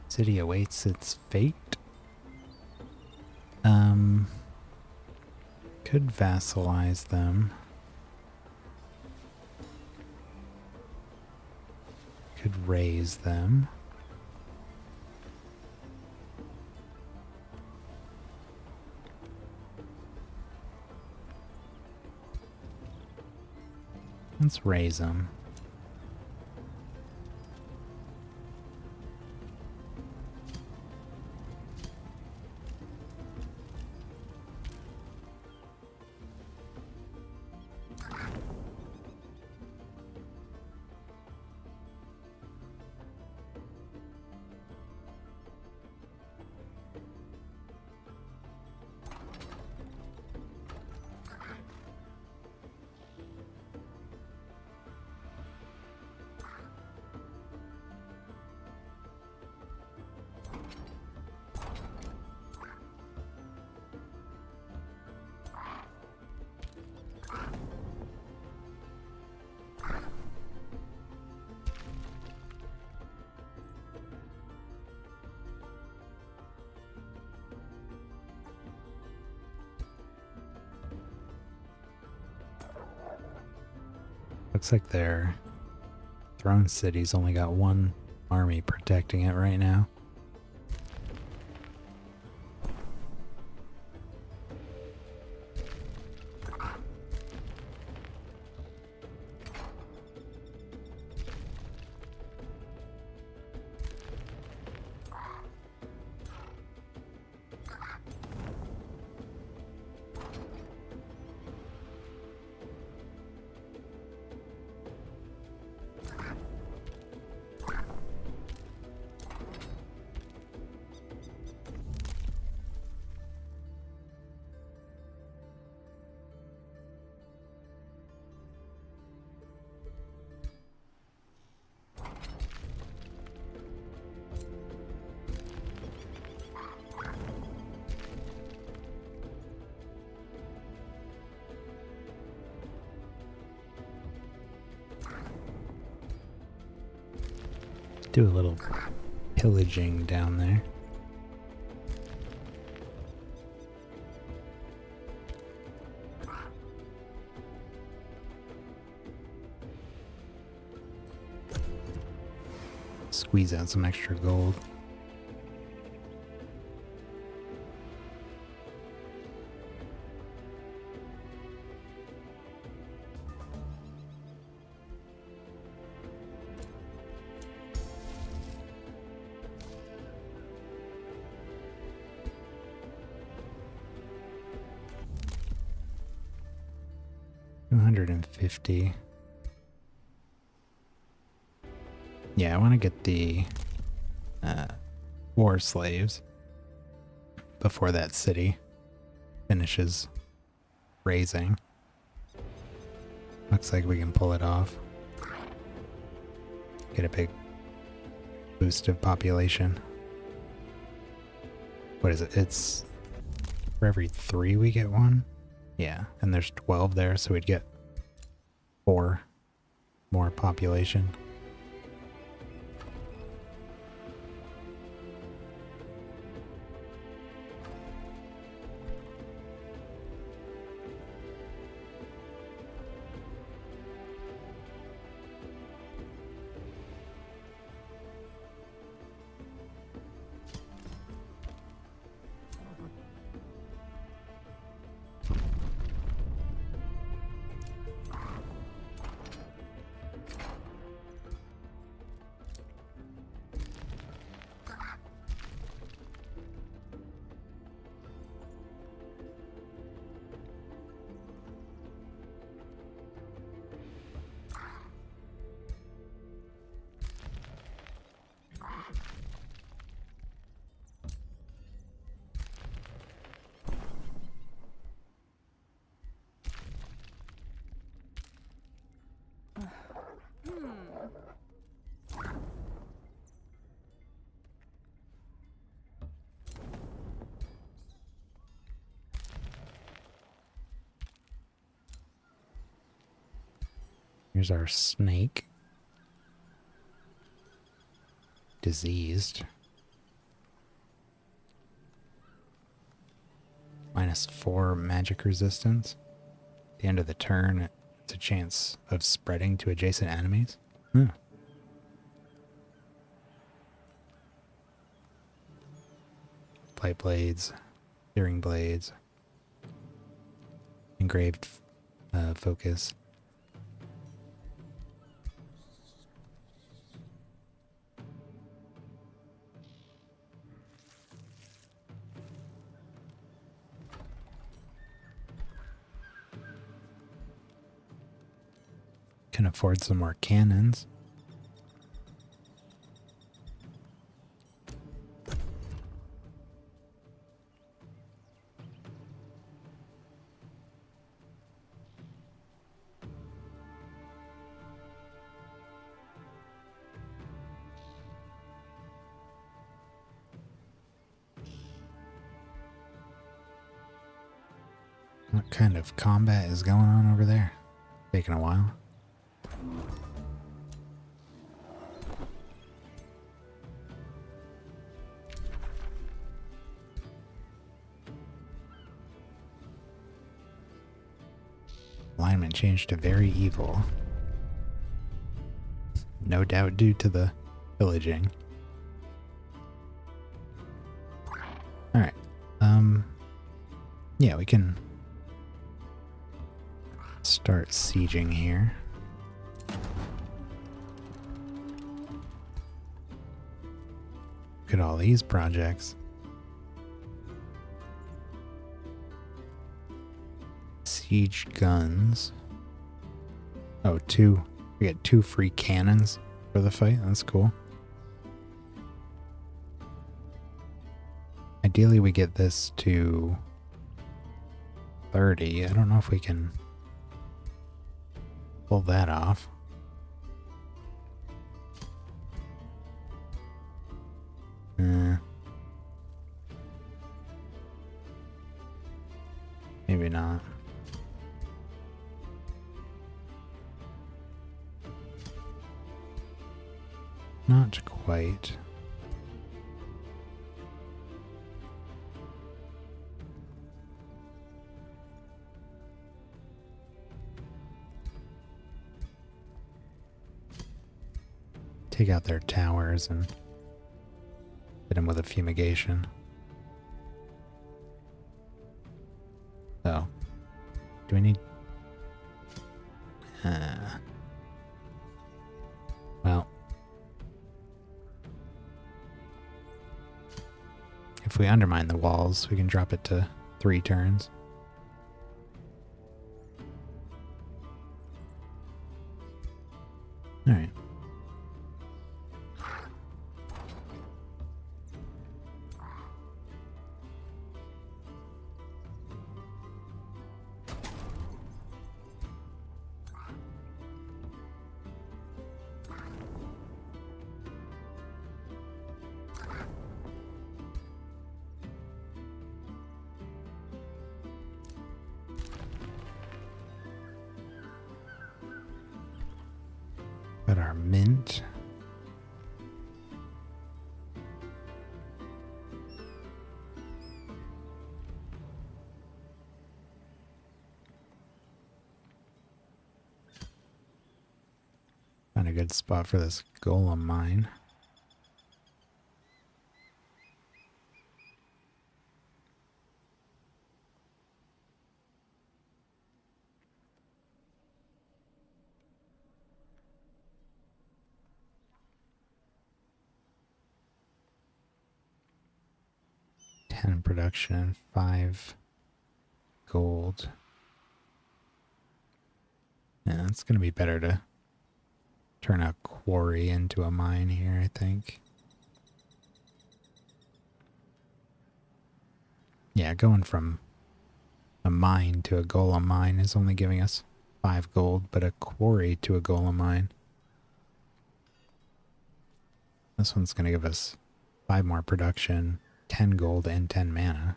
City awaits its fate. Could vassalize them. Could raise them. Let's raise them. Looks like their throne city's only got one army protecting it right now. Do a little pillaging down there. Squeeze out some extra gold. $250. Yeah, I want to get the war slaves before that city finishes raising. Looks like we can pull it off. Get a big boost of population. What is it? It's for every 3 we get one? Yeah, and there's 12 there, so we'd get 4 more population. Here's our snake. Diseased. -4 magic resistance. At the end of the turn, it's a chance of spreading to adjacent enemies. Light blades, searing blades, engraved focus. Can afford some more cannons. What kind of combat is going on over there? Taking a while. Alignment changed to very evil. No doubt due to the pillaging. Alright. Yeah, we can start sieging here. Look at all these projects. Siege guns. Oh, 2. We get 2 free cannons for the fight. That's cool. Ideally, we get this to 30. I don't know if we can pull that off. Maybe not. Not quite. Take out their towers and hit them with a fumigation. Oh. Do we need... Well. If we undermine the walls, we can drop it to 3 turns. Alright. Got our mint. Found a good spot for this golem mine. Production, 5 gold. Yeah, it's going to be better to turn a quarry into a mine here, I think. Yeah, going from a mine to a golem mine is only giving us 5 gold, but a quarry to a golem mine. This one's going to give us 5 more production, 10 gold, and 10 mana.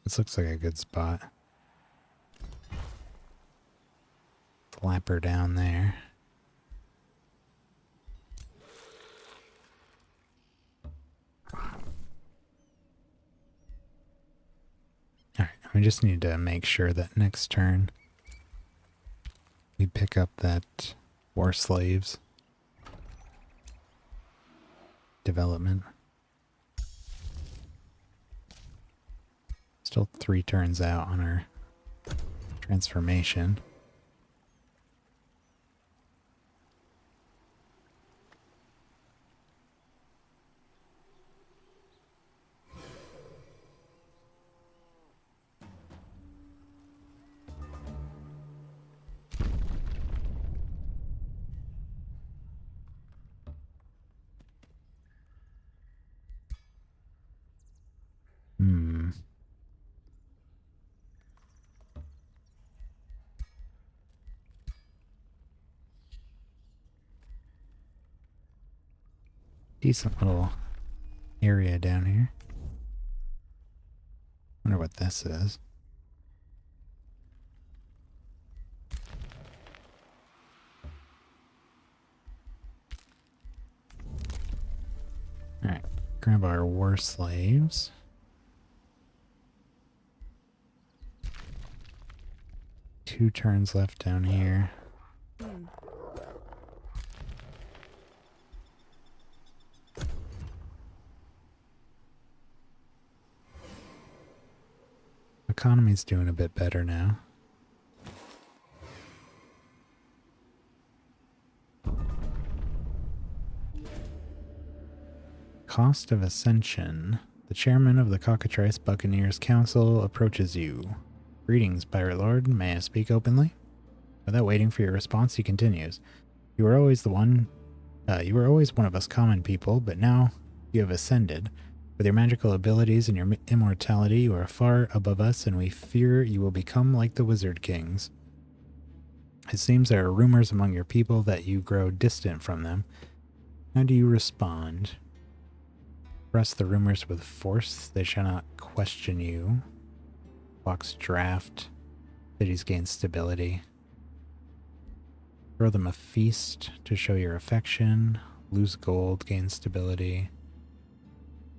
This looks like a good spot. Flapper down there. Alright, we just need to make sure that next turn we pick up that war slaves development. Still 3 turns out on our transformation. Decent little area down here. Wonder what this is. Alright, grab our war slaves. Two turns left down here. Economy's doing a bit better now. Cost of Ascension. The chairman of the Cockatrice Buccaneers Council approaches you. Greetings, Pirate Lord. May I speak openly? Without waiting for your response, he continues. You were always one of us common people, but now you have ascended. With your magical abilities and your immortality, you are far above us, and we fear you will become like the Wizard Kings. It seems there are rumors among your people that you grow distant from them. How do you respond? Press the rumors with force. They shall not question you. Box draft. Cities gain stability. Throw them a feast to show your affection. Lose gold, gain stability.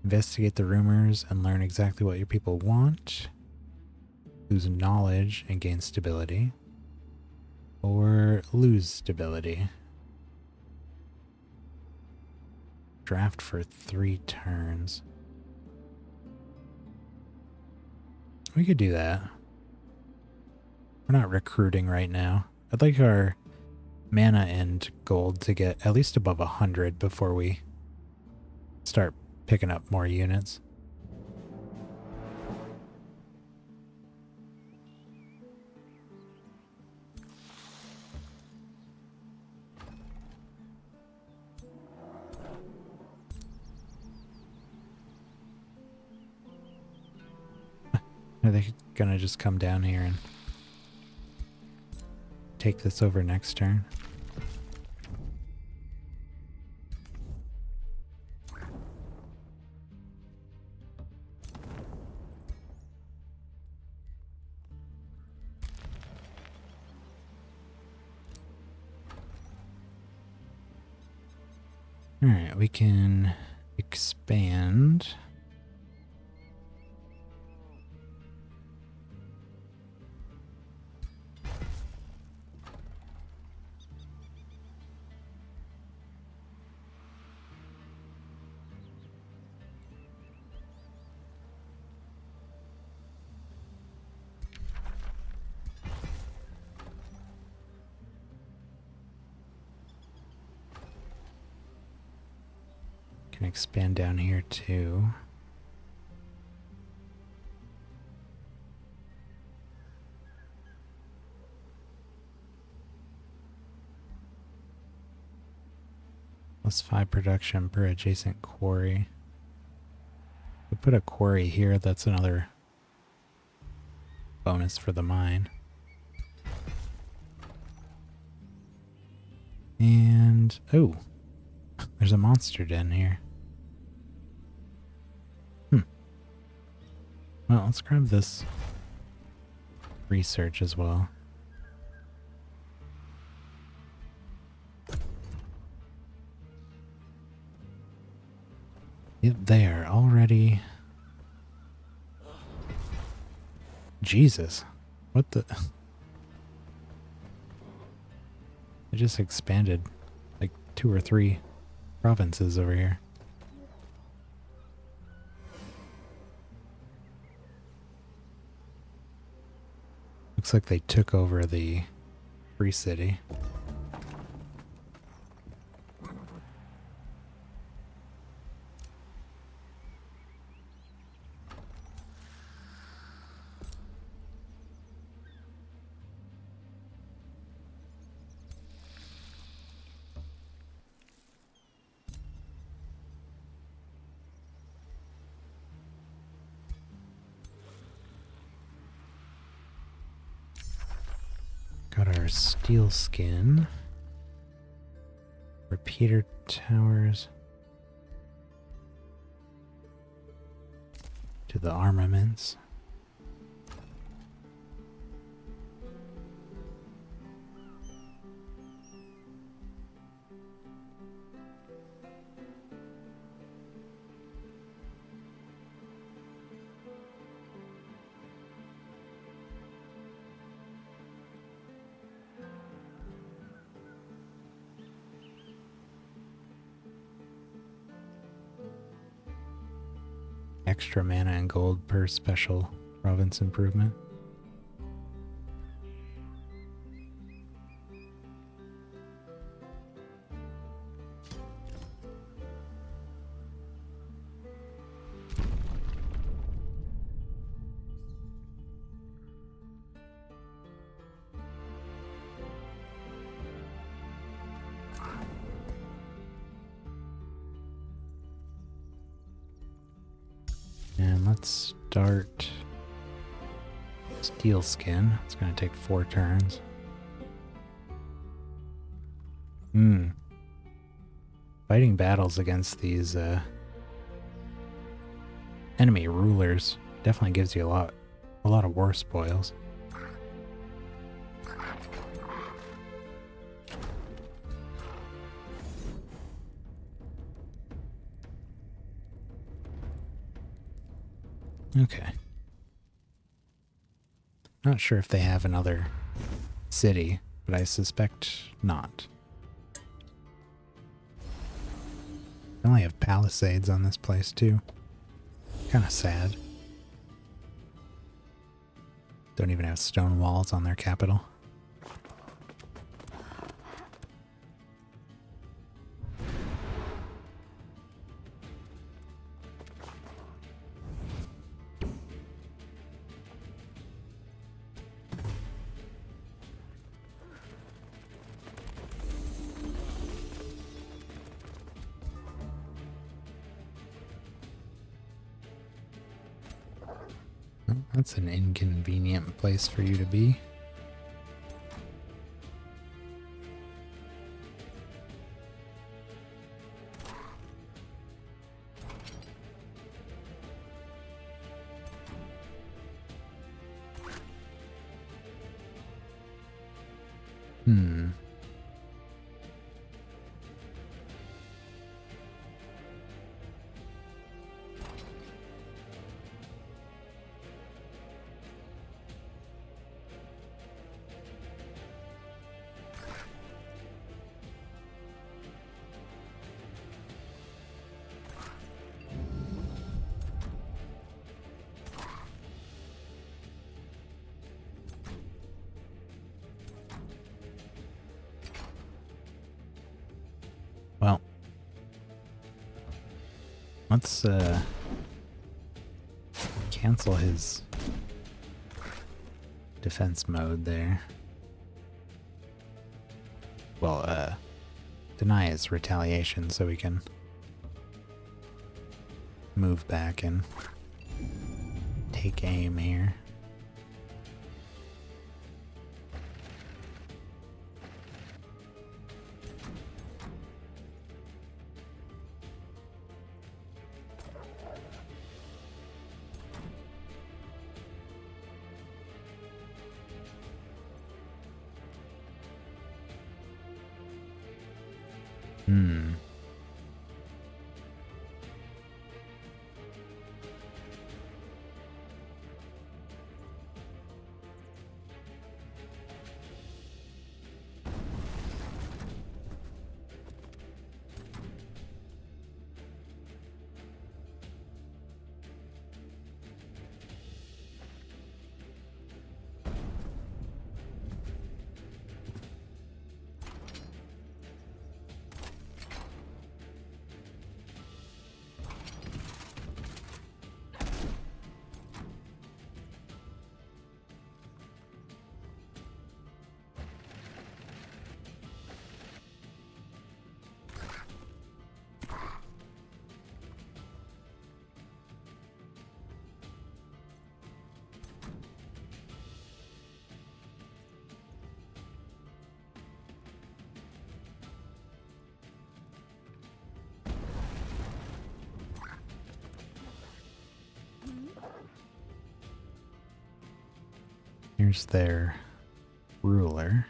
Investigate the rumors and learn exactly what your people want. Lose knowledge and gain stability. Or lose stability. Draft for 3 turns. We could do that. We're not recruiting right now. I'd like our mana and gold to get at least above 100 before we start picking up more units. Are they gonna just come down here and take this over next turn? Alright, we can expand. Can expand down here too. +5 production per adjacent quarry. We put a quarry here, that's another bonus for the mine. And, oh, there's a monster den here. Well, let's grab this research as well. Yep, they are already... Jesus. What the... They just expanded like 2 or 3 provinces over here. Looks like they took over the free city. Got our steel skin. Repeater towers. To the armaments. Extra mana and gold per special province improvement. And let's start steel skin. It's going to take 4 turns. Fighting battles against these enemy rulers definitely gives you a lot of war spoils. Okay. Not sure if they have another city, but I suspect not. They only have palisades on this place too. Kind of sad. Don't even have stone walls on their capital. That's an inconvenient place for you to be. Let's cancel his defense mode there. Well, deny his retaliation so we can move back and take aim here. Here's their ruler.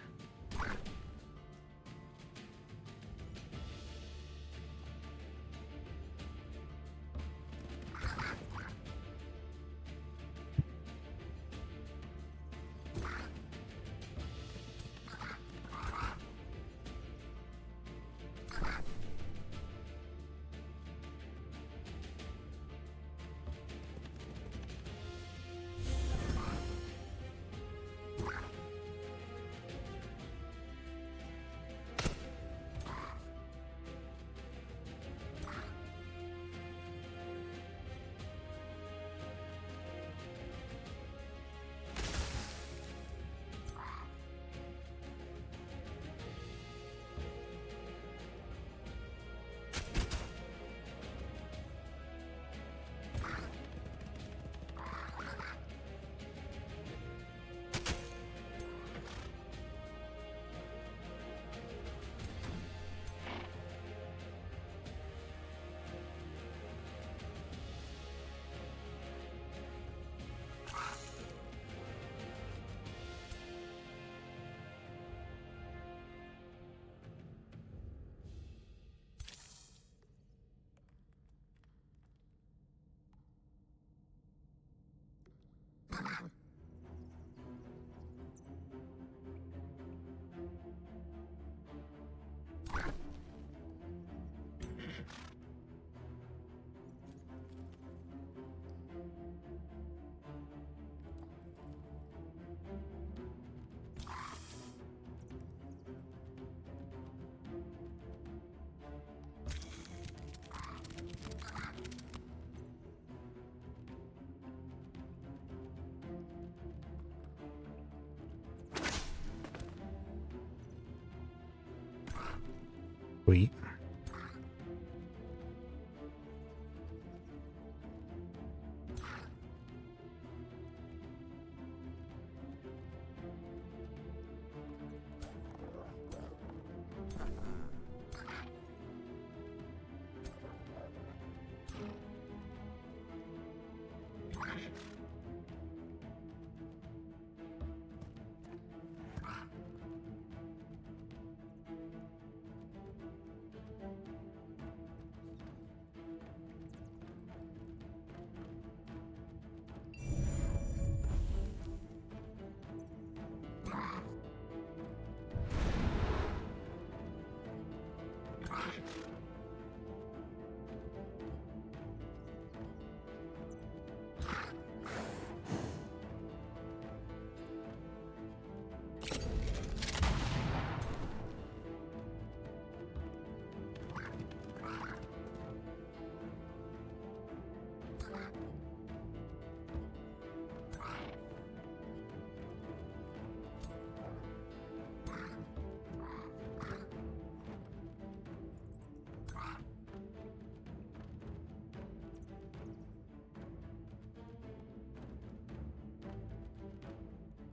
Sweet.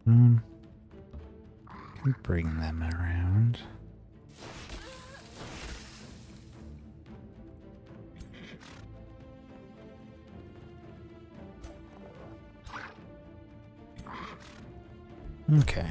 Um, can bring them around. Okay.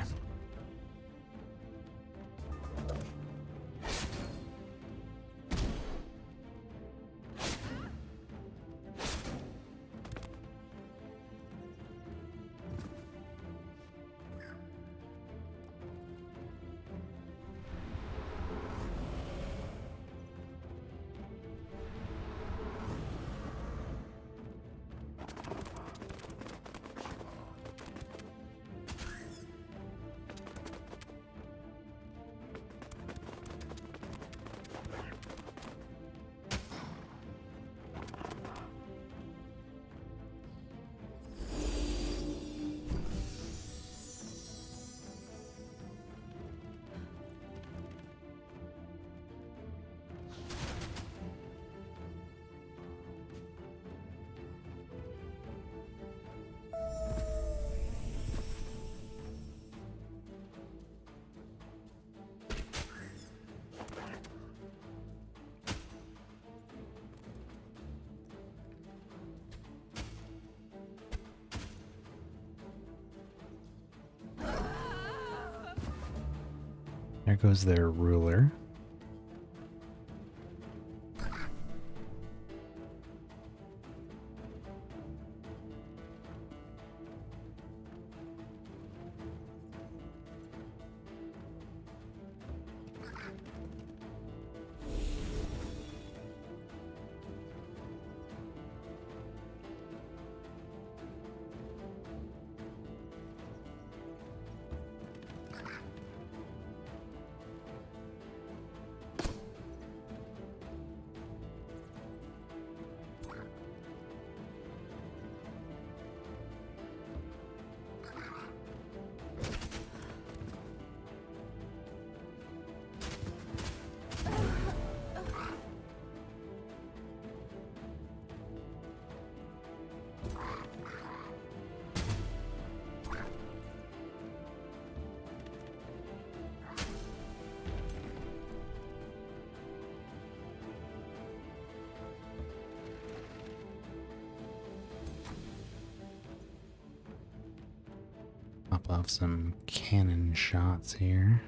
There goes their ruler. Pop off some cannon shots here.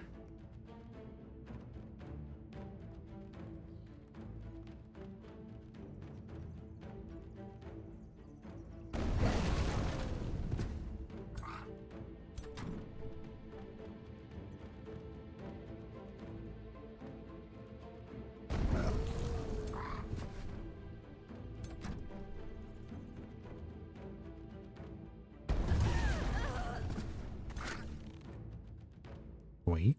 Wait.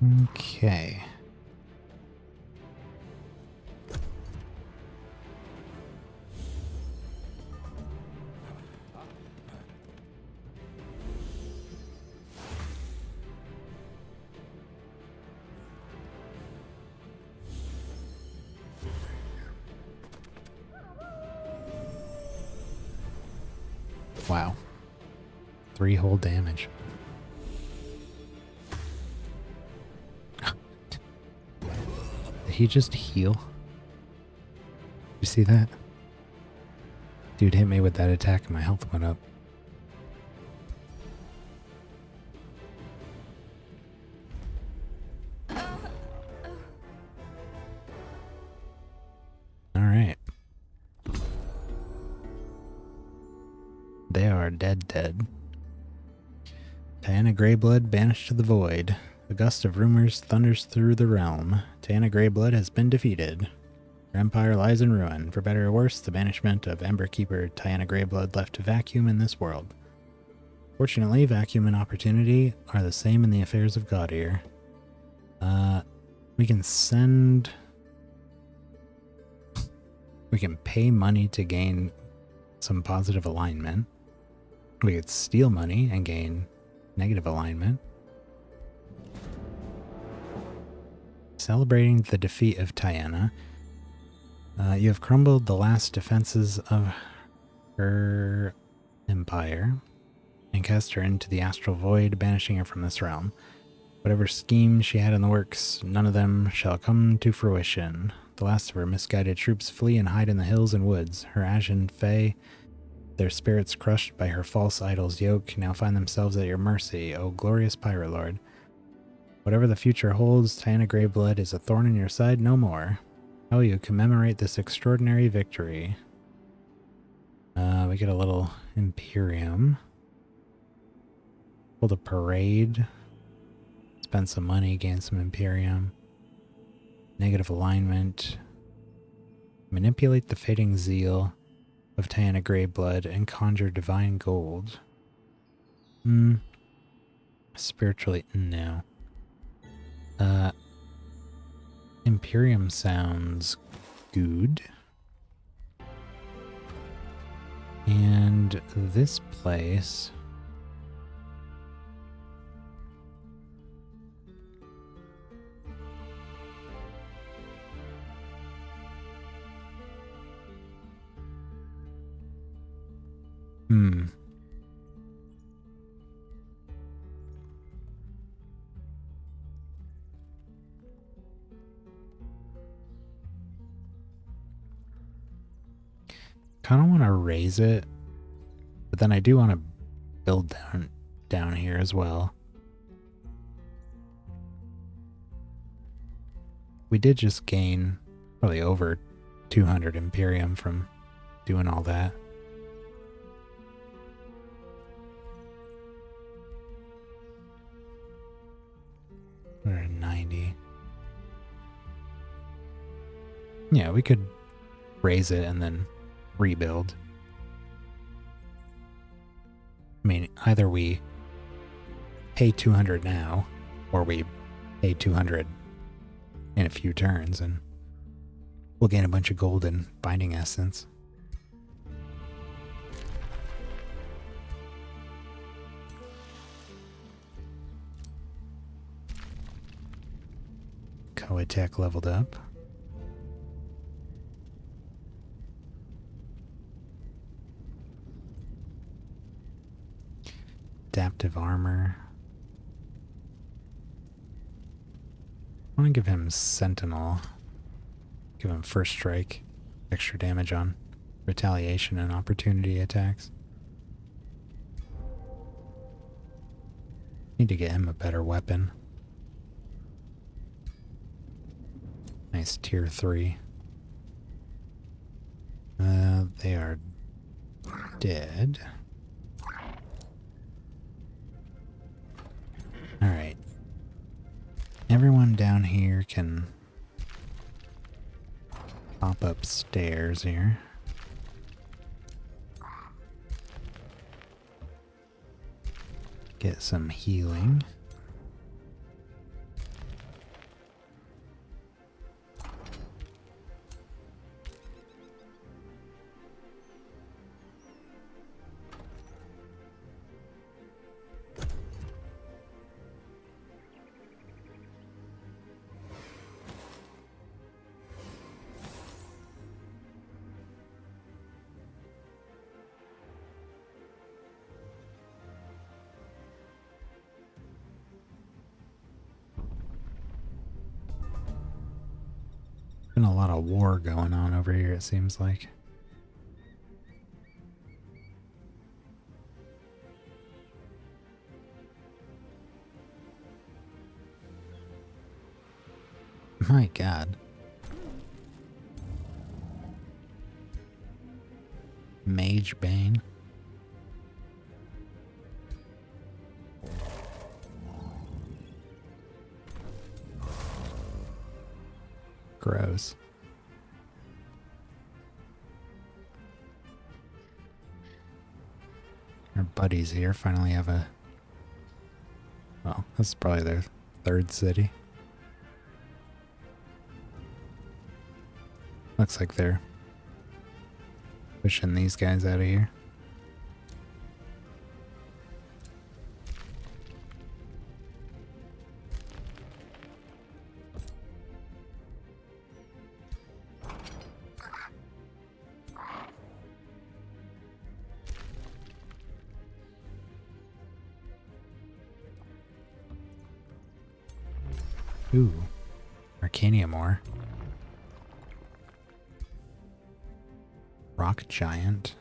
Okay. Wow. 3 whole damage. Did he just heal? You see that? Dude hit me with that attack and my health went up. Alright. They are dead. Diana Greyblood banished to the void. A gust of rumors thunders through the realm. Diana Greyblood has been defeated. Her empire lies in ruin. For better or worse, the banishment of Emberkeeper Diana Greyblood left a vacuum in this world. Fortunately, vacuum and opportunity are the same in the affairs of Godir. We can send... We can pay money to gain some positive alignment. We could steal money and gain negative alignment. Celebrating the defeat of Diana. You have crumbled the last defenses of her empire and cast her into the astral void, banishing her from this realm. Whatever scheme she had in the works, none of them shall come to fruition. The last of her misguided troops flee and hide in the hills and woods. Her Ashen Fae, their spirits crushed by her false idol's yoke, now find themselves at your mercy, O glorious Pyrolord. Whatever the future holds, Diana Greyblood is a thorn in your side no more. How will you commemorate this extraordinary victory? We get a little Imperium. Hold a parade. Spend some money, gain some Imperium. Negative alignment. Manipulate the fading zeal of Diana Greyblood and conjure divine gold. Spiritually, no. Imperium sounds good. And this place... Kind of want to raise it, but then I do want to build down here as well. We did just gain probably over 200 Imperium from doing all that. We're at 90. Yeah, we could raise it and then rebuild. I mean, either we pay 200 now, or we pay 200 in a few turns, and we'll gain a bunch of gold and binding essence. Co-attack leveled up. Adaptive armor. I want to give him Sentinel. Give him First Strike. Extra damage on retaliation and opportunity attacks. Need to get him a better weapon. Nice tier 3. They are dead. Alright. Everyone down here can pop upstairs here. Get some healing. Been a lot of war going on over here, it seems like. My God. Mage Bane. Gross. Our buddies here finally have a... Well, this is probably their third city. Looks like they're pushing these guys out of here. Ooh, Arcanium ore. Rock Giant.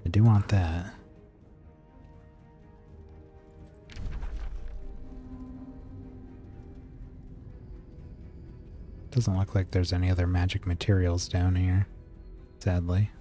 I do want that. Doesn't look like there's any other magic materials down here, sadly.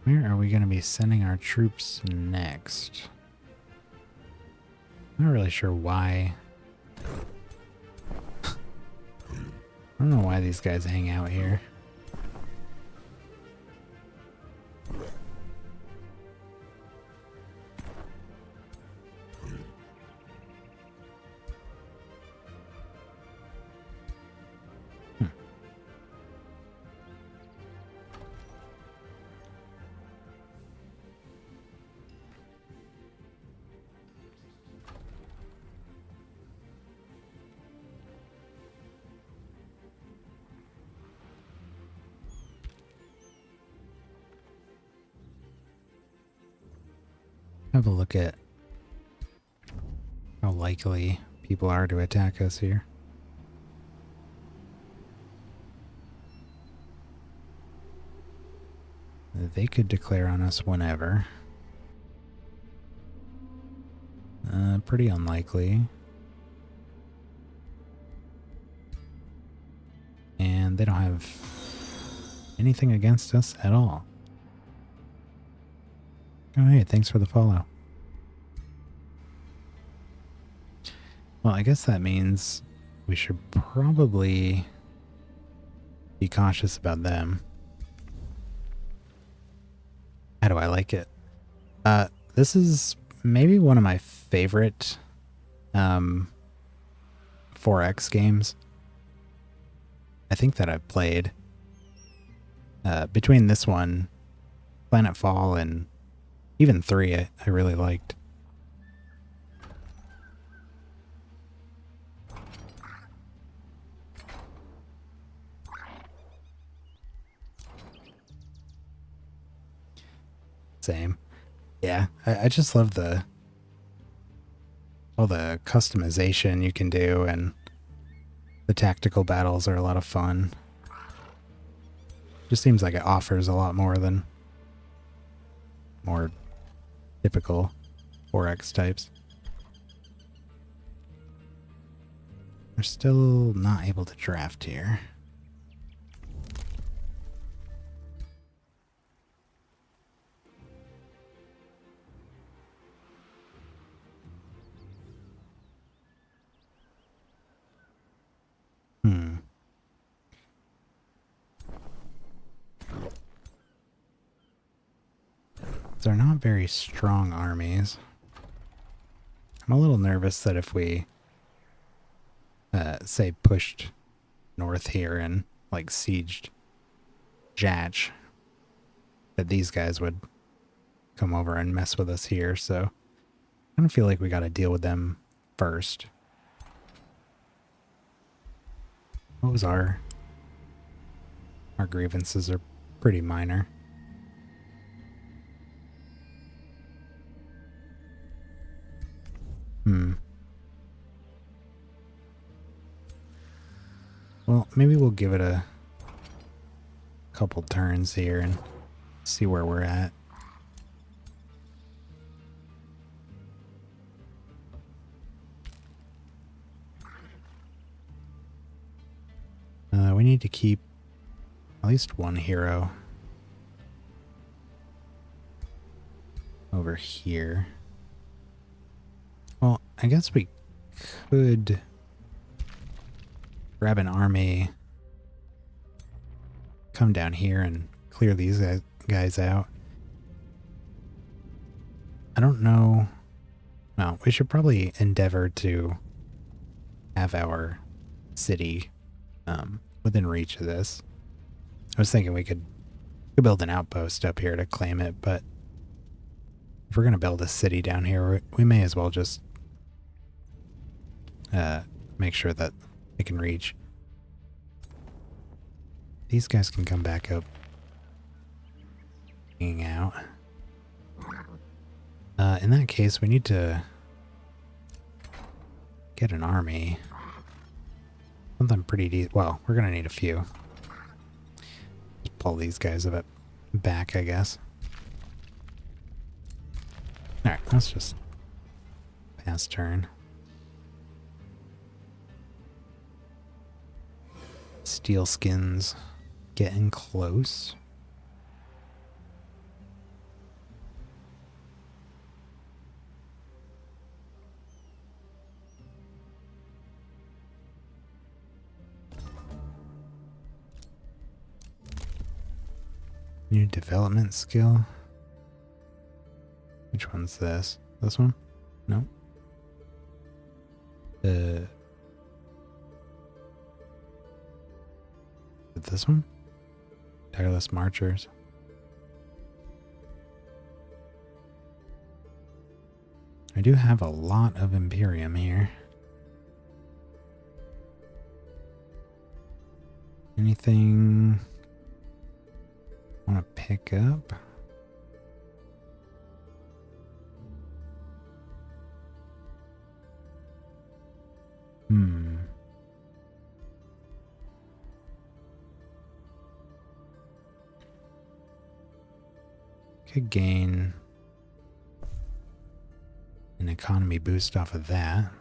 Where are we going to be sending our troops next? I'm not really sure why. I don't know why these guys hang out here. Have a look at how likely people are to attack us here. They could declare on us whenever. Pretty unlikely. And they don't have anything against us at all. Oh, hey, thanks for the follow. Well, I guess that means we should probably be cautious about them. How do I like it? This is maybe one of my favorite 4X games I think that I've played. Between this one, Planetfall, and even 3, I really liked. Same. Yeah, I just love all the customization you can do, and the tactical battles are a lot of fun. Just seems like it offers a lot more than more typical 4X types. We're still not able to draft here. They're not very strong armies. I'm a little nervous that if we, say, pushed north here and, like, sieged Jatch, that these guys would come over and mess with us here, so I don't feel like we gotta deal with them first. What was our grievances are pretty minor. Well, maybe we'll give it a couple turns here and see where we're at. We need to keep at least one hero over here. Well, I guess we could grab an army, come down here and clear these guys out. I don't know. No, we should probably endeavor to have our city within reach of this. I was thinking we could build an outpost up here to claim it, but if we're going to build a city down here, we may as well just make sure that they can reach. These guys can come back up, hanging out. In that case, we need to get an army. Something pretty deep. Well, we're gonna need a few. Just pull these guys a bit back, I guess. Alright, let's just pass turn. Steel skins getting close. New development skill. Which one's this? This one? No. This one? Tireless Marchers. I do have a lot of Imperium here. Anything I want to pick up? Could gain an economy boost off of that.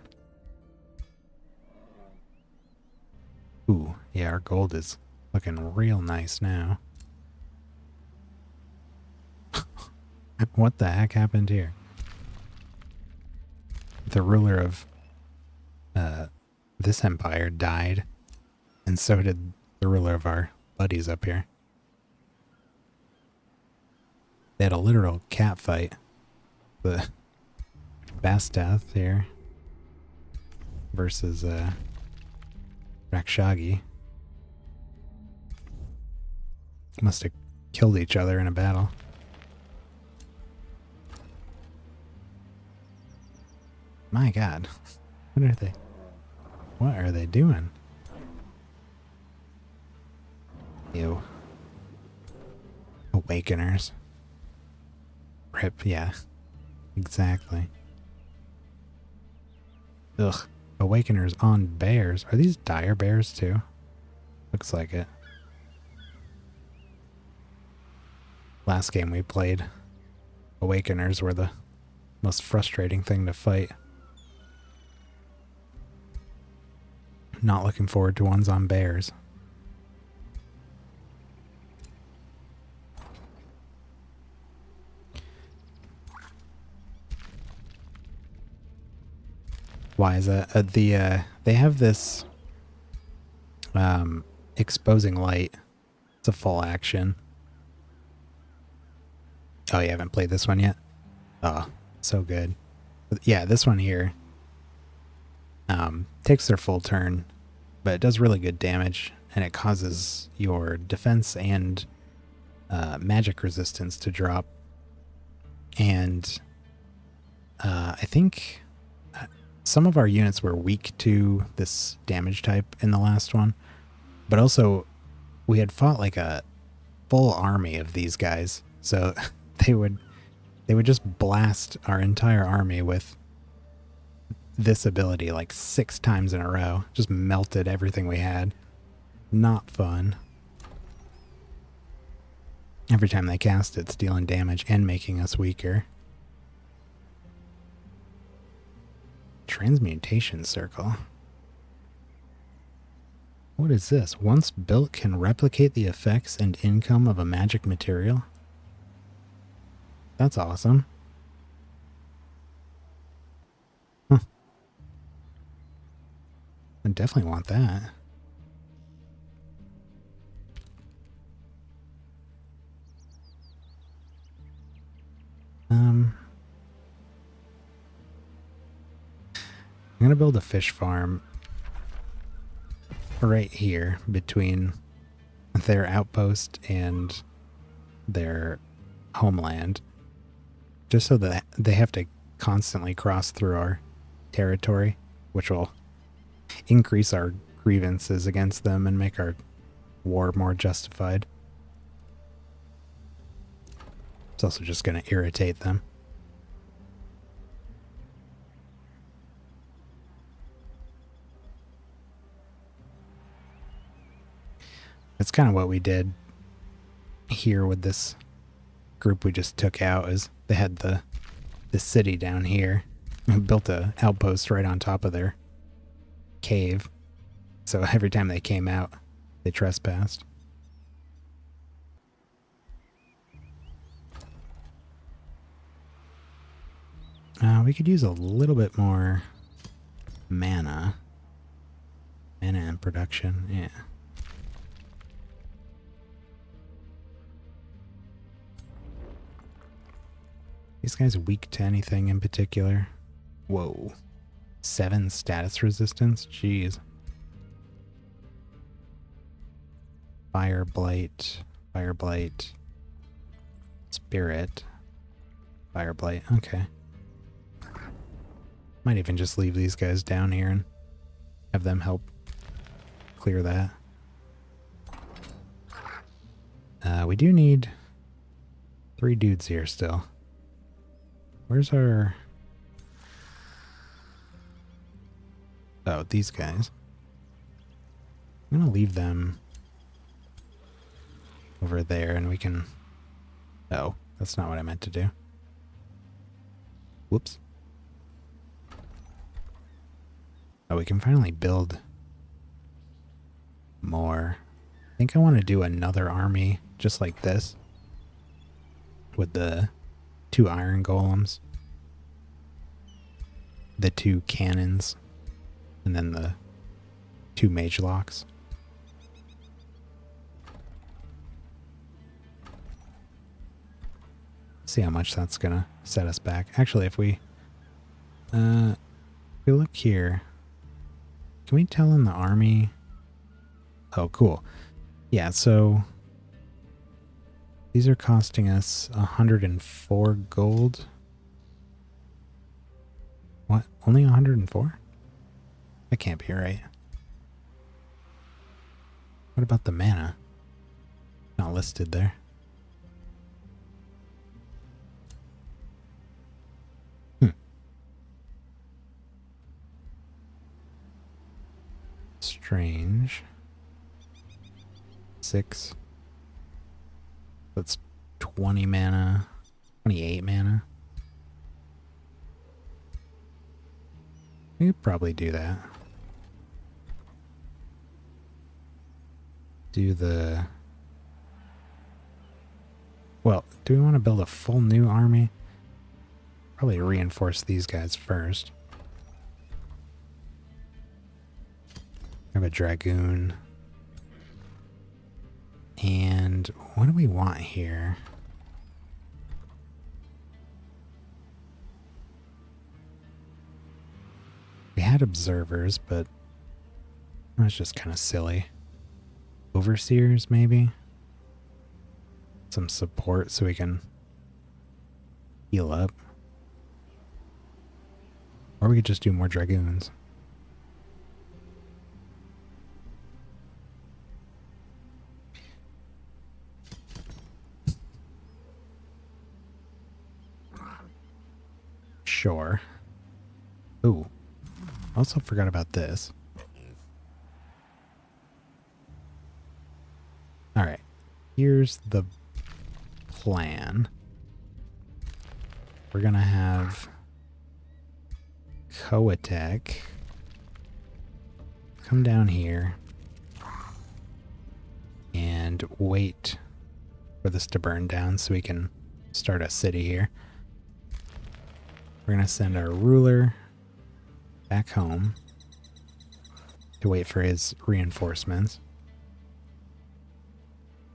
Ooh, yeah, our gold is looking real nice now. What the heck happened here? The ruler of this empire died, and so did the ruler of our buddies up here. They had a literal cat fight. The Bastath here versus Rakshagi. Must have killed each other in a battle. My God. What are they doing? Ew. Awakeners. Rip, yeah. Exactly. Ugh. Awakeners on bears. Are these dire bears too? Looks like it. Last game we played, Awakeners were the most frustrating thing to fight. Not looking forward to ones on bears. Why is that? They have this exposing light. It's a full action. Oh, you haven't played this one yet? Oh, so good. But yeah, this one here takes their full turn, but it does really good damage, and it causes your defense and magic resistance to drop. And I think some of our units were weak to this damage type in the last one, but also we had fought like a full army of these guys, so they would just blast our entire army with this ability like 6 times in a row. Just melted everything we had. Not fun. Every time they cast it, it's dealing damage and making us weaker. Transmutation circle. What is this? Once built, can replicate the effects and income of a magic material? That's awesome. Huh. I definitely want that. I'm gonna build a fish farm right here between their outpost and their homeland, just so that they have to constantly cross through our territory, which will increase our grievances against them and make our war more justified. It's also just going to irritate them. That's kind of what we did here with this group we just took out. Is they had the city down here and built a outpost right on top of their cave. So every time they came out, they trespassed. We could use a little bit more mana. Mana and production, yeah. These guys weak to anything in particular? Whoa. 7 status resistance? Jeez. Fire Blight. Fire Blight. Spirit. Fire Blight. Okay. Might even just leave these guys down here and have them help clear that. We do need 3 dudes here still. Where's our... Oh, these guys. I'm gonna leave them over there and we can... Oh, that's not what I meant to do. Whoops. Oh, we can finally build more. I think I want to do another army just like this with the 2 iron golems, the 2 cannons, and then the 2 mage locks. See how much that's gonna set us back. Actually, if we look here, can we tell in the army? Oh, cool. Yeah, so these are costing us 104 gold. What? Only 104? That can't be right. What about the mana? Not listed there. Strange. 6. That's 20 mana. 28 mana. We could probably do that. Do the... Well, do we want to build a full new army? Probably reinforce these guys first. We have a dragoon. And what do we want here? had observers, but that's just kind of silly. Overseers, maybe? Some support so we can heal up. Or we could just do more dragoons. Sure. Ooh. Also forgot about this. Alright. Here's the plan. We're gonna have Covetous come down here and wait for this to burn down so we can start a city here. We're going to send our ruler back home to wait for his reinforcements.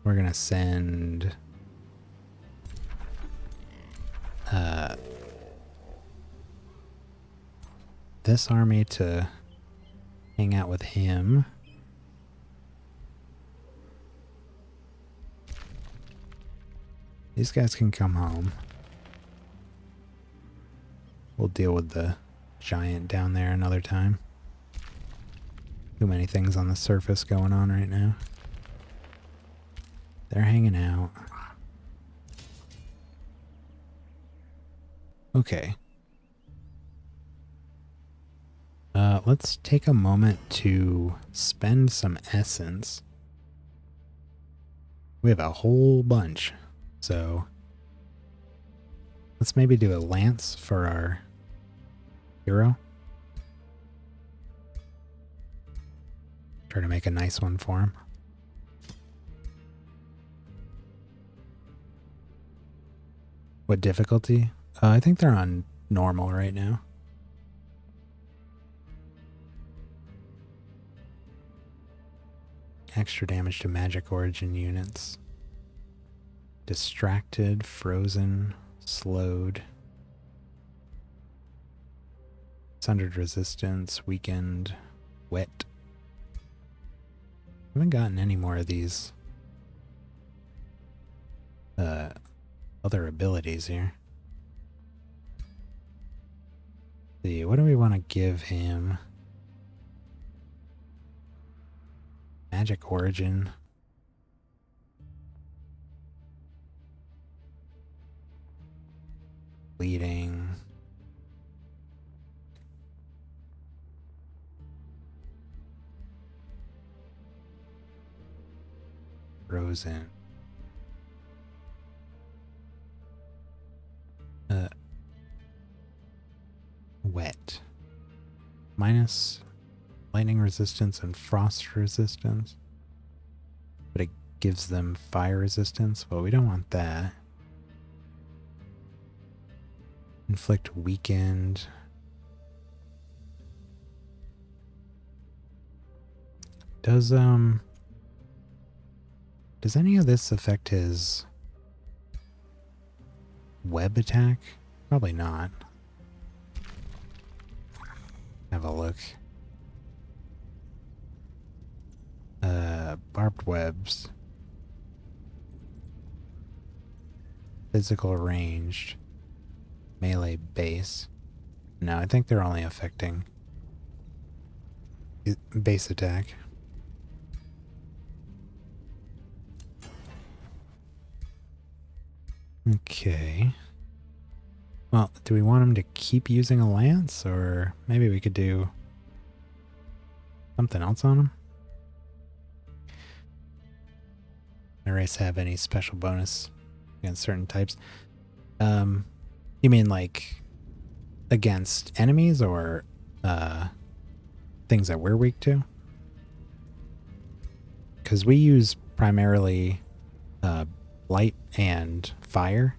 We're going to send this army to hang out with him. These guys can come home. We'll deal with the giant down there another time. Too many things on the surface going on right now. They're hanging out. Okay. Let's take a moment to spend some essence. We have a whole bunch, so let's maybe do a lance for our hero. Try to make a nice one for him. What difficulty? I think they're on normal right now. Extra damage to magic origin units. Distracted, frozen, slowed. Sundered resistance, weakened, wet. Haven't gotten any more of these other abilities here. Let's see, what do we want to give him? Magic origin. Bleeding. Frozen. Wet. Minus lightning resistance and frost resistance. But it gives them fire resistance. Well, we don't want that. Inflict weakened. Does any of this affect his web attack? Probably not. Have a look. Barbed webs. Physical ranged. Melee base. No, I think they're only affecting base attack. Okay. Well, do we want him to keep using a lance, or maybe we could do something else on him? My race have any special bonus against certain types? You mean like against enemies or things that we're weak to? Because we use primarily light and fire,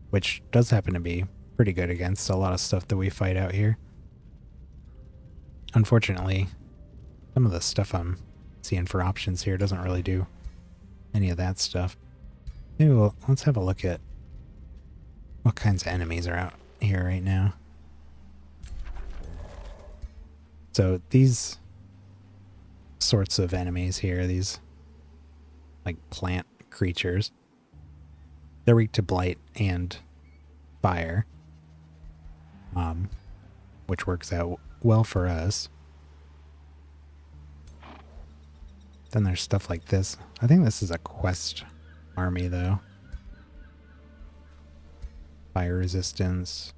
which does happen to be pretty good against a lot of stuff that we fight out here. Unfortunately, some of the stuff I'm seeing for options here doesn't really do any of that stuff. Maybe let's have a look at what kinds of enemies are out here right now. So these sorts of enemies here, these like plant creatures, they're weak to blight and fire, which works out well for us. Then there's stuff like this. I think this is a quest army though. Fire resistance,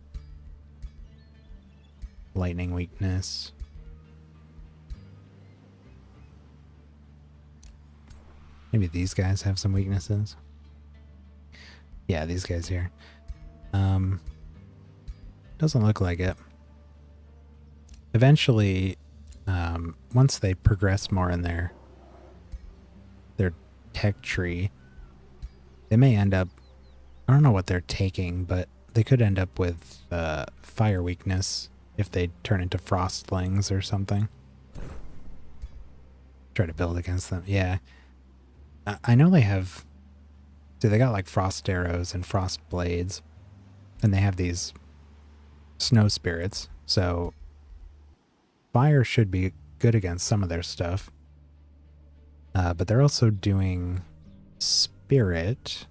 lightning weakness. Maybe these guys have some weaknesses. Yeah, these guys here. Doesn't look like it. Eventually, once they progress more in their tech tree, they may end up, I don't know what they're taking, but they could end up with fire weakness if they turn into frostlings or something. Try to build against them. Yeah. I know they have, so they got like frost arrows and frost blades, and they have these snow spirits, so fire should be good against some of their stuff. But they're also doing spirit,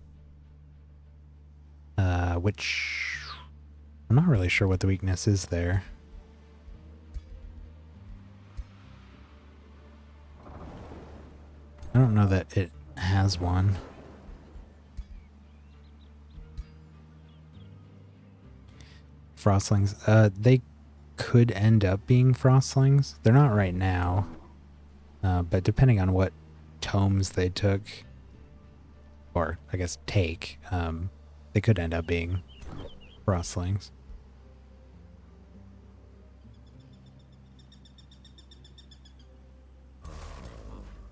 which I'm not really sure what the weakness is there. I don't know that it has one. Frostlings. They could end up being frostlings. They're not right now. But depending on what tomes they took, or I guess take, they could end up being frostlings.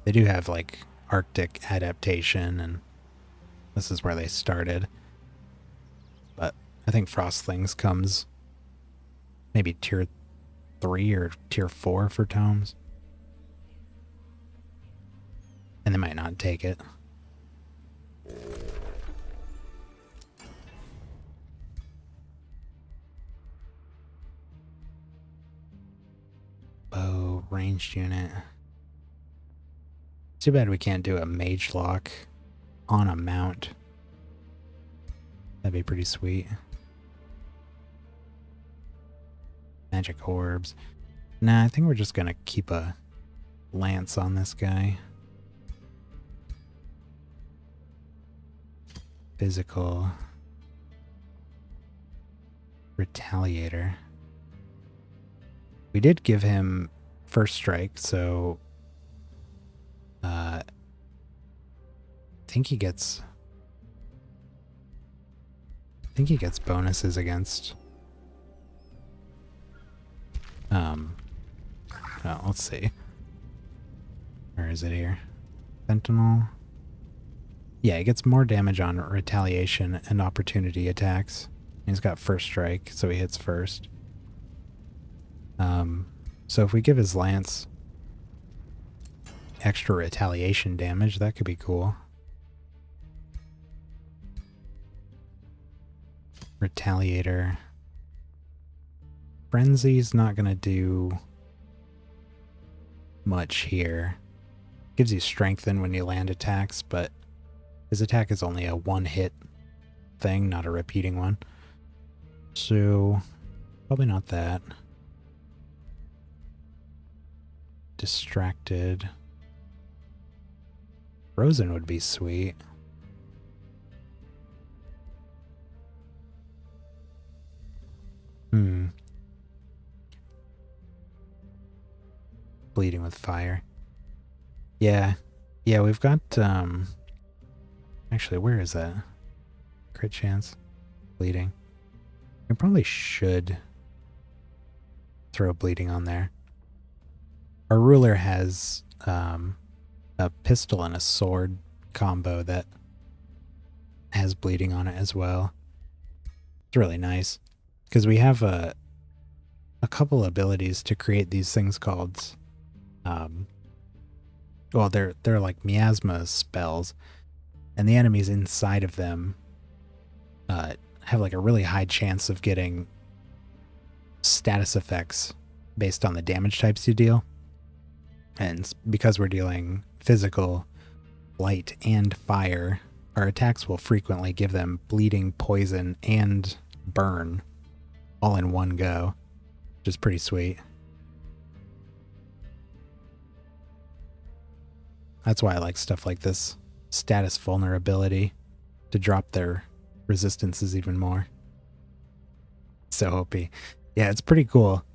They do have like Arctic adaptation, and this is where they started. But I think frostlings comes maybe tier 3 or tier 4 for tomes. And they might not take it. Bow, ranged unit. Too bad we can't do a mage lock on a mount. That'd be pretty sweet. Magic orbs. Nah, I think we're just gonna keep a lance on this guy. Physical. Retaliator. We did give him first strike, so I think he gets bonuses against oh, let's see. Where is it here? Sentinel. Yeah, he gets more damage on retaliation and opportunity attacks. He's got first strike, so he hits first. So if we give his lance extra retaliation damage, that could be cool. Retaliator. Frenzy's not gonna do much here. Gives you strengthen when you land attacks, but his attack is only a one-hit thing, not a repeating one. So, probably not that. Distracted. Frozen would be sweet. Bleeding with fire. Yeah, we've got, actually, where is that? Crit chance. Bleeding. We probably should throw bleeding on there. Our ruler has, a pistol and a sword combo that has bleeding on it as well. It's really nice, because we have a couple abilities to create these things called, well, they're like miasma spells, and the enemies inside of them have like a really high chance of getting status effects based on the damage types you deal. And because we're dealing physical, light, and fire, our attacks will frequently give them bleeding, poison, and burn all in one go, which is pretty sweet. That's why I like stuff like this status vulnerability to drop their resistances even more. So OP. Yeah, it's pretty cool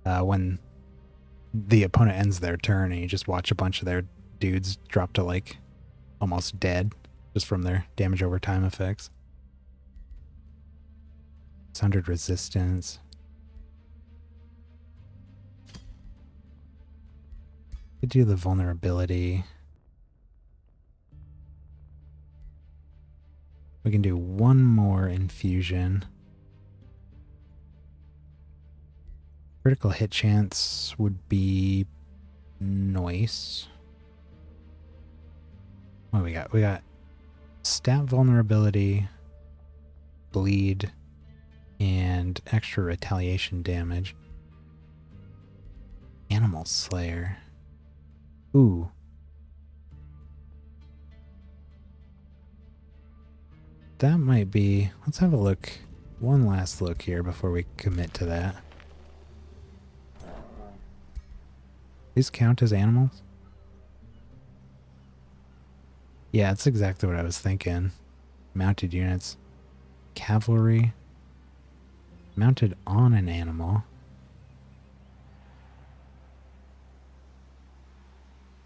when the opponent ends their turn and you just watch a bunch of their dudes drop to like almost dead just from their damage over time effects. 600 resistance. Could do the vulnerability. We can do one more infusion. Critical hit chance would be nice. What do we got? We got stat vulnerability, bleed, and extra retaliation damage. Animal Slayer. Ooh. That might be... Let's have a look. One last look here before we commit to that. These count as animals? Yeah, that's exactly what I was thinking. Mounted units. Cavalry. Mounted on an animal.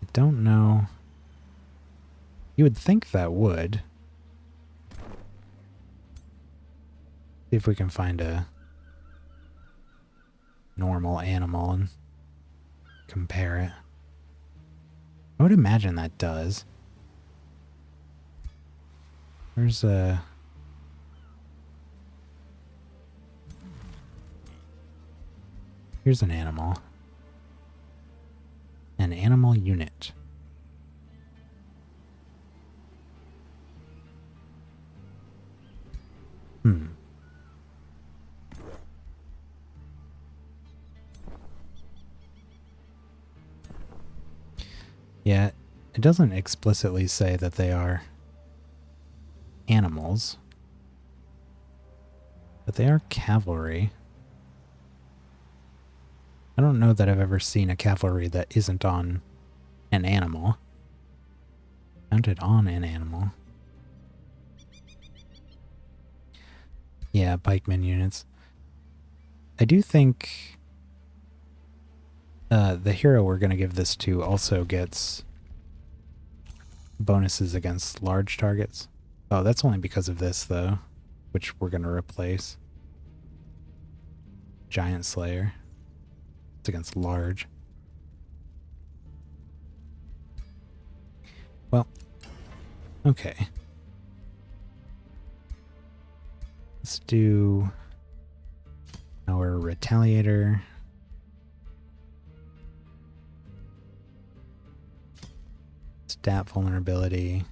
I don't know. You would think that would. See if we can find a normal animal and compare it. I would imagine that does. Here's an animal. An animal unit. Yeah, it doesn't explicitly say that they are animals, but they are cavalry. I don't know that I've ever seen a cavalry that isn't on an animal. Mounted on an animal. Yeah, pikeman units. I do think the hero we're going to give this to also gets bonuses against large targets. Oh, that's only because of this, though, which we're going to replace. Giant Slayer. It's against large. Well, okay. Let's do our Retaliator. Stat vulnerability.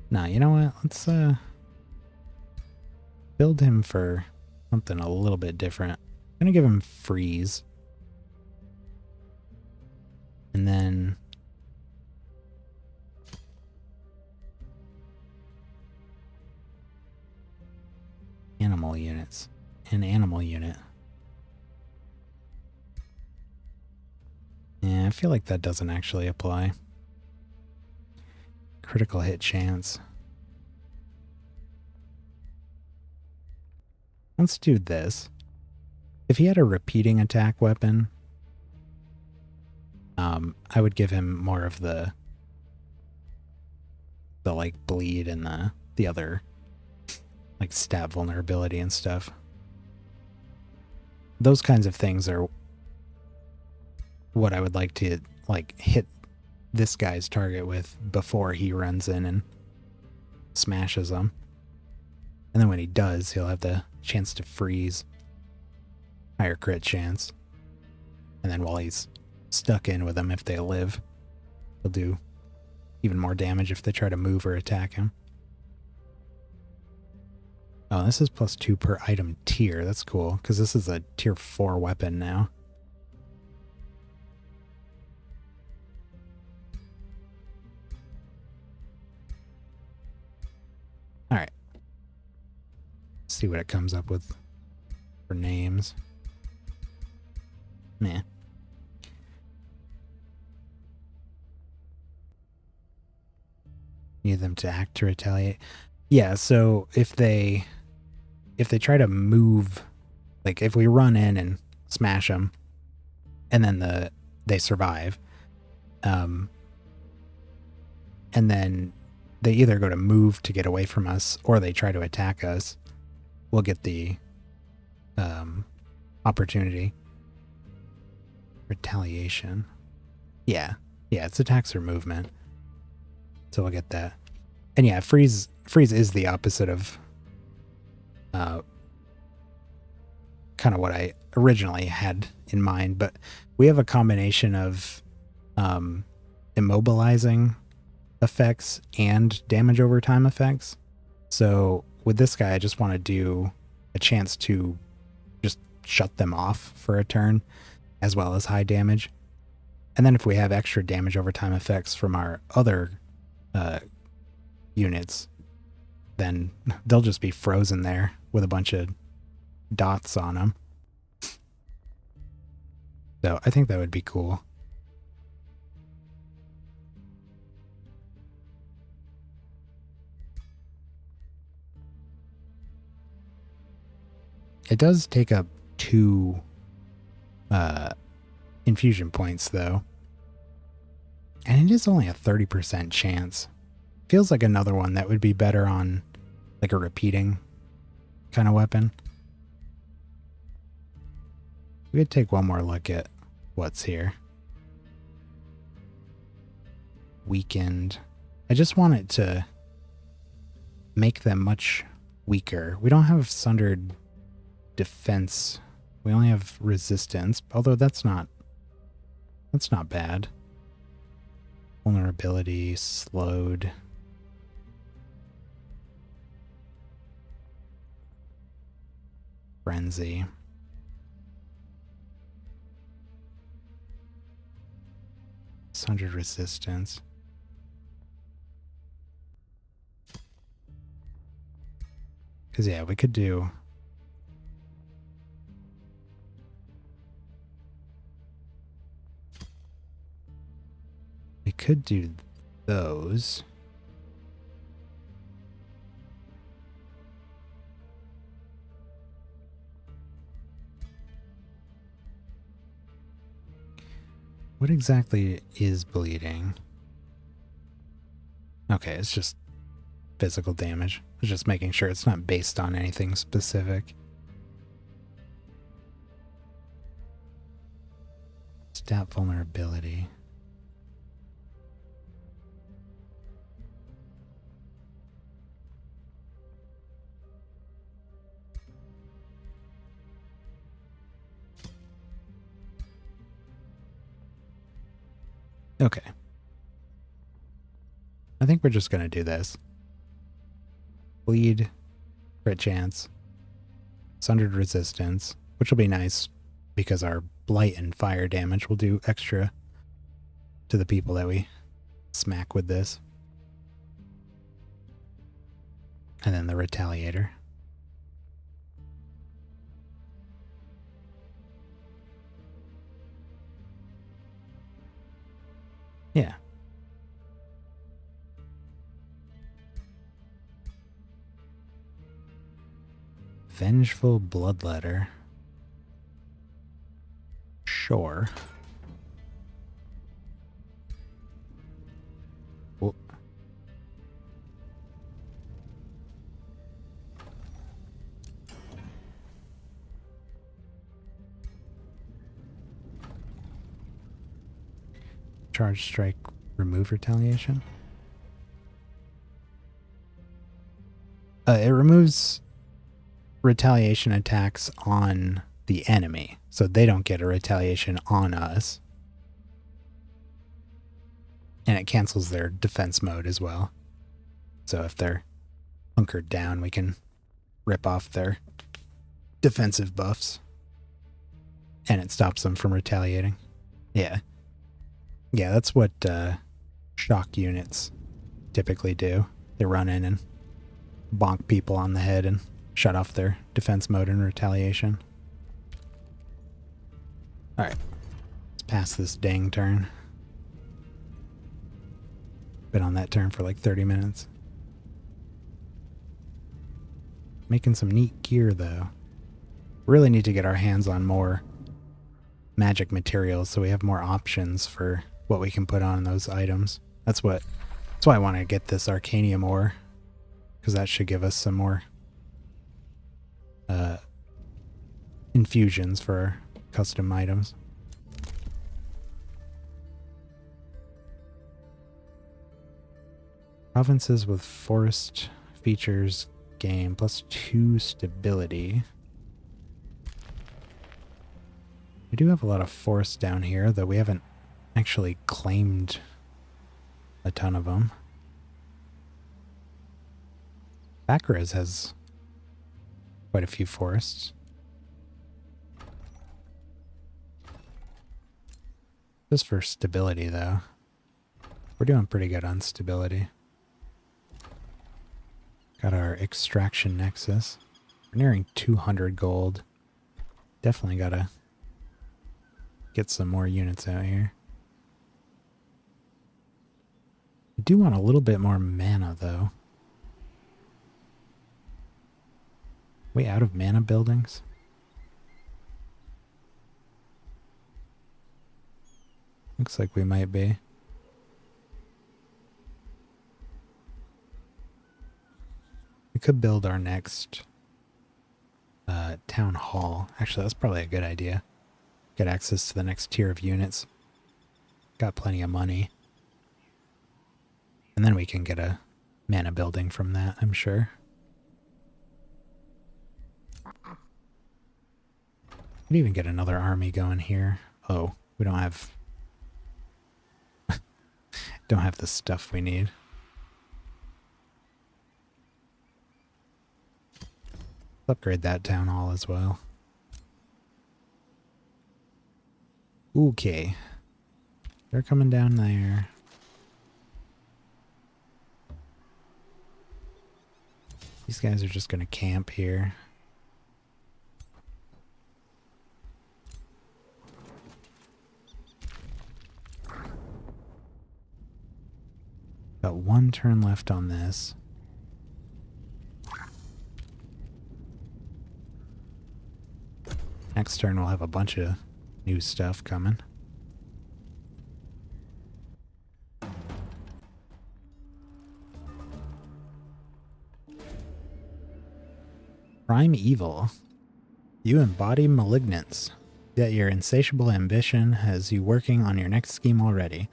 Nah, you know what? Let's build him for something a little bit different. I'm gonna give him freeze. And then animal units. An animal unit. Yeah, I feel like that doesn't actually apply. Critical hit chance. Let's do this. If he had a repeating attack weapon, I would give him more of the like bleed and the other like stat vulnerability and stuff. Those kinds of things are what I would like to like hit this guy's target with before he runs in and smashes them. And then when he does, he'll have the chance to freeze. Higher crit chance. And then while he's stuck in with them, if they live, he'll do even more damage if they try to move or attack him. Oh, Oh, this is +2 per item tier. That's cool, because this is a tier 4 weapon now. Alright. See what it comes up with for names. Meh. Need them to act to retaliate. Yeah, so if they try to move, like if we run in and smash them, and then they survive, and then they either go to move to get away from us or they try to attack us, we'll get the opportunity. Retaliation. Yeah, it's attacks or movement. So we'll get that. And yeah, freeze is the opposite of kind of what I originally had in mind, but we have a combination of immobilizing effects and damage over time effects. So with this guy, I just want to do a chance to just shut them off for a turn, as well as high damage. And then if we have extra damage over time effects from our other units, then they'll just be frozen there with a bunch of dots on them. So I think that would be cool. It does take up 2 infusion points though. And it is only a 30% chance. Feels like another one that would be better on like a repeating kind of weapon. We could take one more look at what's here. Weakened. I just want it to make them much weaker. We don't have sundered defense. We only have resistance, although that's not bad. Vulnerability, slowed. Frenzy. Sundered resistance. Because yeah, we could do... We could do those. What exactly is bleeding? Okay, it's just physical damage. I was just making sure it's not based on anything specific. Stat vulnerability. Okay. I think we're just going to do this. Bleed, crit chance, sundered resistance, which will be nice because our blight and fire damage will do extra to the people that we smack with this. And then the retaliator. Yeah. Vengeful Bloodletter. Sure. Whoa. Charge strike, remove retaliation. It removes retaliation attacks on the enemy, so they don't get a retaliation on us. And it cancels their defense mode as well. So if they're hunkered down, we can rip off their defensive buffs. And it stops them from retaliating. Yeah. Yeah, that's what shock units typically do. They run in and bonk people on the head and shut off their defense mode in retaliation. Alright. Let's pass this dang turn. Been on that turn for like 30 minutes. Making some neat gear though. Really need to get our hands on more magic materials so we have more options for what we can put on those items. That's why I want to get this Arcanium ore, because that should give us some more infusions for our custom items. Provinces with forest features gain +2 stability. We do have a lot of forests down here, though we haven't actually claimed a ton of them. Baccaris has quite a few forests. Just for stability, though. We're doing pretty good on stability. Got our extraction nexus. We're nearing 200 gold. Definitely gotta get some more units out here. I do want a little bit more mana, though. We out of mana buildings? Looks like we might be. We could build our next town hall. Actually, that's probably a good idea. Get access to the next tier of units. Got plenty of money. And then we can get a mana building from that, I'm sure. Could even get another army going here. Oh, we don't have don't have the stuff we need. Let's upgrade that town hall as well. Okay. They're coming down there. These guys are just going to camp here. Got one turn left on this. Next turn we'll have a bunch of new stuff coming. Prime Evil. You embody malignance, yet your insatiable ambition has you working on your next scheme already.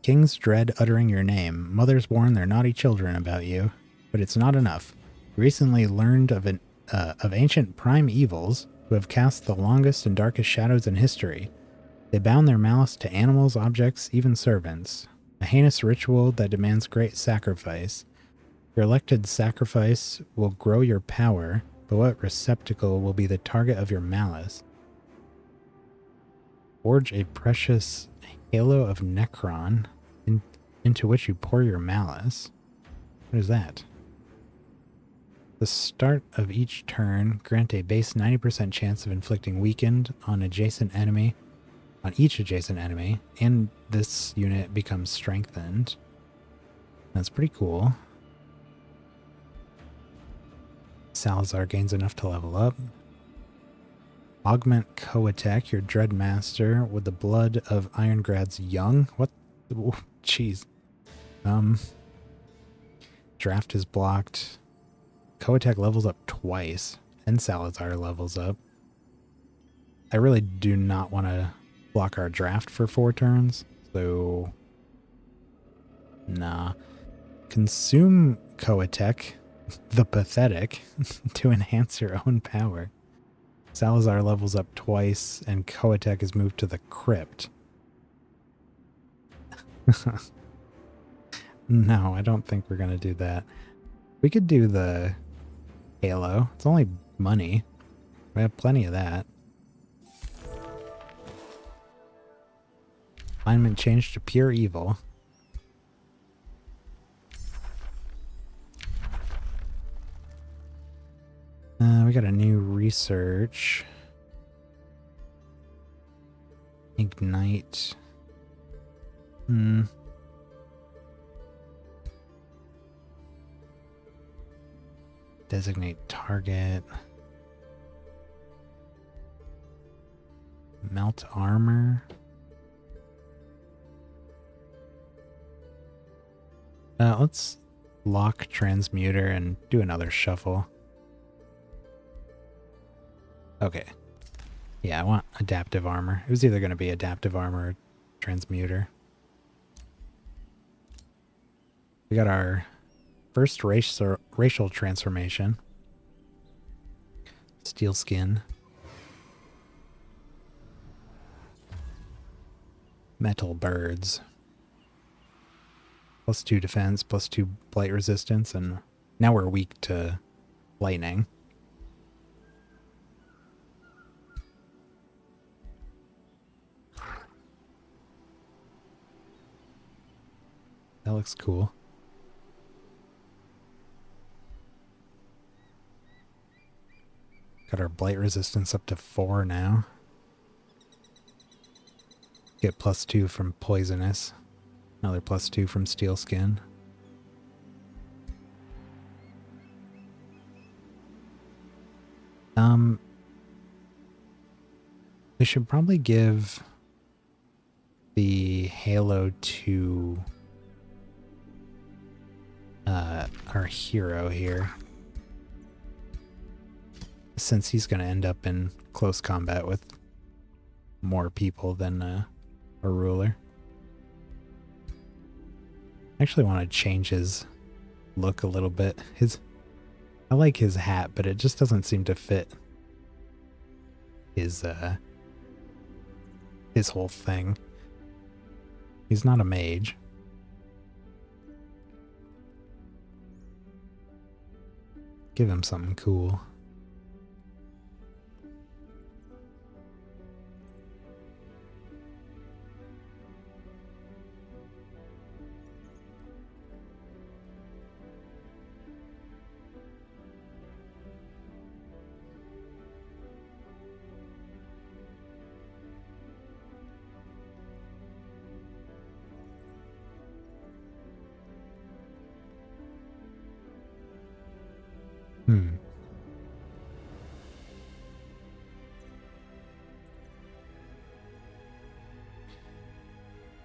Kings dread uttering your name. Mothers warn their naughty children about you, but it's not enough. You recently learned of ancient prime evils who have cast the longest and darkest shadows in history. They bound their malice to animals, objects, even servants. A heinous ritual that demands great sacrifice. Your elected sacrifice will grow your power, but what receptacle will be the target of your malice? Forge a precious halo of Necron into which you pour your malice. What is that? The start of each turn, grant a base 90% chance of inflicting weakened on each adjacent enemy, and this unit becomes strengthened. That's pretty cool. Salazar gains enough to level up. Augment Covetous, your Dreadmaster, with the blood of Irongrad's young. What? Jeez. Draft is blocked. Covetous levels up twice, and Salazar levels up. I really do not want to block our draft for 4 turns, so nah. Consume Covetous, the Pathetic, to enhance your own power. Salazar levels up twice, and Covetous is moved to the Crypt. No, I don't think we're going to do that. We could do the Halo. It's only money. We have plenty of that. Alignment changed to pure evil. We got a new research. Ignite. Designate target. Melt armor. Let's lock transmuter and do another shuffle. Okay. Yeah, I want adaptive armor. It was either going to be adaptive armor or transmuter. We got our first racial transformation. Steel skin. Metal birds. +2 defense, +2 blight resistance, and now we're weak to lightning. That looks cool. Got our blight resistance up to 4 now. Get +2 from poisonous. Another +2 from steel skin. We should probably give the Halo to our hero here, since he's going to end up in close combat with more people than a ruler. I actually want to change his look a little bit. I like his hat, but it just doesn't seem to fit his whole thing. He's not a mage. Give him something cool.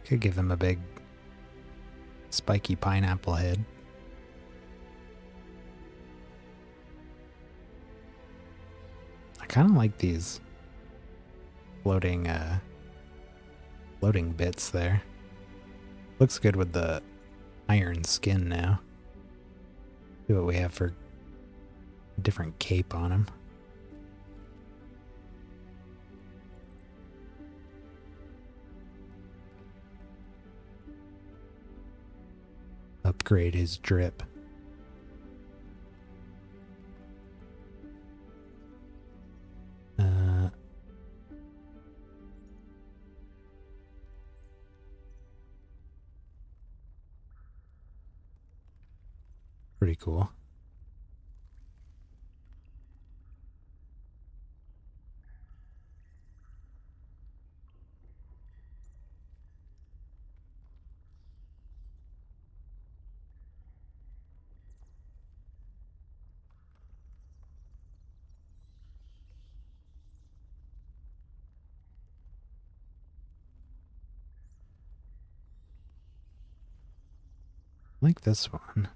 Could give him a big spiky pineapple head. I kind of like these floating bits there. Looks good with the iron skin now. See what we have for different cape on him. Upgrade his drip. Pretty cool. I like this one.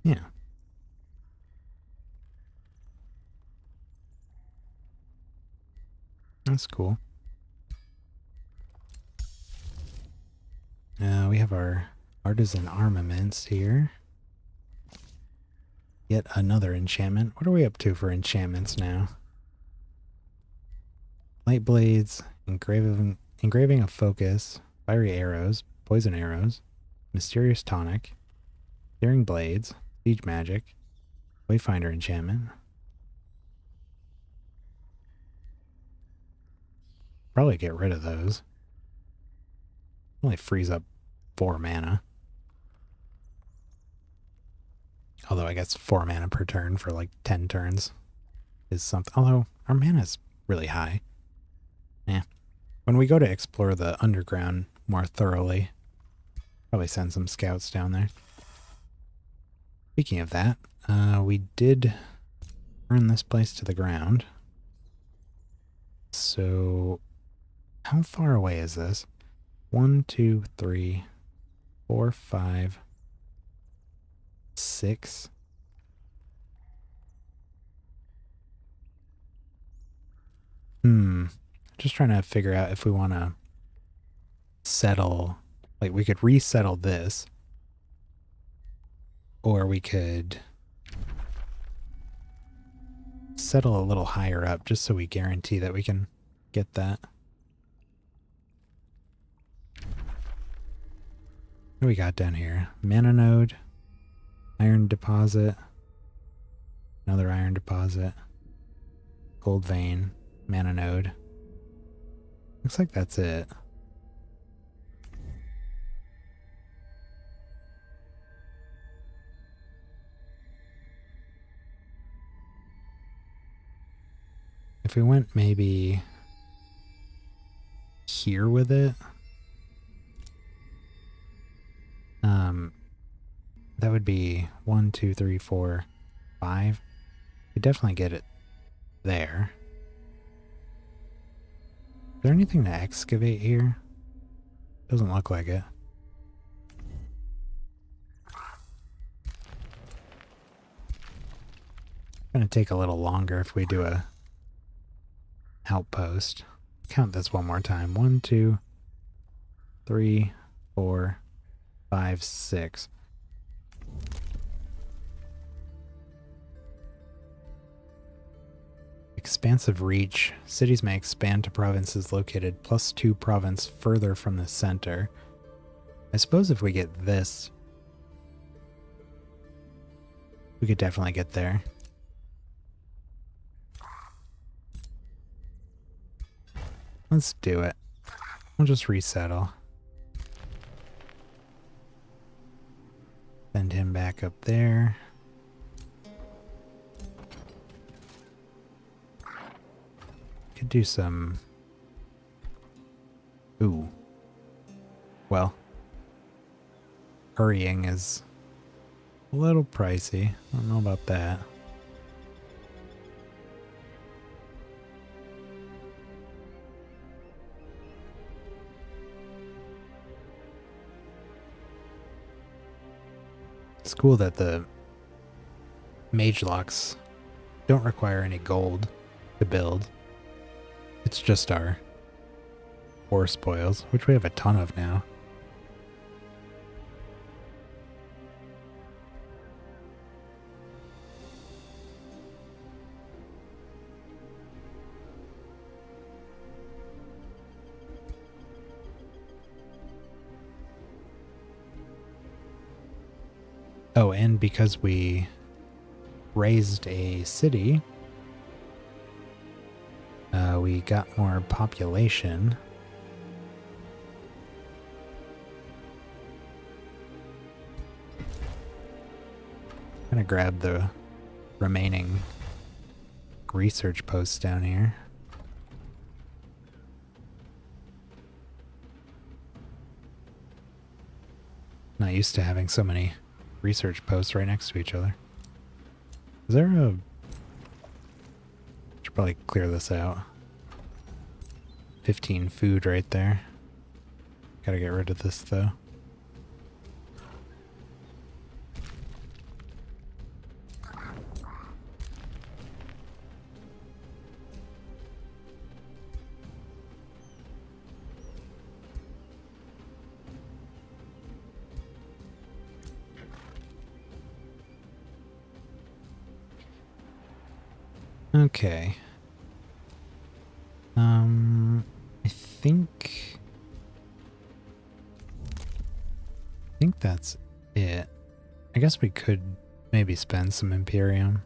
Yeah. That's cool. We have our artisan armaments here. Yet another enchantment. What are we up to for enchantments now? Light blades, engraving of focus, fiery arrows, poison arrows, mysterious tonic, searing blades, siege magic, wayfinder enchantment. Probably get rid of those. Only frees up 4 mana. Although I guess 4 mana per turn for like 10 turns is something. Although our mana is really high. Yeah. When we go to explore the underground more thoroughly, probably send some scouts down there. Speaking of that, we did burn this place to the ground. So how far away is this? 1, 2, 3, 4, 5, 6. Just trying to figure out if we want to settle, like we could resettle this, or we could settle a little higher up just so we guarantee that we can get that. What do we got down here? Mana node, iron deposit, another iron deposit, gold vein, mana node. Looks like that's it. If we went maybe here with it, that would be 1, 2, 3, 4, 5. We definitely get it there. Is there anything to excavate here? Doesn't look like it. It's gonna take a little longer if we do a outpost. Count this one more time. 1, 2, 3, 4, 5, 6. Expansive reach. Cities may expand to provinces located +2 province further from the center. I suppose if we get this, we could definitely get there. Let's do it. We'll just resettle. Send him back up there. Could do some... Ooh. Well. Hurrying is a little pricey. I don't know about that. It's cool that the mage locks don't require any gold to build. It's just our ore spoils, which we have a ton of now. Oh, and because we raised a city, we got more population. I'm gonna grab the remaining research posts down here. Not used to having so many research posts right next to each other. Is there a... Should probably clear this out. 15 food right there. Gotta get rid of this though. Okay. I think that's it. I guess we could maybe spend some Imperium.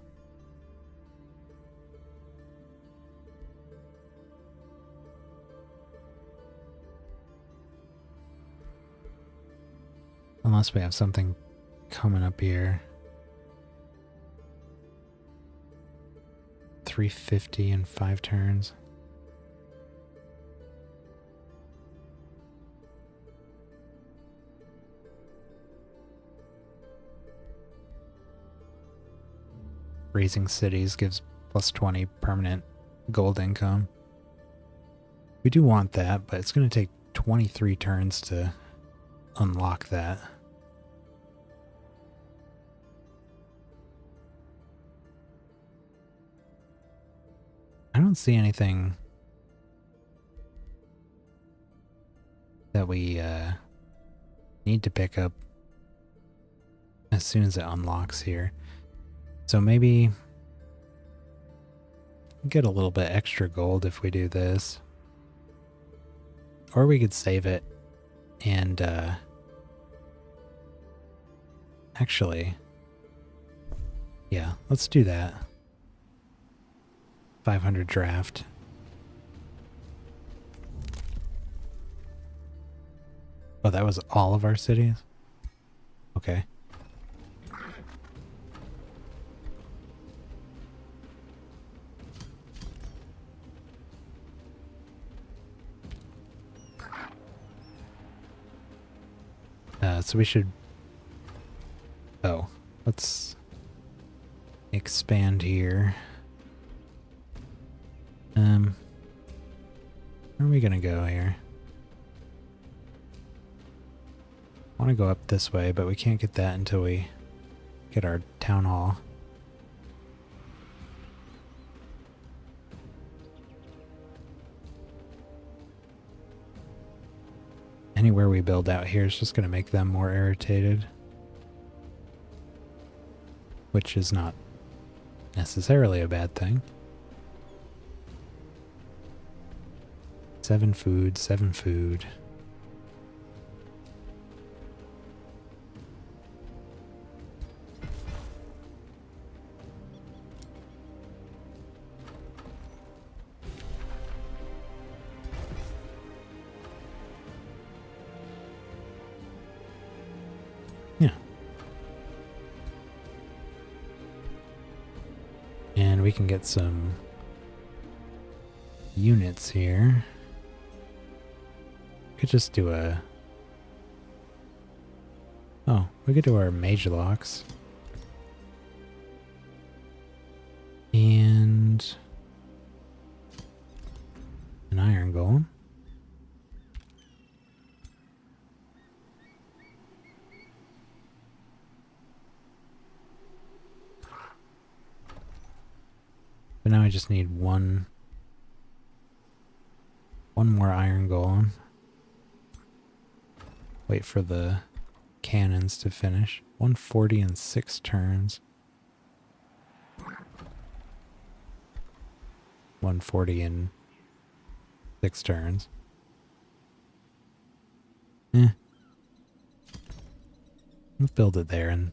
Unless we have something coming up here. 350 in 5 turns. Raising cities gives plus 20 permanent gold income. We do want that, but it's going to take 23 turns to unlock that. I don't see anything that we need to pick up as soon as it unlocks here. So maybe get a little bit extra gold if we do this. Or we could save it and actually, yeah, let's do that. 500 draft. Oh, that was all of our cities? Okay. So we should... Oh, let's expand here. Where are we gonna go here? I want to go up this way, but we can't get that until we get our town hall. Anywhere we build out here is just going to make them more irritated. Which is not necessarily a bad thing. 7 food, 7 food. Yeah. And we can get some units here. Could just do a... Oh, we could do our mage locks. And... an iron golem. But now I just need one more iron golem. Wait for the cannons to finish. 140 in 6 turns. 140 in 6 turns. Let's build it there and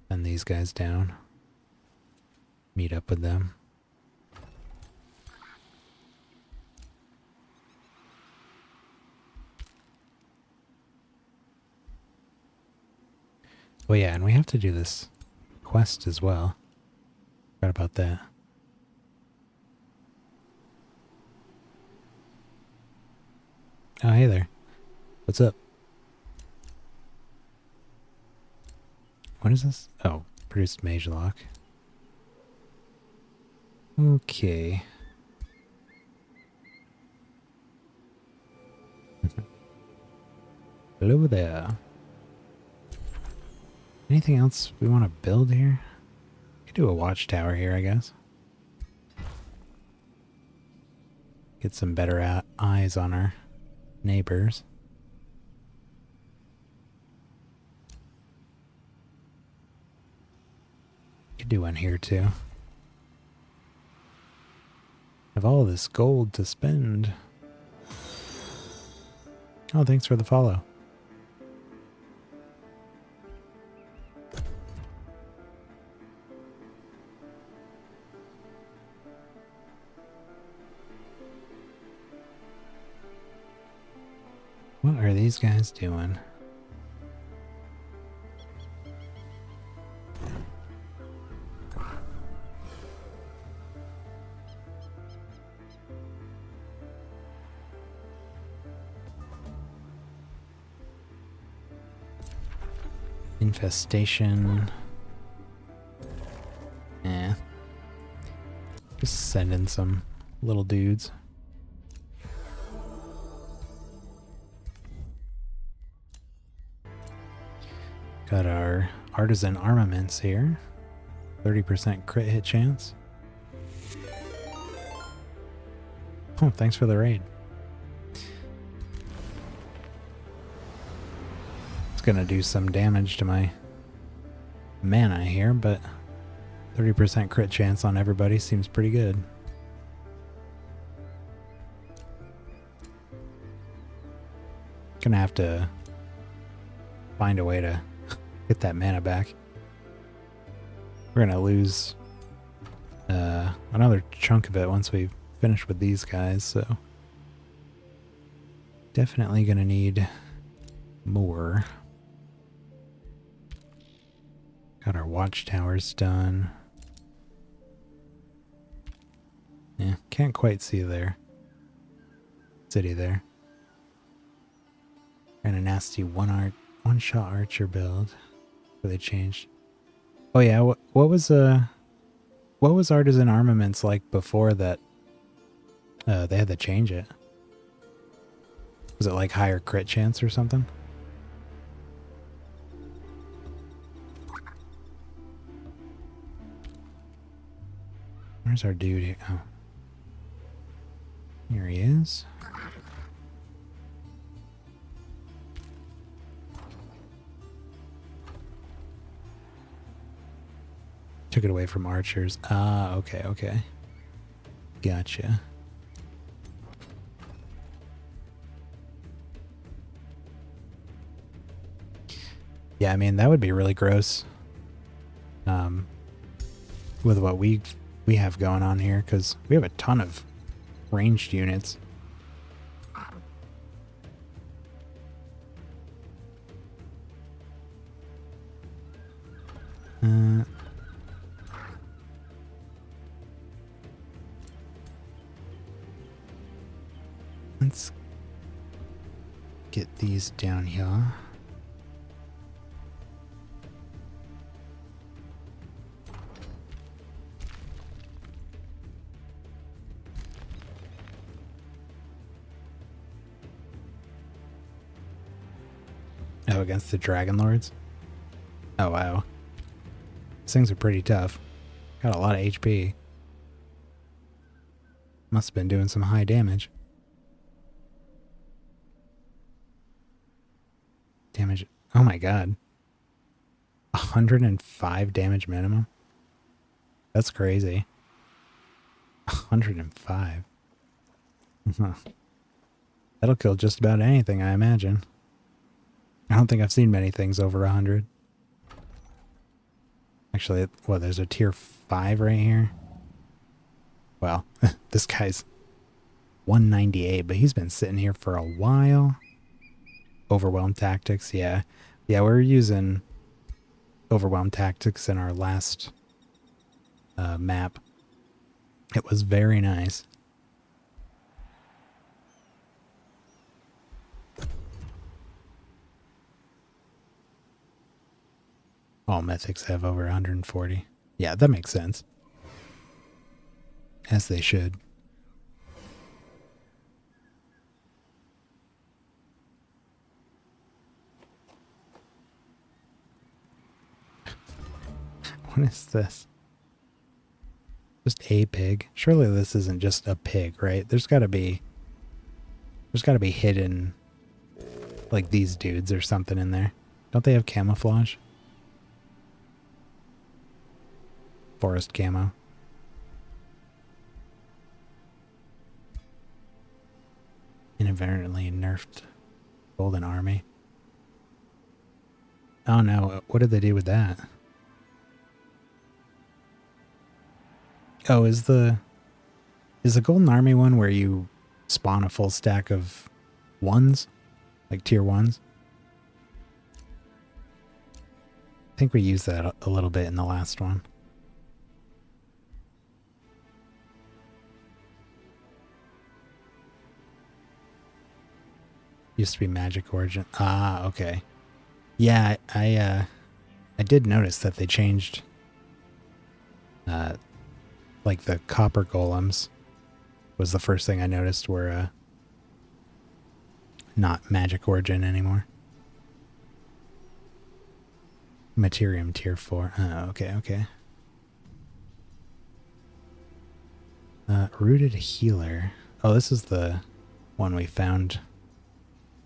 send these guys down. Meet up with them. Oh yeah, and we have to do this quest as well. Forgot about that. Oh, hey there. What's up? What is this? Oh, produced mage lock. Okay. Hello there. Anything else we want to build here? We could do a watchtower here, I guess. Get some better eyes on our neighbors. Could do in here too. Have all this gold to spend. Oh, thanks for the follow. What are these guys doing? Infestation. Eh. Just send in some little dudes. Got our artisan armaments here. 30% crit hit chance. Oh, thanks for the raid. It's gonna do some damage to my mana here, but 30% crit chance on everybody seems pretty good. Gonna have to find a way to get that mana back. We're gonna lose another chunk of it once we finish with these guys, so definitely gonna need more. Got our watchtowers done. Yeah, can't quite see their city there. And a nasty one-shot archer build. Where they changed. Oh yeah, what was Artisan Armaments like before that? They had to change it. Was it like higher crit chance or something? Where's our dude here? Oh. Here he is. Took it away from archers. Ah, okay, okay. Gotcha. Yeah, I mean, that would be really gross. With what we have going on here, because we have a ton of ranged units. Let's get these down here. Oh, against the Dragon Lords? Oh, wow. These things are pretty tough. Got a lot of HP. Must have been doing some high damage. Damage. Oh my god. 105 damage minimum? That's crazy. 105. That'll kill just about anything, I imagine. I don't think I've seen many things over 100. Actually, what, there's a tier 5 right here? Well, this guy's 198, but he's been sitting here for a while. Overwhelm tactics, yeah. Yeah, we're using overwhelm tactics in our last map. It was very nice. All mythics have over 140. Yeah, that makes sense. As they should. What is this? Just a pig? Surely this isn't just a pig, right? There's gotta be hidden, like, these dudes or something in there. Don't they have camouflage? forest camo. Inadvertently nerfed Golden Army. Oh no, what did they do with that? Oh, is the Golden Army one where you spawn a full stack of ones? Like tier ones? I think we used that a little bit in the last one. Used to be Magic Origin. Ah, okay. Yeah, I did notice that they changed like the copper golems was the first thing I noticed were not Magic Origin anymore. Materium tier 4. Oh, okay, okay. Rooted Healer. Oh, this is the one we found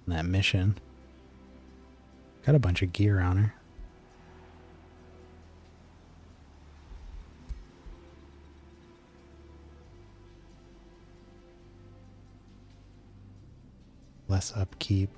in that mission. Got a bunch of gear on her. Less upkeep.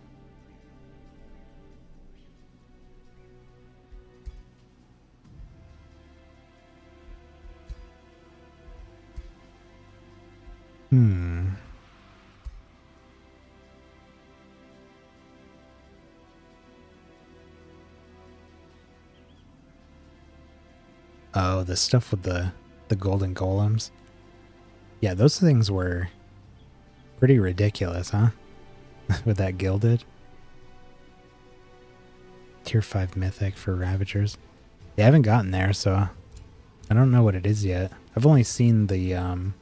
Oh, the stuff with the golden golems. Yeah, those things were pretty ridiculous, huh? With that gilded. Tier 5 mythic for Ravagers. They haven't gotten there, so I don't know what it is yet. I've only seen the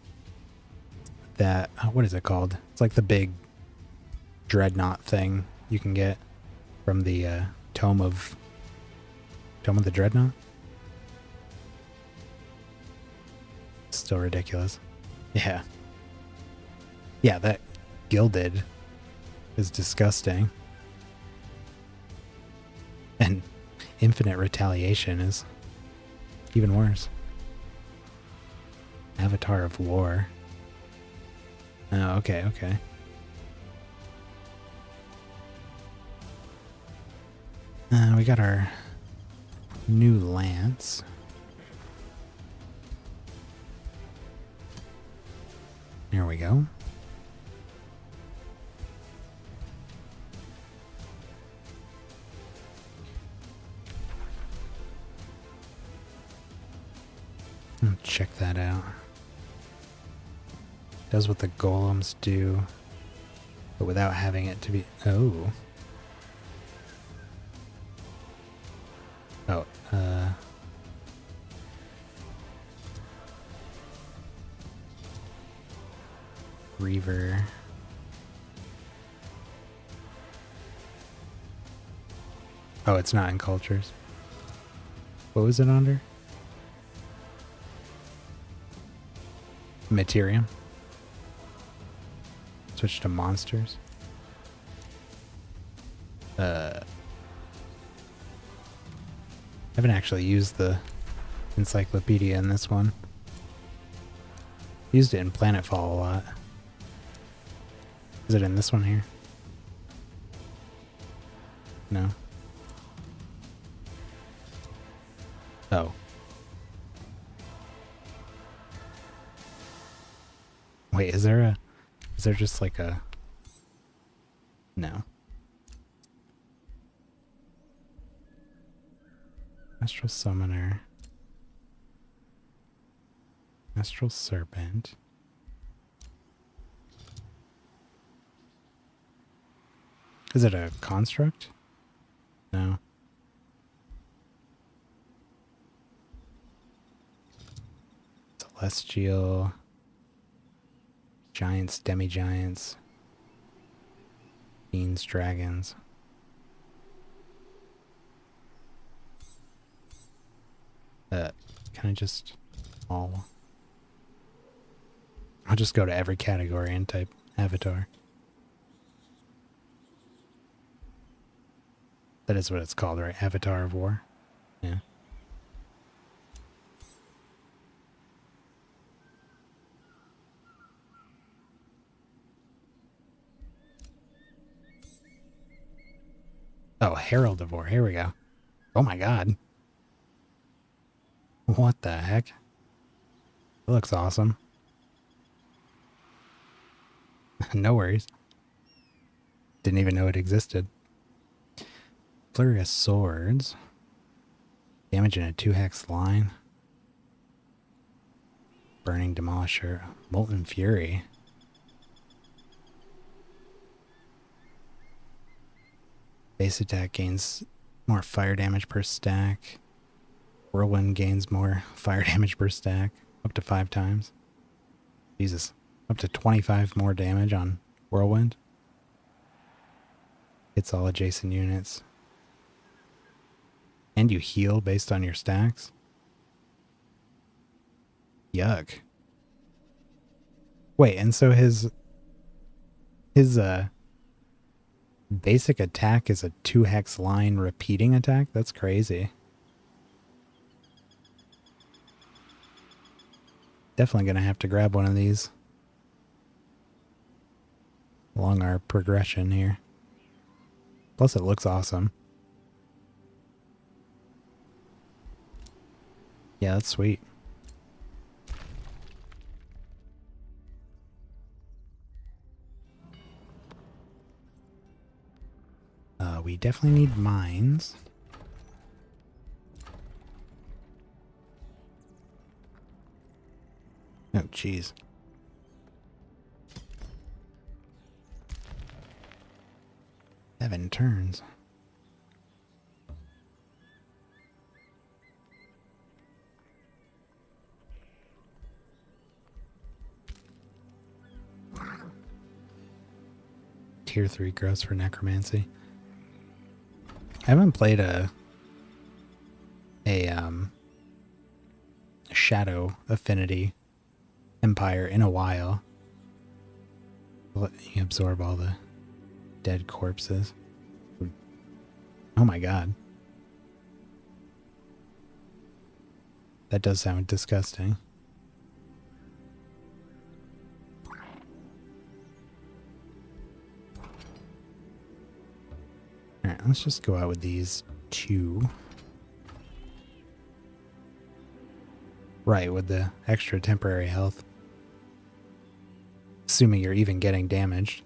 that what is it called? It's like the big dreadnought thing you can get from the Tome of the Dreadnought. Still ridiculous. Yeah. Yeah, that gilded is disgusting. And infinite retaliation is even worse. Avatar of War. Oh, okay, okay. We got our new lance. There we go. Check that out. Does what the golems do, but without having it to be... Oh. Oh, Reaver. Oh, it's not in cultures. What was it under? Materium. Switch to monsters. I haven't actually used the encyclopedia in this one. Used it in Planetfall a lot. Is it in this one here? No. Oh. Wait, is there just like a... No. Astral Summoner. Astral Serpent. Is it a construct? No. Celestial. Giants, demi-giants. Fiends, dragons. Can I just... I'll just go to every category and type avatar. That is what it's called, right? Avatar of War. Yeah. Oh, Herald of War. Here we go. Oh my god. What the heck? It looks awesome. No worries. Didn't even know it existed. Flurry of Swords. Damage in a 2-hex line. Burning Demolisher. Molten Fury. Base attack gains more fire damage per stack. Whirlwind gains more fire damage per stack. Up to 5 times. Jesus. Up to 25 more damage on Whirlwind. Hits all adjacent units. And you heal based on your stacks. Yuck. Wait, and so his basic attack is a 2-hex line repeating attack? That's crazy. Definitely gonna have to grab one of these along our progression here. Plus it looks awesome. Yeah, that's sweet. We definitely need mines. Oh, jeez. Seven turns. Tier 3 gross for necromancy. I haven't played a shadow affinity empire in a while. Let you absorb all the dead corpses. Oh my god. That does sound disgusting. Alright, let's just go out with these 2. Right, with the extra temporary health. Assuming you're even getting damaged.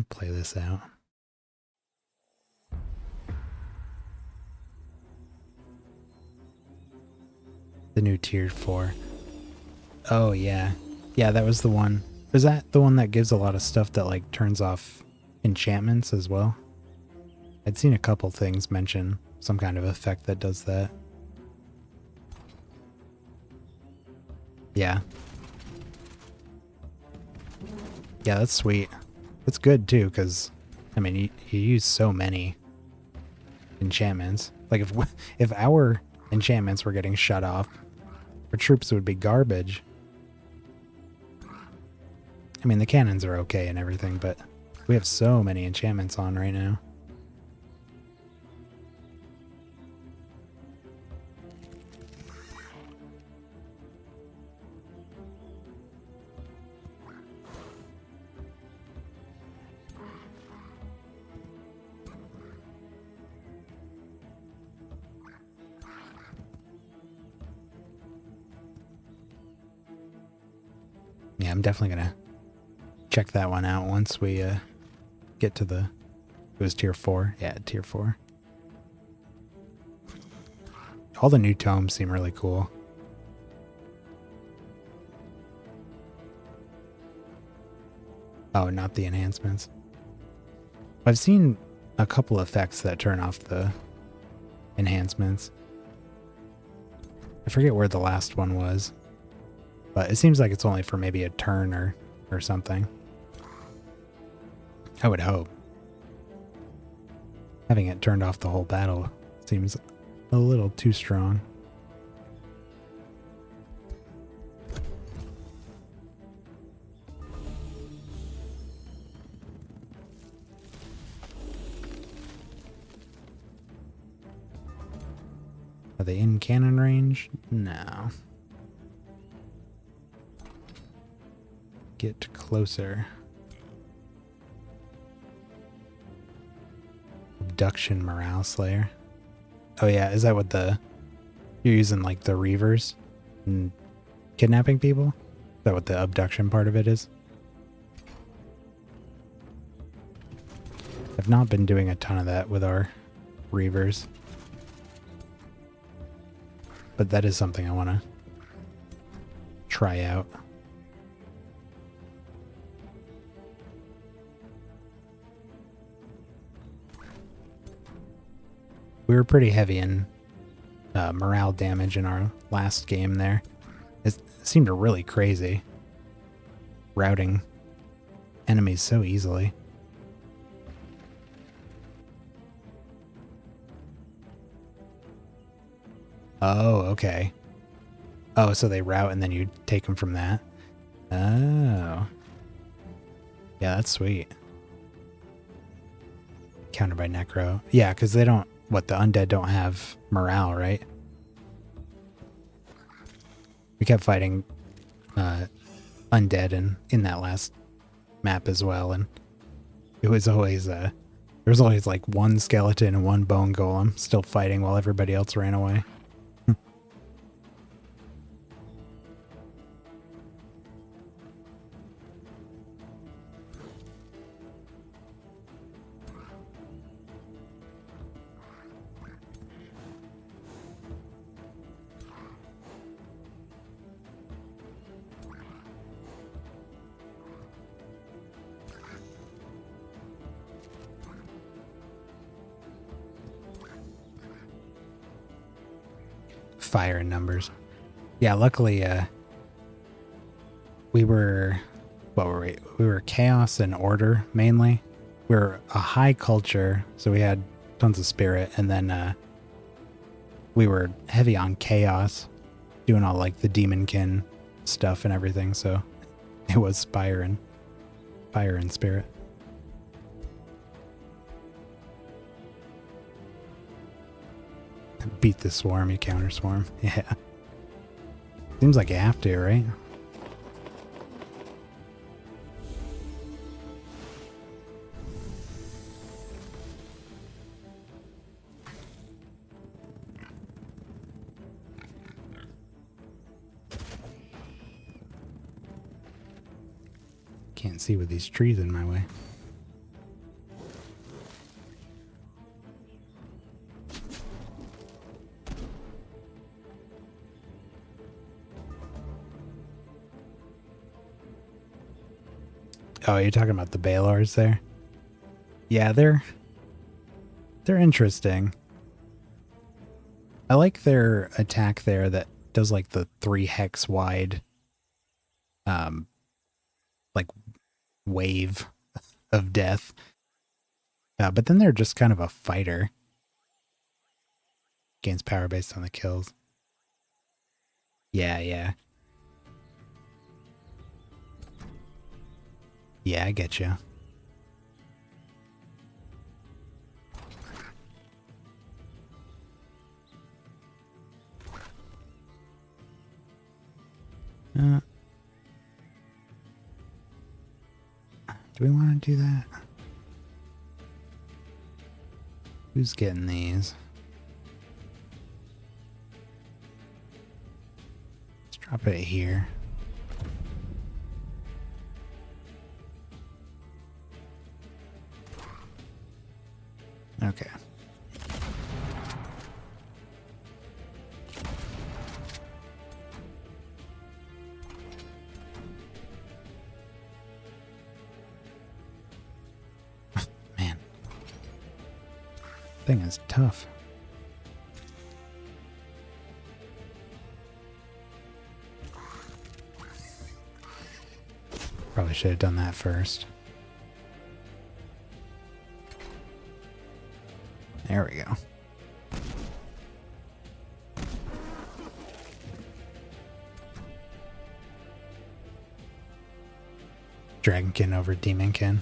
Play this out. The new tier 4. Oh, yeah. Yeah, that was the one. Is that the one that gives a lot of stuff that, like, turns off enchantments as well? I'd seen a couple things mention some kind of effect that does that. Yeah. Yeah, that's sweet. It's good, too, because, I mean, you use so many enchantments. Like, if our enchantments were getting shut off, our troops would be garbage. I mean, the cannons are okay and everything, but we have so many enchantments on right now. Yeah, I'm definitely gonna check that one out once we get to the... It was tier 4? Yeah, tier 4. All the new tomes seem really cool. Oh, not the enhancements. I've seen a couple effects that turn off the enhancements. I forget where the last one was. But it seems like it's only for maybe a turn or something. I would hope. Having it turned off the whole battle seems a little too strong. Are they in cannon range? No. Get closer. Abduction morale slayer. Oh yeah, is that what you're using, like the reavers and kidnapping people? Is that what the abduction part of it is? I've not been doing a ton of that with our reavers. But that is something I want to try out. We were pretty heavy in morale damage in our last game there. It seemed really crazy. Routing enemies so easily. Oh, okay. Oh, so they route and then you take them from that? Oh. Yeah, that's sweet. Countered by Necro. Yeah, because they don't... What, the undead don't have morale, right? We kept fighting undead in that last map as well, and it was always... there was always like one skeleton and one bone golem still fighting while everybody else ran away. Fire in numbers. Yeah, luckily we were... What were we? We were chaos and order mainly. We were a high culture, so we had tons of spirit, and then we were heavy on chaos, doing all like the demonkin stuff and everything, so it was fire and spirit. Beat the swarm, you counter swarm. Yeah. Seems like you have to, right? Can't see with these trees in my way. Oh, you're talking about the Balors there? Yeah, they're interesting. I like their attack there that does like the 3 hex wide like wave of death. But then they're just kind of a fighter. Gains power based on the kills. Yeah. Yeah, I get you. Do we want to do that? Who's getting these? Let's drop it here. Okay. Man. Thing is tough. Probably should have done that first. There we go. Dragonkin over Demonkin.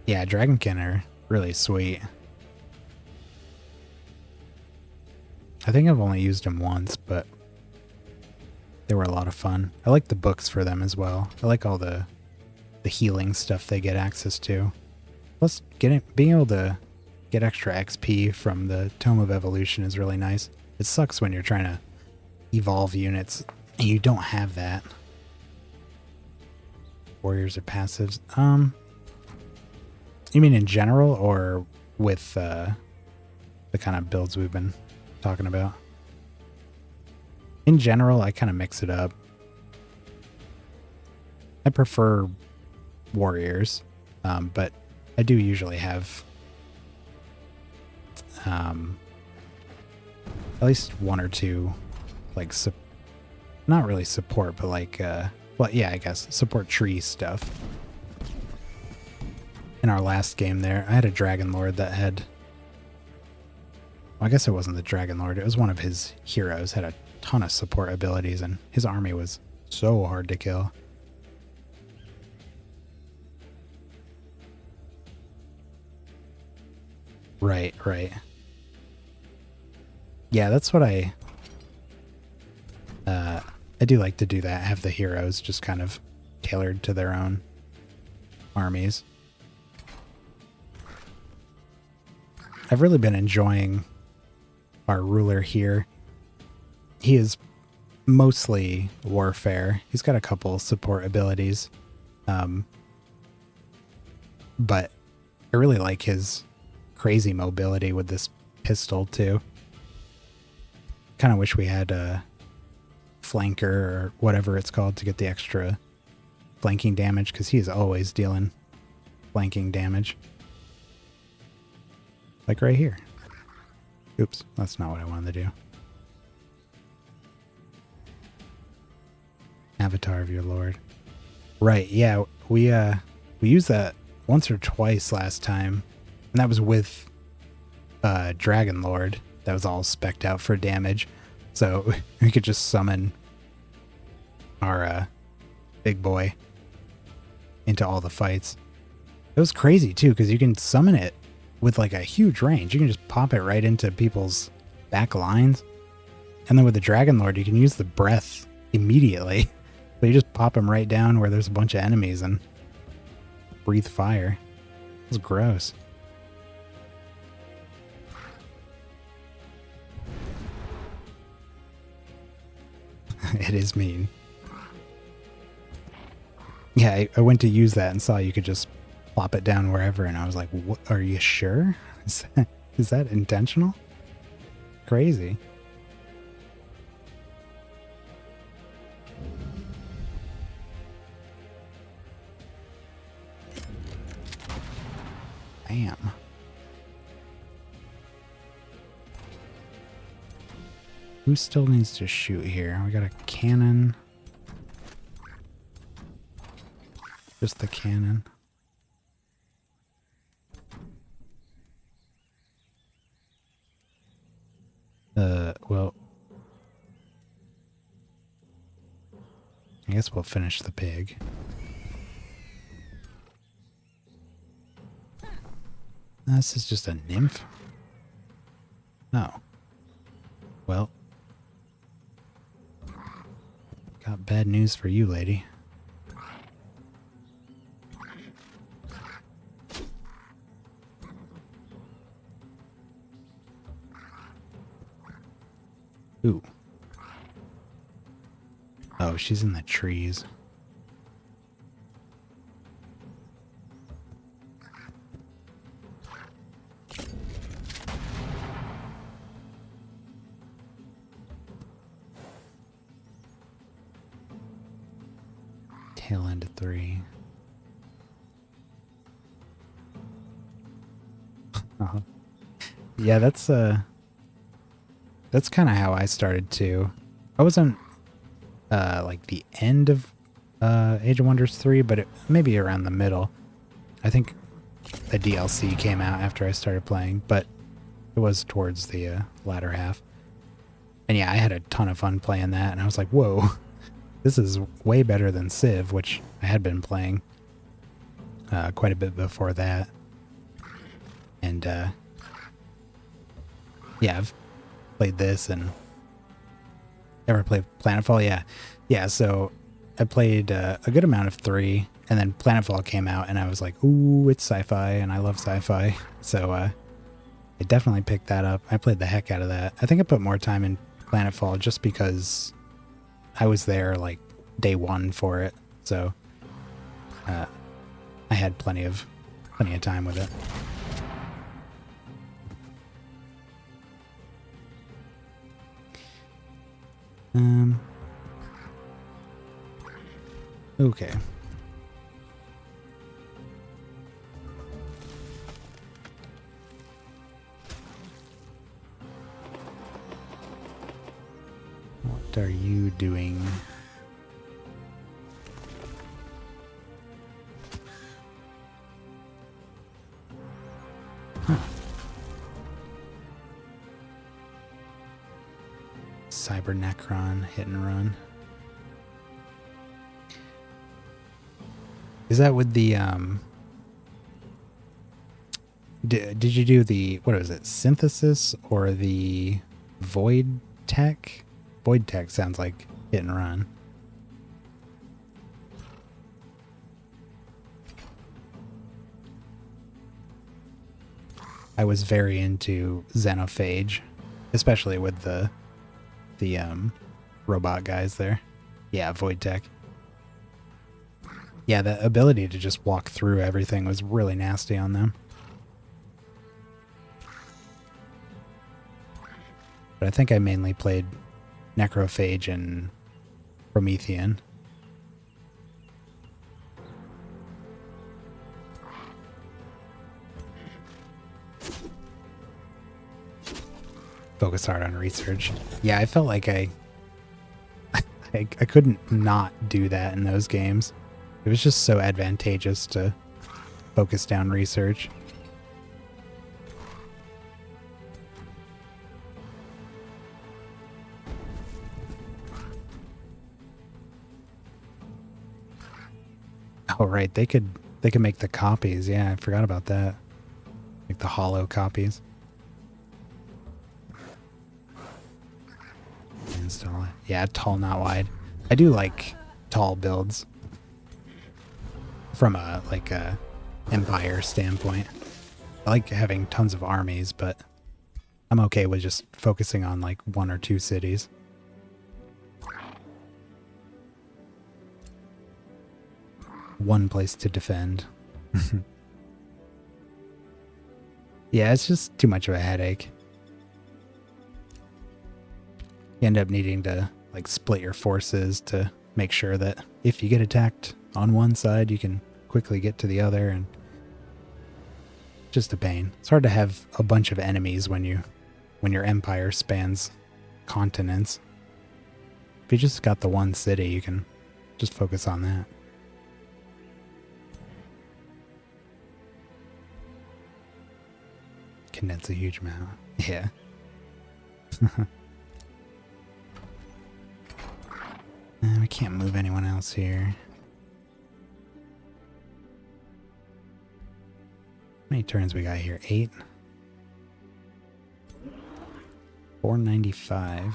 Yeah, Dragonkin are really sweet. I think I've only used them once, but they were a lot of fun. I like the books for them as well. I like all the healing stuff they get access to. Plus, being able to get extra XP from the Tome of Evolution is really nice. It sucks when you're trying to evolve units and you don't have that. Warriors or passives. You mean in general or with the kind of builds we've been talking about? In general, I kind of mix it up. I prefer warriors, but I do usually have at least one or two, like, not really support, but like, well, yeah, I guess support tree stuff. In our last game there, I had a Dragon Lord that had, well, I guess it wasn't the Dragon Lord, it was one of his heroes, had a ton of support abilities, and his army was so hard to kill. Right. Yeah, that's what I do like to do that, have the heroes just kind of tailored to their own armies. I've really been enjoying our ruler here. He is mostly warfare. He's got a couple support abilities. But I really like his crazy mobility with this pistol too. Kind of wish we had a flanker or whatever it's called to get the extra flanking damage, because he is always dealing flanking damage. Like right here. Oops, that's not what I wanted to do. Avatar of your lord. Right, yeah, we used that once or twice last time, and that was with Dragon Lord. That was all spec'd out for damage, so we could just summon our big boy into all the fights. It was crazy too, because you can summon it with like a huge range. You can just pop it right into people's back lines, and then with the Dragon Lord you can use the breath immediately. So you just pop him right down where there's a bunch of enemies and breathe fire. It was gross. It is mean. Yeah, I went to use that and saw you could just plop it down wherever, and I was like, "What? Are you sure? Is that intentional? Crazy." Bam. Who still needs to shoot here? We got a cannon. Just the cannon. Well, I guess we'll finish the pig. This is just a nymph? Oh. Well. Got bad news for you, lady. Ooh. Oh, she's in the trees. Tail end of 3. Yeah, that's kind of how I started too. I wasn't like the end of Age of Wonders 3, but maybe around the middle. I think the DLC came out after I started playing, but it was towards the latter half. And yeah, I had a ton of fun playing that, and I was like, whoa, this is way better than Civ, which I had been playing quite a bit before that. And yeah, I've played this and ever played Planetfall. Yeah. So I played a good amount of 3, and then Planetfall came out, and I was like, ooh, it's sci-fi, and I love sci-fi. So I definitely picked that up. I played the heck out of that. I think I put more time in Planetfall just because I was there like day 1 for it. So I had plenty of time with it. Okay. What are you doing? Huh. Cyber Necron, hit and run. Is that with the did you do the, what was it, synthesis or the void tech? Void tech sounds like hit and run. I was very into Xenophage, especially with the robot guys there. Yeah, void tech. Yeah, the ability to just walk through everything was really nasty on them. But I think I mainly played Necrophage and Promethean. Focus hard on research. Yeah, I felt like I couldn't not do that in those games. It was just so advantageous to focus down research. Oh right, they could make the copies. Yeah, I forgot about that. Like the hollow copies. Install it. Yeah, tall, not wide. I do like tall builds from a empire standpoint. I like having tons of armies, but I'm okay with just focusing on like 1 or 2 cities. One place to defend. Yeah, it's just too much of a headache. You end up needing to like split your forces to make sure that if you get attacked on one side, you can quickly get to the other, and just a pain. It's hard to have a bunch of enemies when your empire spans continents. If you just got the one city, you can just focus on that. Condense a huge amount. Yeah. We can't move anyone else here. How many turns we got here? 8? 495.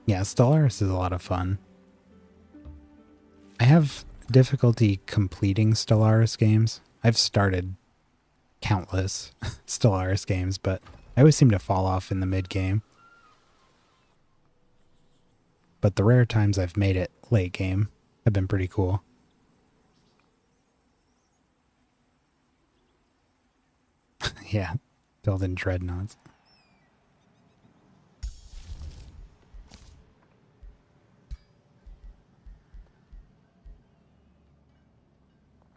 Yeah, Stellaris is a lot of fun. I have difficulty completing Stellaris games. I've started countless Stellaris games, but I always seem to fall off in the mid-game. But the rare times I've made it late game have been pretty cool. Yeah, building dreadnoughts.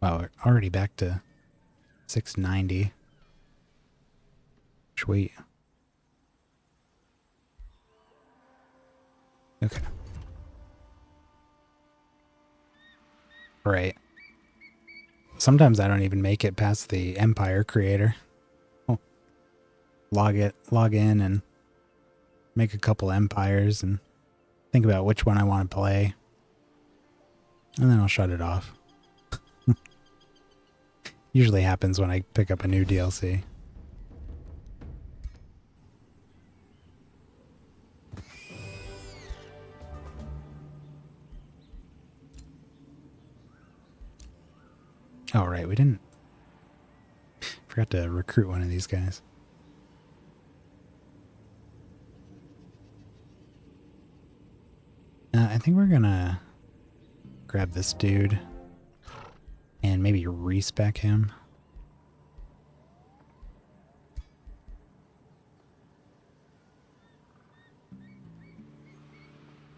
Wow, we're already back to 690. Sweet. Okay. Right. Sometimes I don't even make it past the Empire creator. Oh. Log in and make a couple empires and think about which one I want to play. And then I'll shut it off. Usually happens when I pick up a new DLC. Oh, right, we didn't... Forgot to recruit one of these guys. I think we're gonna grab this dude and maybe respec him.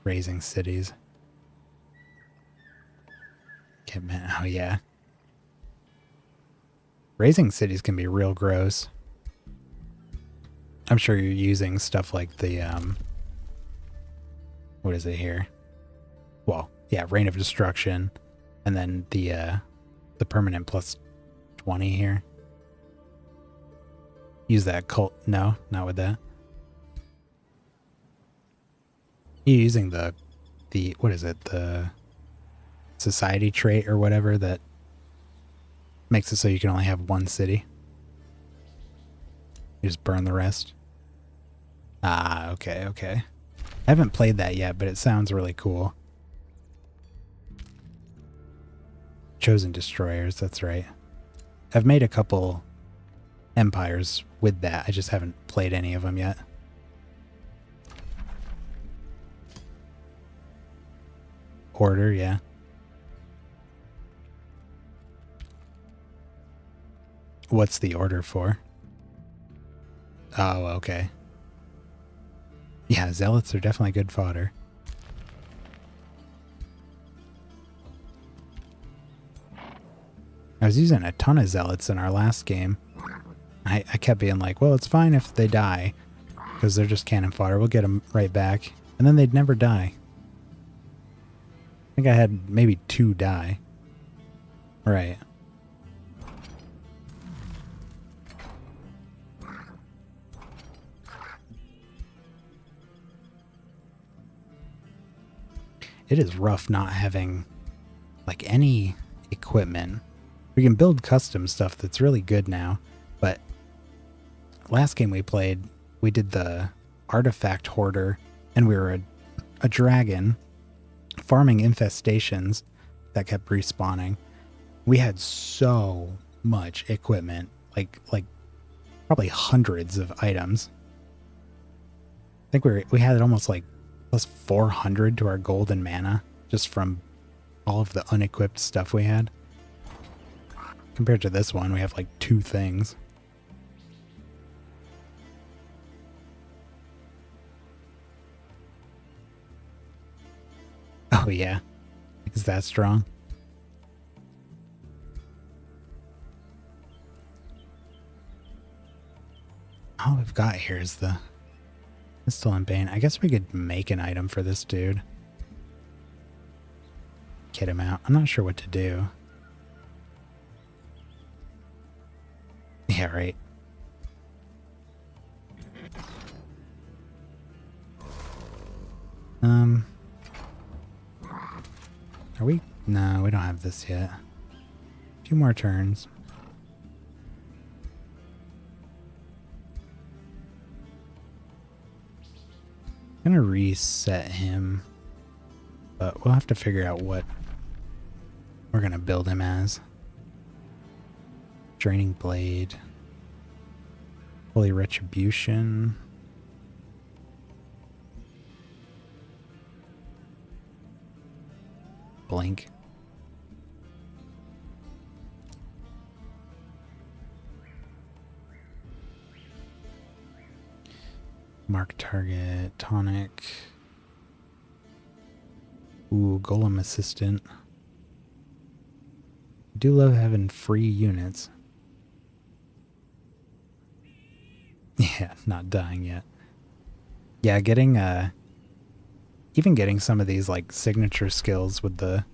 Raising cities. Oh yeah. Raising cities can be real gross. I'm sure you're using stuff like the, what is it here? Well, yeah, Reign of Destruction. And then the permanent plus 20 here. Use that cult. No, not with that. You're using the, what is it? The society trait or whatever that makes it so you can only have one city. You just burn the rest. Ah, okay, okay. I haven't played that yet, but it sounds really cool. Chosen Destroyers, that's right. I've made a couple empires with that. I just haven't played any of them yet. Order, yeah. What's the order for? Oh, okay. Yeah, zealots are definitely good fodder. I was using a ton of zealots in our last game. I kept being like, well, it's fine if they die, because they're just cannon fodder. We'll get them right back. And then they'd never die. I think I had maybe 2 die. Right. It is rough not having, like, any equipment. We can build custom stuff that's really good now, but last game we played, we did the artifact hoarder, and we were a dragon farming infestations that kept respawning. We had so much equipment, like probably hundreds of items. I think we had almost like plus 400 to our gold and mana just from all of the unequipped stuff we had. Compared to this one, we have like 2 things. Oh yeah, is that strong? All we've got here is the Pistol and Bane. I guess we could make an item for this dude. Kit him out. I'm not sure what to do. Yeah, right. Are we? No, we don't have this yet. 2 more turns. I'm gonna reset him, but we'll have to figure out what we're gonna build him as. Draining Blade. Holy Retribution. Blink. Mark target. Tonic. Ooh, Golem Assistant. I do love having free units. Yeah, not dying yet. Yeah, getting even getting some of these like signature skills with the,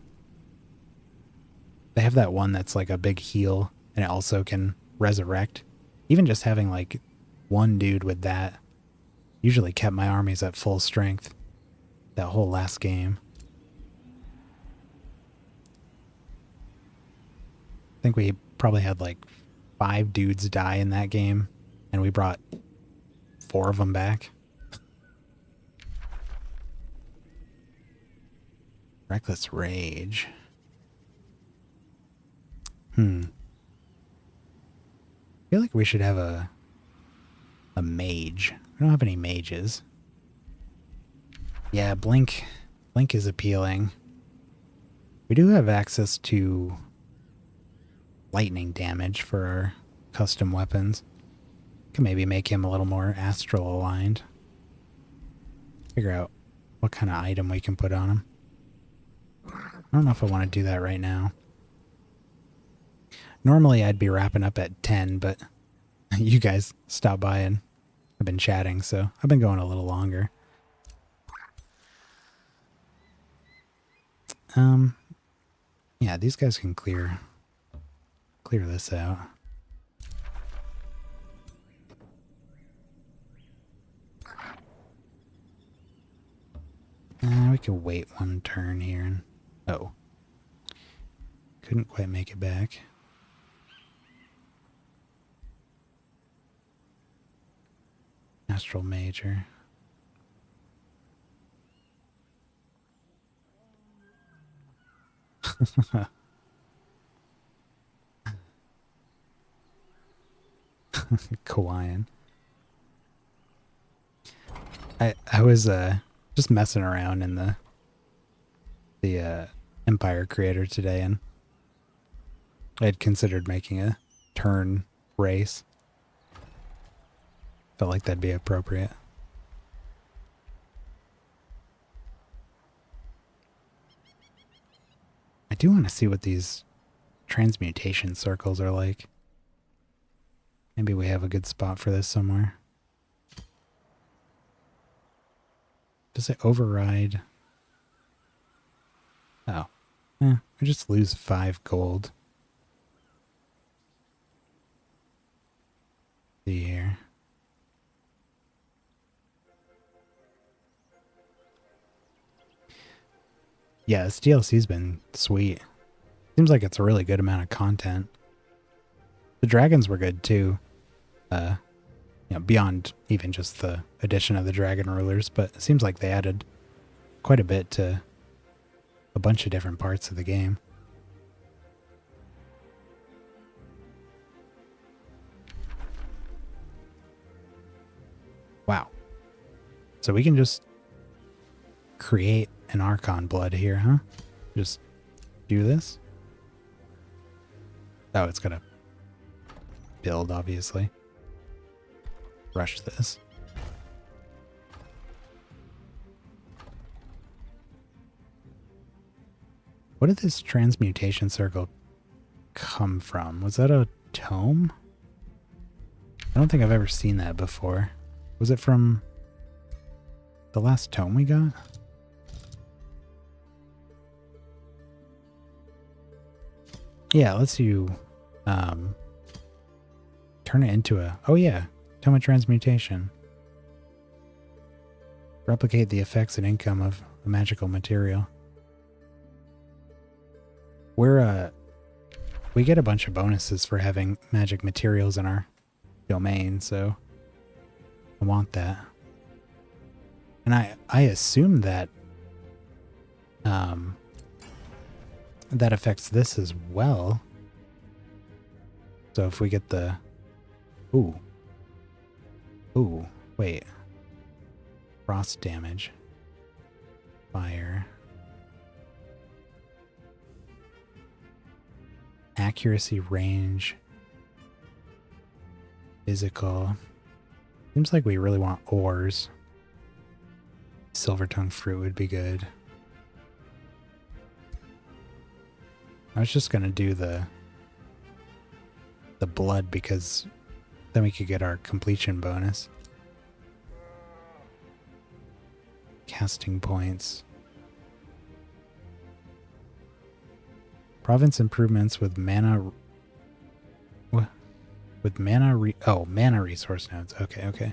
they have that one that's like a big heal and it also can resurrect. Even just having like one dude with that usually kept my armies at full strength that whole last game. think we probably had like 5 dudes die in that game, and we brought 4 of them back. Reckless Rage. I feel like we should have a mage. We don't have any mages. Yeah, Blink is appealing. We do have access to lightning damage for our custom weapons. Can maybe make him a little more astral aligned. Figure out what kind of item we can put on him. I don't know if I want to do that right now. Normally I'd be wrapping up at 10, but you guys stopped by and I've been chatting, so I've been going a little longer. Yeah, these guys can clear this out. We could wait one turn here and... Oh. Couldn't quite make it back. Astral Major. Kawaiian. I was just messing around in the Empire Creator today, and I had considered making a turn race. Felt like that'd be appropriate. I do want to see what these transmutation circles are like. Maybe we have a good spot for this somewhere. Does it override? Oh. I just lose 5 gold. See here. Yeah, this DLC's been sweet. Seems like it's a really good amount of content. The dragons were good too. You know, beyond even just the addition of the dragon rulers, but it seems like they added quite a bit to a bunch of different parts of the game. Wow. So we can just create an Archon blood here, huh? Just do this. Oh, it's gonna build, obviously. Rush this. What did this transmutation circle come from? Was that a tome? I don't think I've ever seen that before. Was it from the last tome we got? Yeah, let's you turn it into a... Oh yeah, Tome of Transmutation. Replicate the effects and income of a magical material. We get a bunch of bonuses for having magic materials in our domain, so I want that. And I assume that that affects this as well. So if we get the... Ooh, wait. Frost damage. Fire. Accuracy, range. Physical. Seems like we really want ores. Silver tongue fruit would be good. I was just gonna do the blood because then we could get our completion bonus. Casting points. Province improvements with mana. What? With mana mana resource nodes. Okay.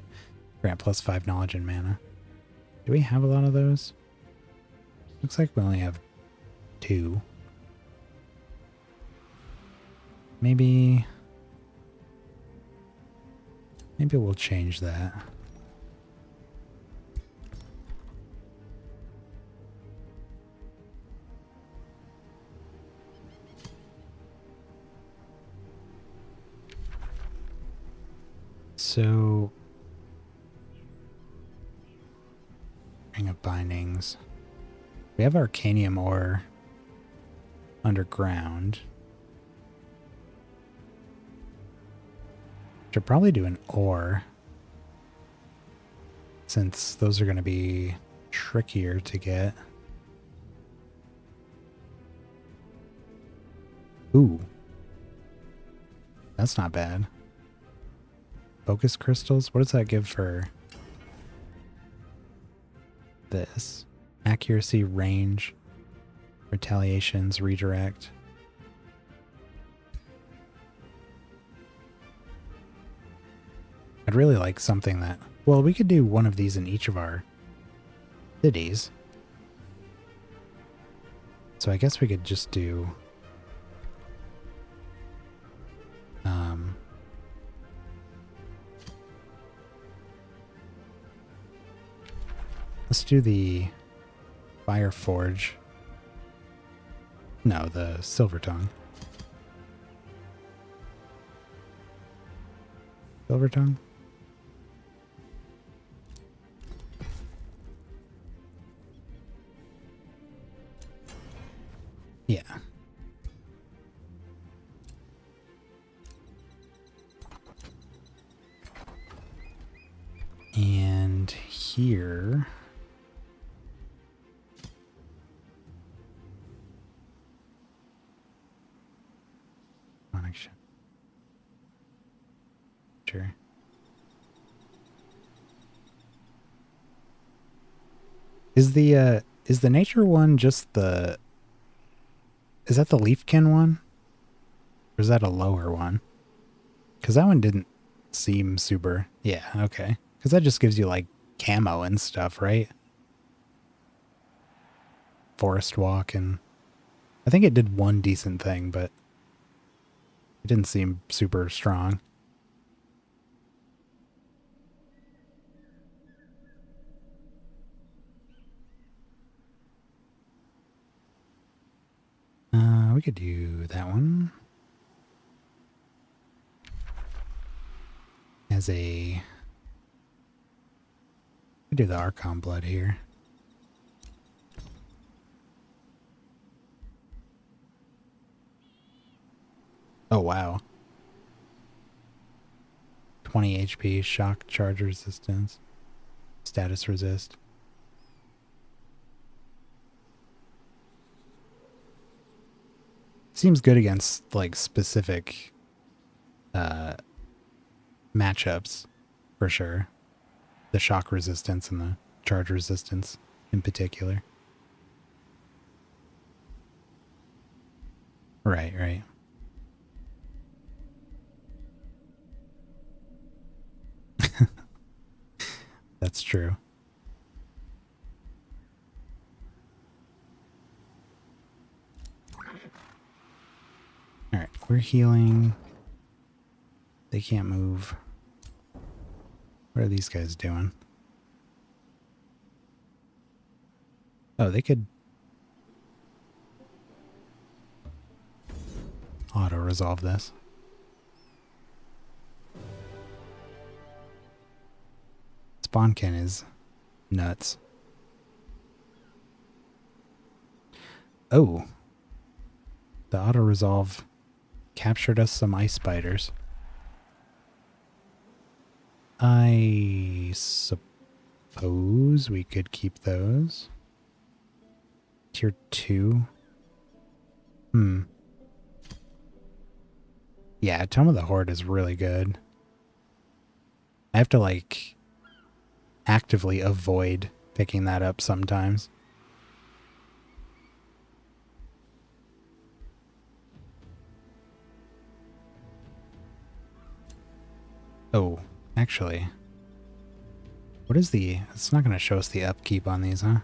Grant plus 5 knowledge and mana. Do we have a lot of those? Looks like we only have 2. Maybe we'll change that. So, ring of bindings. We have arcanium ore underground. Should probably do an ore, since those are going to be trickier to get. Ooh. That's not bad. Focus crystals? What does that give for this? Accuracy, range, retaliations, redirect. I'd really like something that... Well, we could do one of these in each of our cities. So I guess we could just do... let's do the Fire Forge. No, the Silver Tongue. Silver Tongue? Yeah. And here... connection. Sure. Is the nature one just the... Is that the Leafkin one? Or is that a lower one? Because that one didn't seem super... Yeah, okay. Because that just gives you, like, camo and stuff, right? Forest walk, and... I think it did one decent thing, but... It didn't seem super strong. We could do that one. As a... We do the Archon blood here. Oh, wow. 20 HP, shock charge resistance, status resist. Seems good against, like, specific matchups, for sure. The shock resistance and the charge resistance in particular. Right, right. That's true. Alright, we're healing. They can't move. What are these guys doing? Oh, they could auto-resolve this. Spawnkin is nuts. Oh. The auto-resolve captured us some ice spiders. I suppose we could keep those. Tier 2. Yeah, Tome of the Horde is really good. I have to, like, actively avoid picking that up sometimes. Oh, actually. What is the... It's not going to show us the upkeep on these, huh?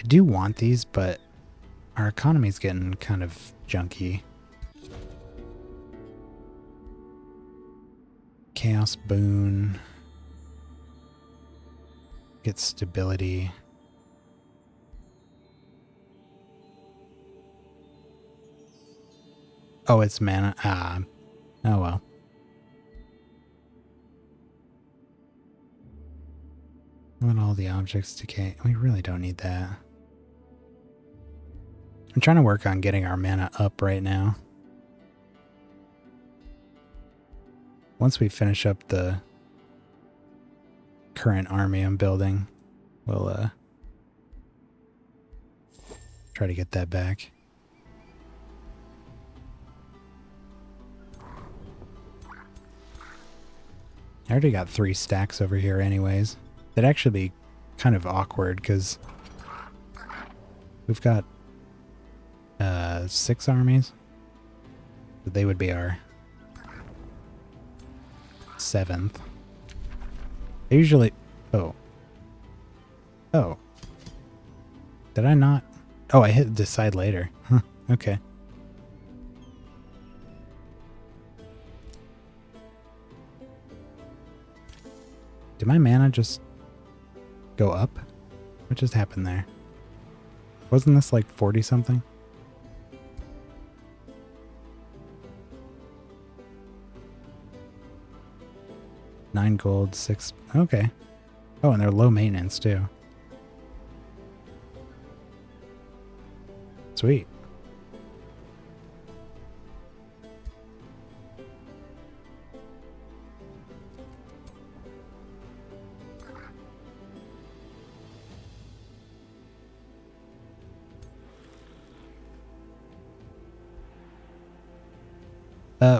do want these, but our economy's getting kind of junky. Chaos boon. Get stability. Oh, it's mana. Ah. Oh well. Let all the objects decay. We really don't need that. I'm trying to work on getting our mana up right now. Once we finish up the current army I'm building, we'll try to get that back. I already got 3 stacks over here anyways. That'd actually be kind of awkward because we've got 6 armies. But they would be our 7th. They usually... Oh. Oh. Did I not? Oh, I hit decide later. Huh. Okay. Did my mana just go up? What just happened there? Wasn't this like 40 something? $9 gold, 6. Okay. Oh, and they're low maintenance too. Sweet.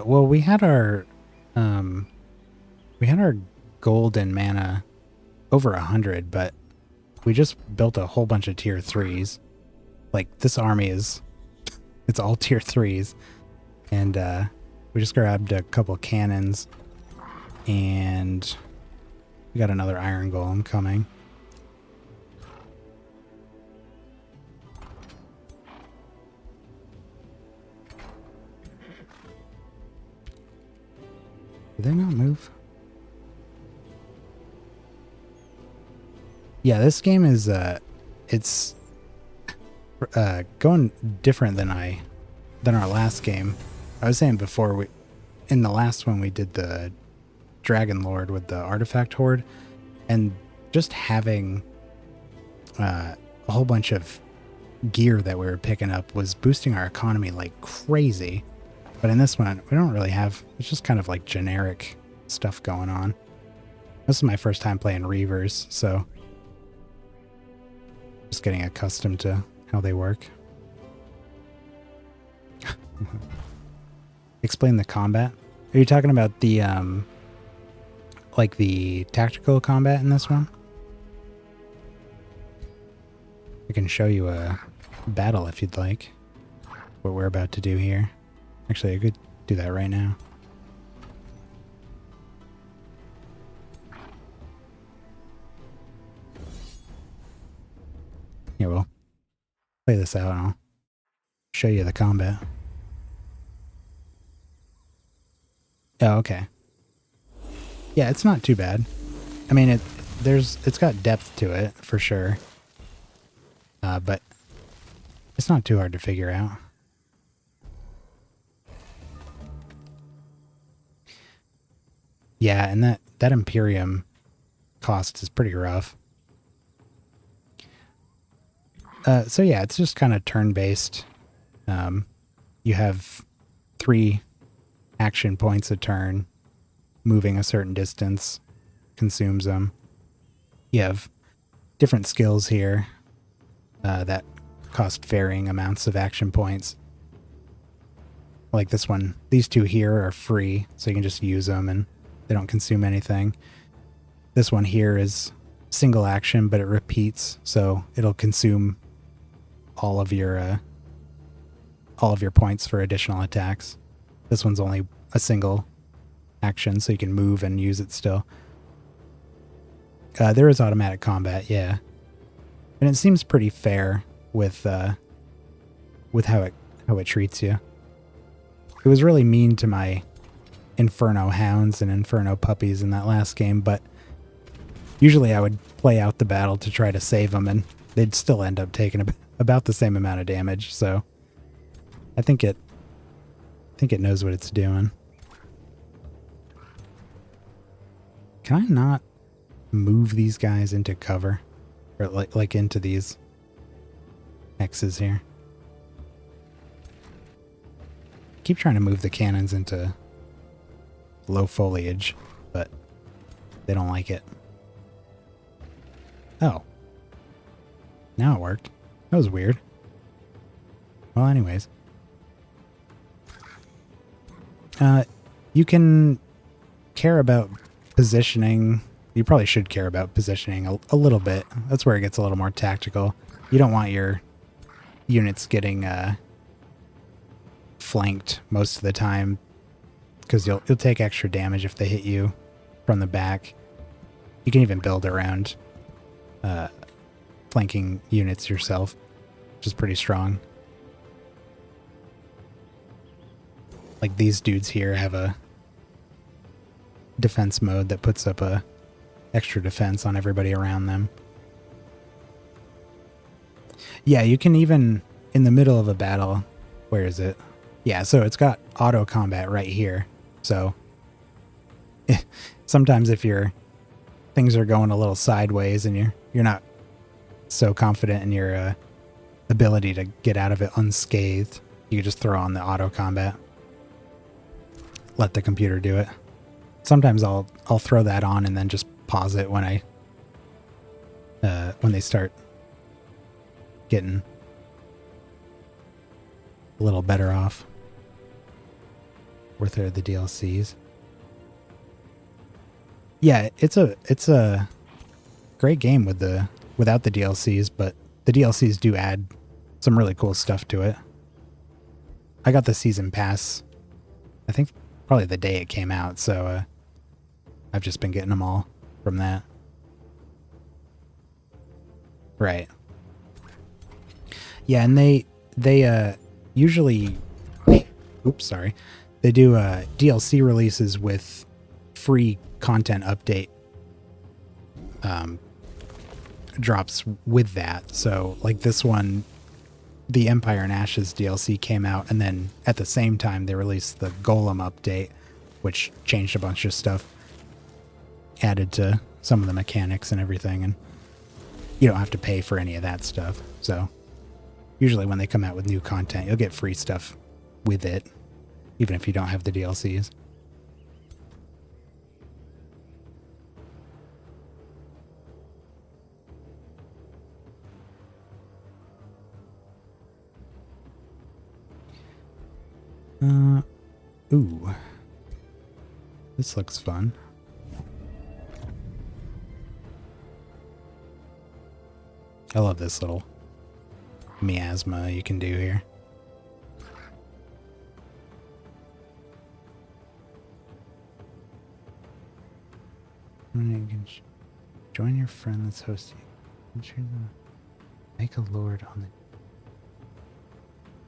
Well, we had our gold and mana over 100, but we just built a whole bunch of tier 3s. Like, this army it's all tier 3s. And we just grabbed a couple cannons, and we got another iron golem coming. Did they not move? Yeah, this game is it's going different than our last game. I was saying before, in the last one we did the Dragon Lord with the artifact horde, and just having a whole bunch of gear that we were picking up was boosting our economy like crazy. But in this one, we don't really have, it's just kind of like generic stuff going on. This is my first time playing Reavers, so just getting accustomed to how they work. Explain the combat. Are you talking about the, like the tactical combat in this one? I can show you a battle if you'd like. What we're about to do here. Actually, I could do that right now. Here, we'll play this out and I'll show you the combat. Oh, okay. Yeah, it's not too bad. I mean, it's got depth to it for sure. But it's not too hard to figure out. Yeah, and that Imperium cost is pretty rough. So yeah, it's just kind of turn-based. You have 3 action points a turn. Moving a certain distance consumes them. You have different skills here that cost varying amounts of action points. Like this one, these 2 here are free, so you can just use them and they don't consume anything. This one here is single action, but it repeats, so it'll consume all of your points for additional attacks. This one's only a single action, so you can move and use it still. There is automatic combat, yeah. And it seems pretty fair with how it treats you. It was really mean to my Inferno Hounds and Inferno Puppies in that last game, but usually I would play out the battle to try to save them, and they'd still end up taking about the same amount of damage, so I think it knows what it's doing. Can I not move these guys into cover? Or like into these X's here? Keep trying to move the cannons into low foliage, but they don't like it. Oh. Now it worked. That was weird. Well, anyways. You can care about positioning. You probably should care about positioning a little bit. That's where it gets a little more tactical. You don't want your units getting flanked most of the time, because you'll take extra damage if they hit you from the back. You can even build around flanking units yourself, which is pretty strong. Like these dudes here have a defense mode that puts up a extra defense on everybody around them. Yeah, you can even, in the middle of a battle, where is it? Yeah, so it's got auto combat right here. So sometimes if things are going a little sideways and you're not so confident in your ability to get out of it unscathed, you can just throw on the auto combat. Let the computer do it. Sometimes I'll throw that on and then just pause it when they start getting a little better off. Worth the DLCs. Yeah, it's a great game without the DLCs, but the DLCs do add some really cool stuff to it. I got the season pass, I think probably the day it came out, so I've just been getting them all from that. Right. Yeah, and they usually, oops, sorry. They do DLC releases with free content update drops with that. So like this one, the Empire and Ashes DLC came out, and then at the same time they released the Golem update, which changed a bunch of stuff, added to some of the mechanics and everything, and you don't have to pay for any of that stuff. So usually when they come out with new content, you'll get free stuff with it, even if you don't have the DLCs. Ooh. This looks fun. I love this little miasma you can do here. You can join your friend that's hosting. Make a lord on the...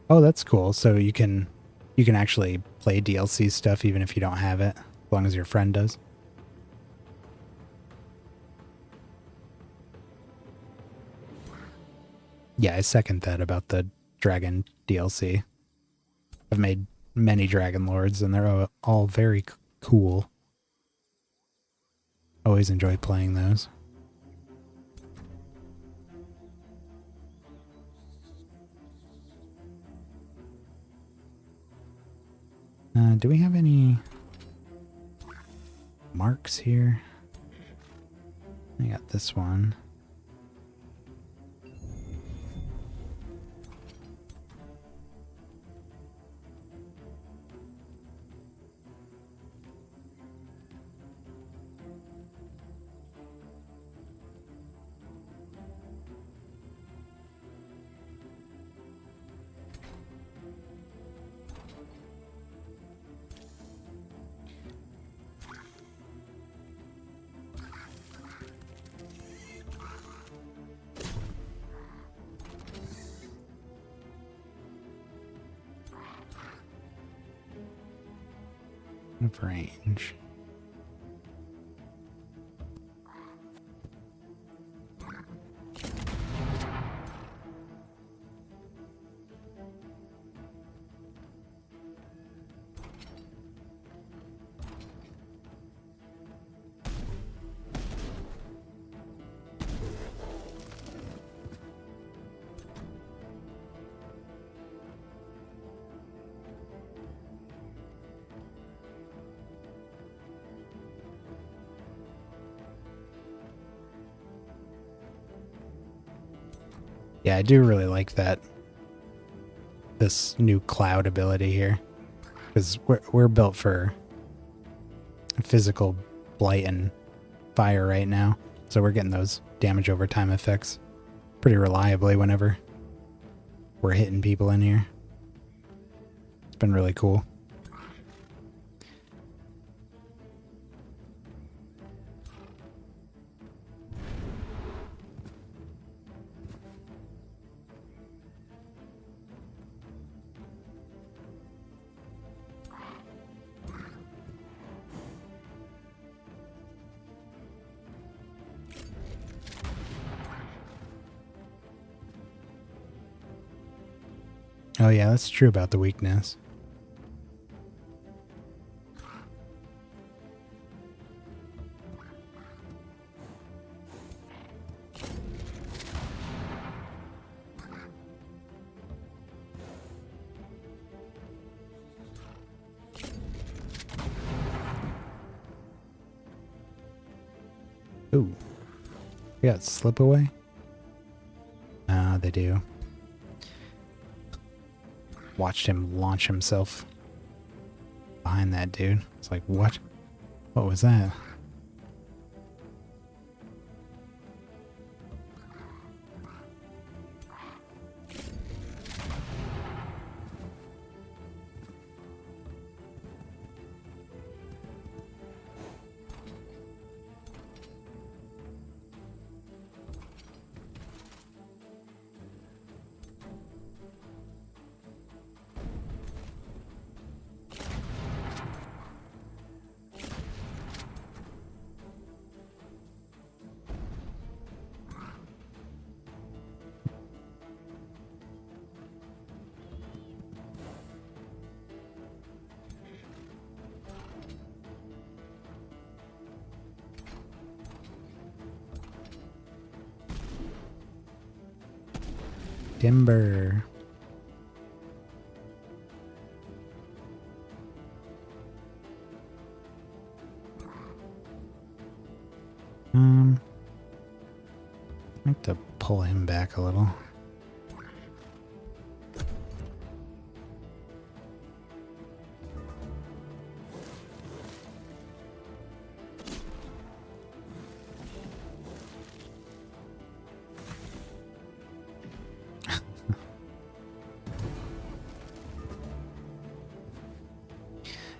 Oh, that's cool. So you can actually play DLC stuff even if you don't have it, as long as your friend does. Yeah, I second that about the Dragon DLC. I've made many Dragon Lords, and they're all very cool. Always enjoy playing those. Do we have any marks here? I got this one. of range. Yeah, I do really like that. This new cloud ability here. Because we're built for physical blight and fire right now. So we're getting those damage over time effects pretty reliably whenever we're hitting people in here. It's been really cool. Oh yeah, that's true about the weakness. Ooh. We got slip away? Ah, they do. Watched him launch himself behind that dude. It's like, what? What was that? Timber. I have to pull him back a little.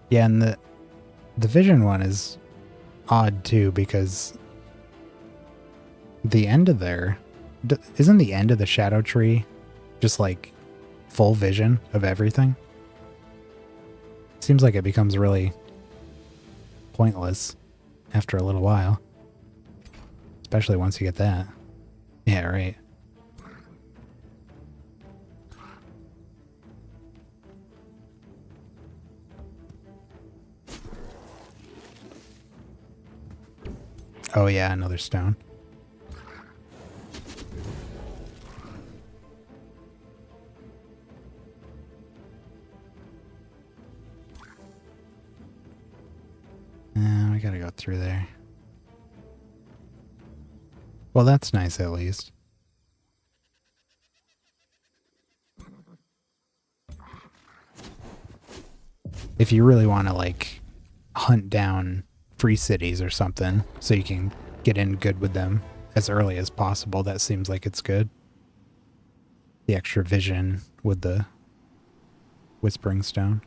Yeah, and the vision one is odd too, because the end of there isn't the end of the shadow tree just like full vision of everything? Seems like it becomes really pointless after a little while, especially once you get that. Yeah, right. Oh yeah, another stone. We gotta go through there. Well, that's nice at least. If you really want to like hunt down free cities or something so you can get in good with them as early as possible, that seems like it's good. The extra vision with the Whispering Stone.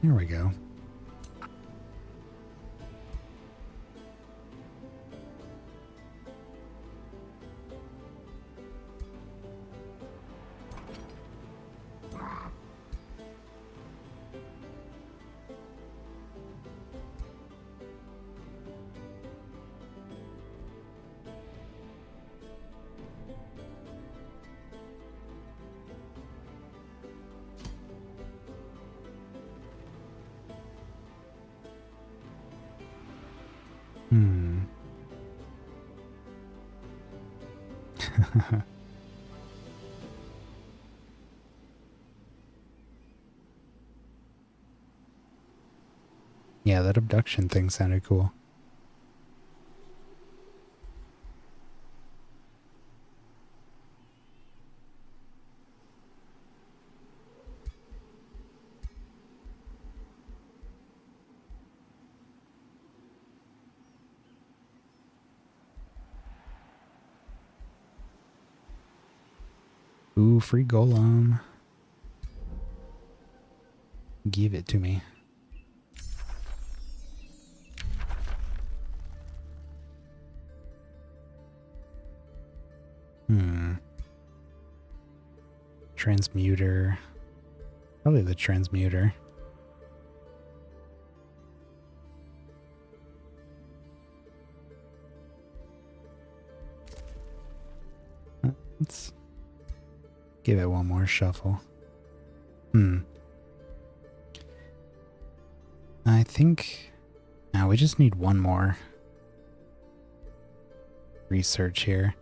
Here we go. Yeah, that abduction thing sounded cool. Ooh, free golem. Give it to me. Transmuter. Probably the transmuter. Let's give it one more shuffle. I think now we just need one more research here.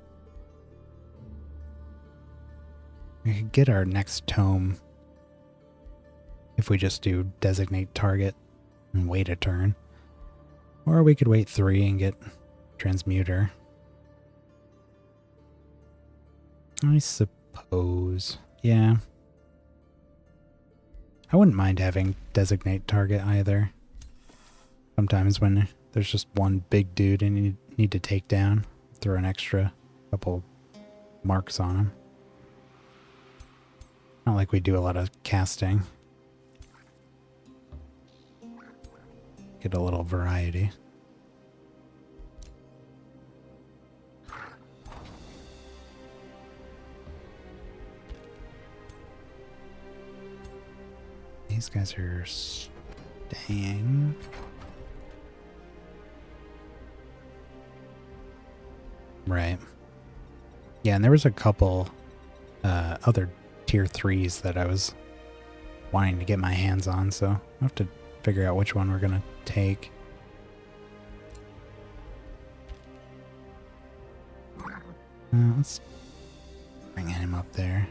We could get our next tome if we just do designate target and wait a turn. Or we could wait 3 and get transmuter. I suppose. Yeah. I wouldn't mind having designate target either. Sometimes when there's just one big dude and you need to take down, throw an extra couple marks on him. Not like we do a lot of casting. Get a little variety. These guys are staying. Right. Yeah, and there was a couple other tier 3s that I was wanting to get my hands on, so I'll have to figure out which one we're gonna take. Let's bring him up there.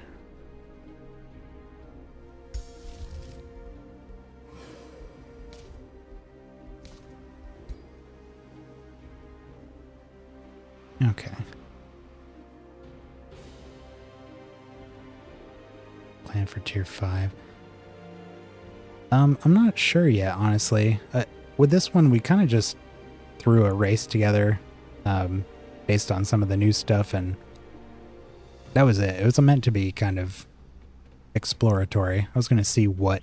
Okay. Plan for tier 5. I'm not sure yet, honestly. With this one, we kind of just threw a race together based on some of the new stuff, and that was it. It was meant to be kind of exploratory. I was going to see what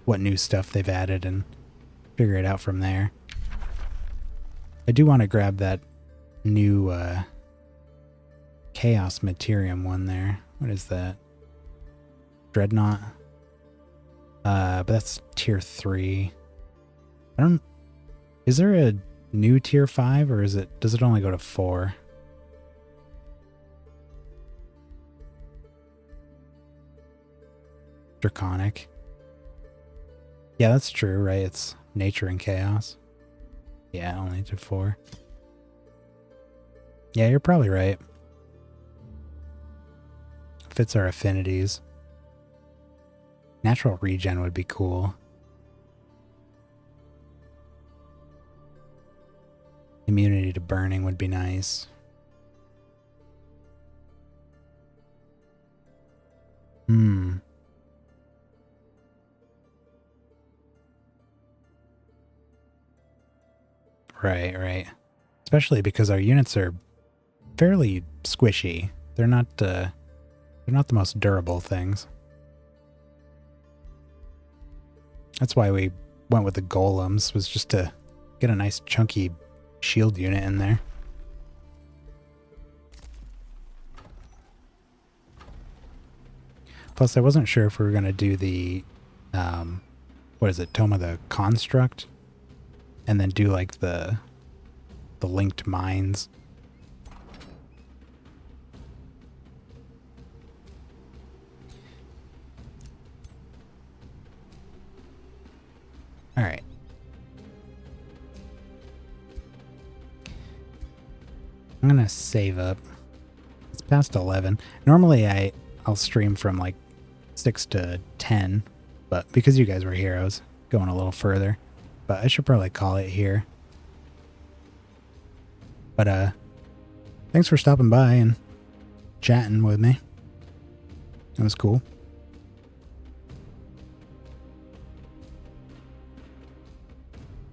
new stuff they've added and figure it out from there. I do want to grab that new Chaos Materium one there. What is that? Dreadnought? But that's tier 3. Is there a new tier 5 or does it only go to 4? Draconic. Yeah, that's true, right? It's nature and chaos. Yeah, only to 4. Yeah, you're probably right. Fits our affinities. Natural regen would be cool. Immunity to burning would be nice. Right. Especially because our units are fairly squishy. They're not the most durable things. That's why we went with the golems, was just to get a nice chunky shield unit in there. Plus, I wasn't sure if we were going to do the, what is it, Tome of the Construct? And then do like the linked mines. All right. I'm going to save up past 11. Normally I'll stream from like 6 to 10, but because you guys were here, I was going a little further. But I should probably call it here. But thanks for stopping by and chatting with me. It was cool.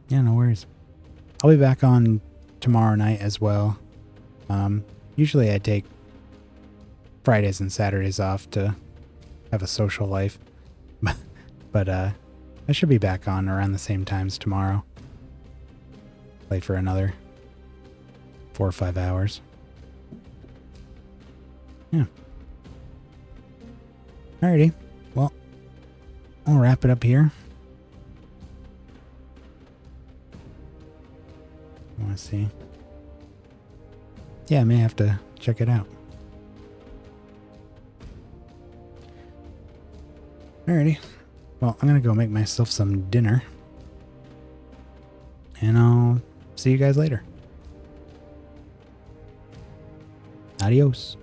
Yeah, no worries. I'll be back on tomorrow night as well. Usually I take Fridays and Saturdays off to have a social life. But I should be back on around the same times tomorrow. Play for another 4 or 5 hours. Yeah. Alrighty. Well, I'll wrap it up here. I want to see. Yeah, I may have to check it out. Alrighty. Well, I'm going to go make myself some dinner. And I'll see you guys later. Adios.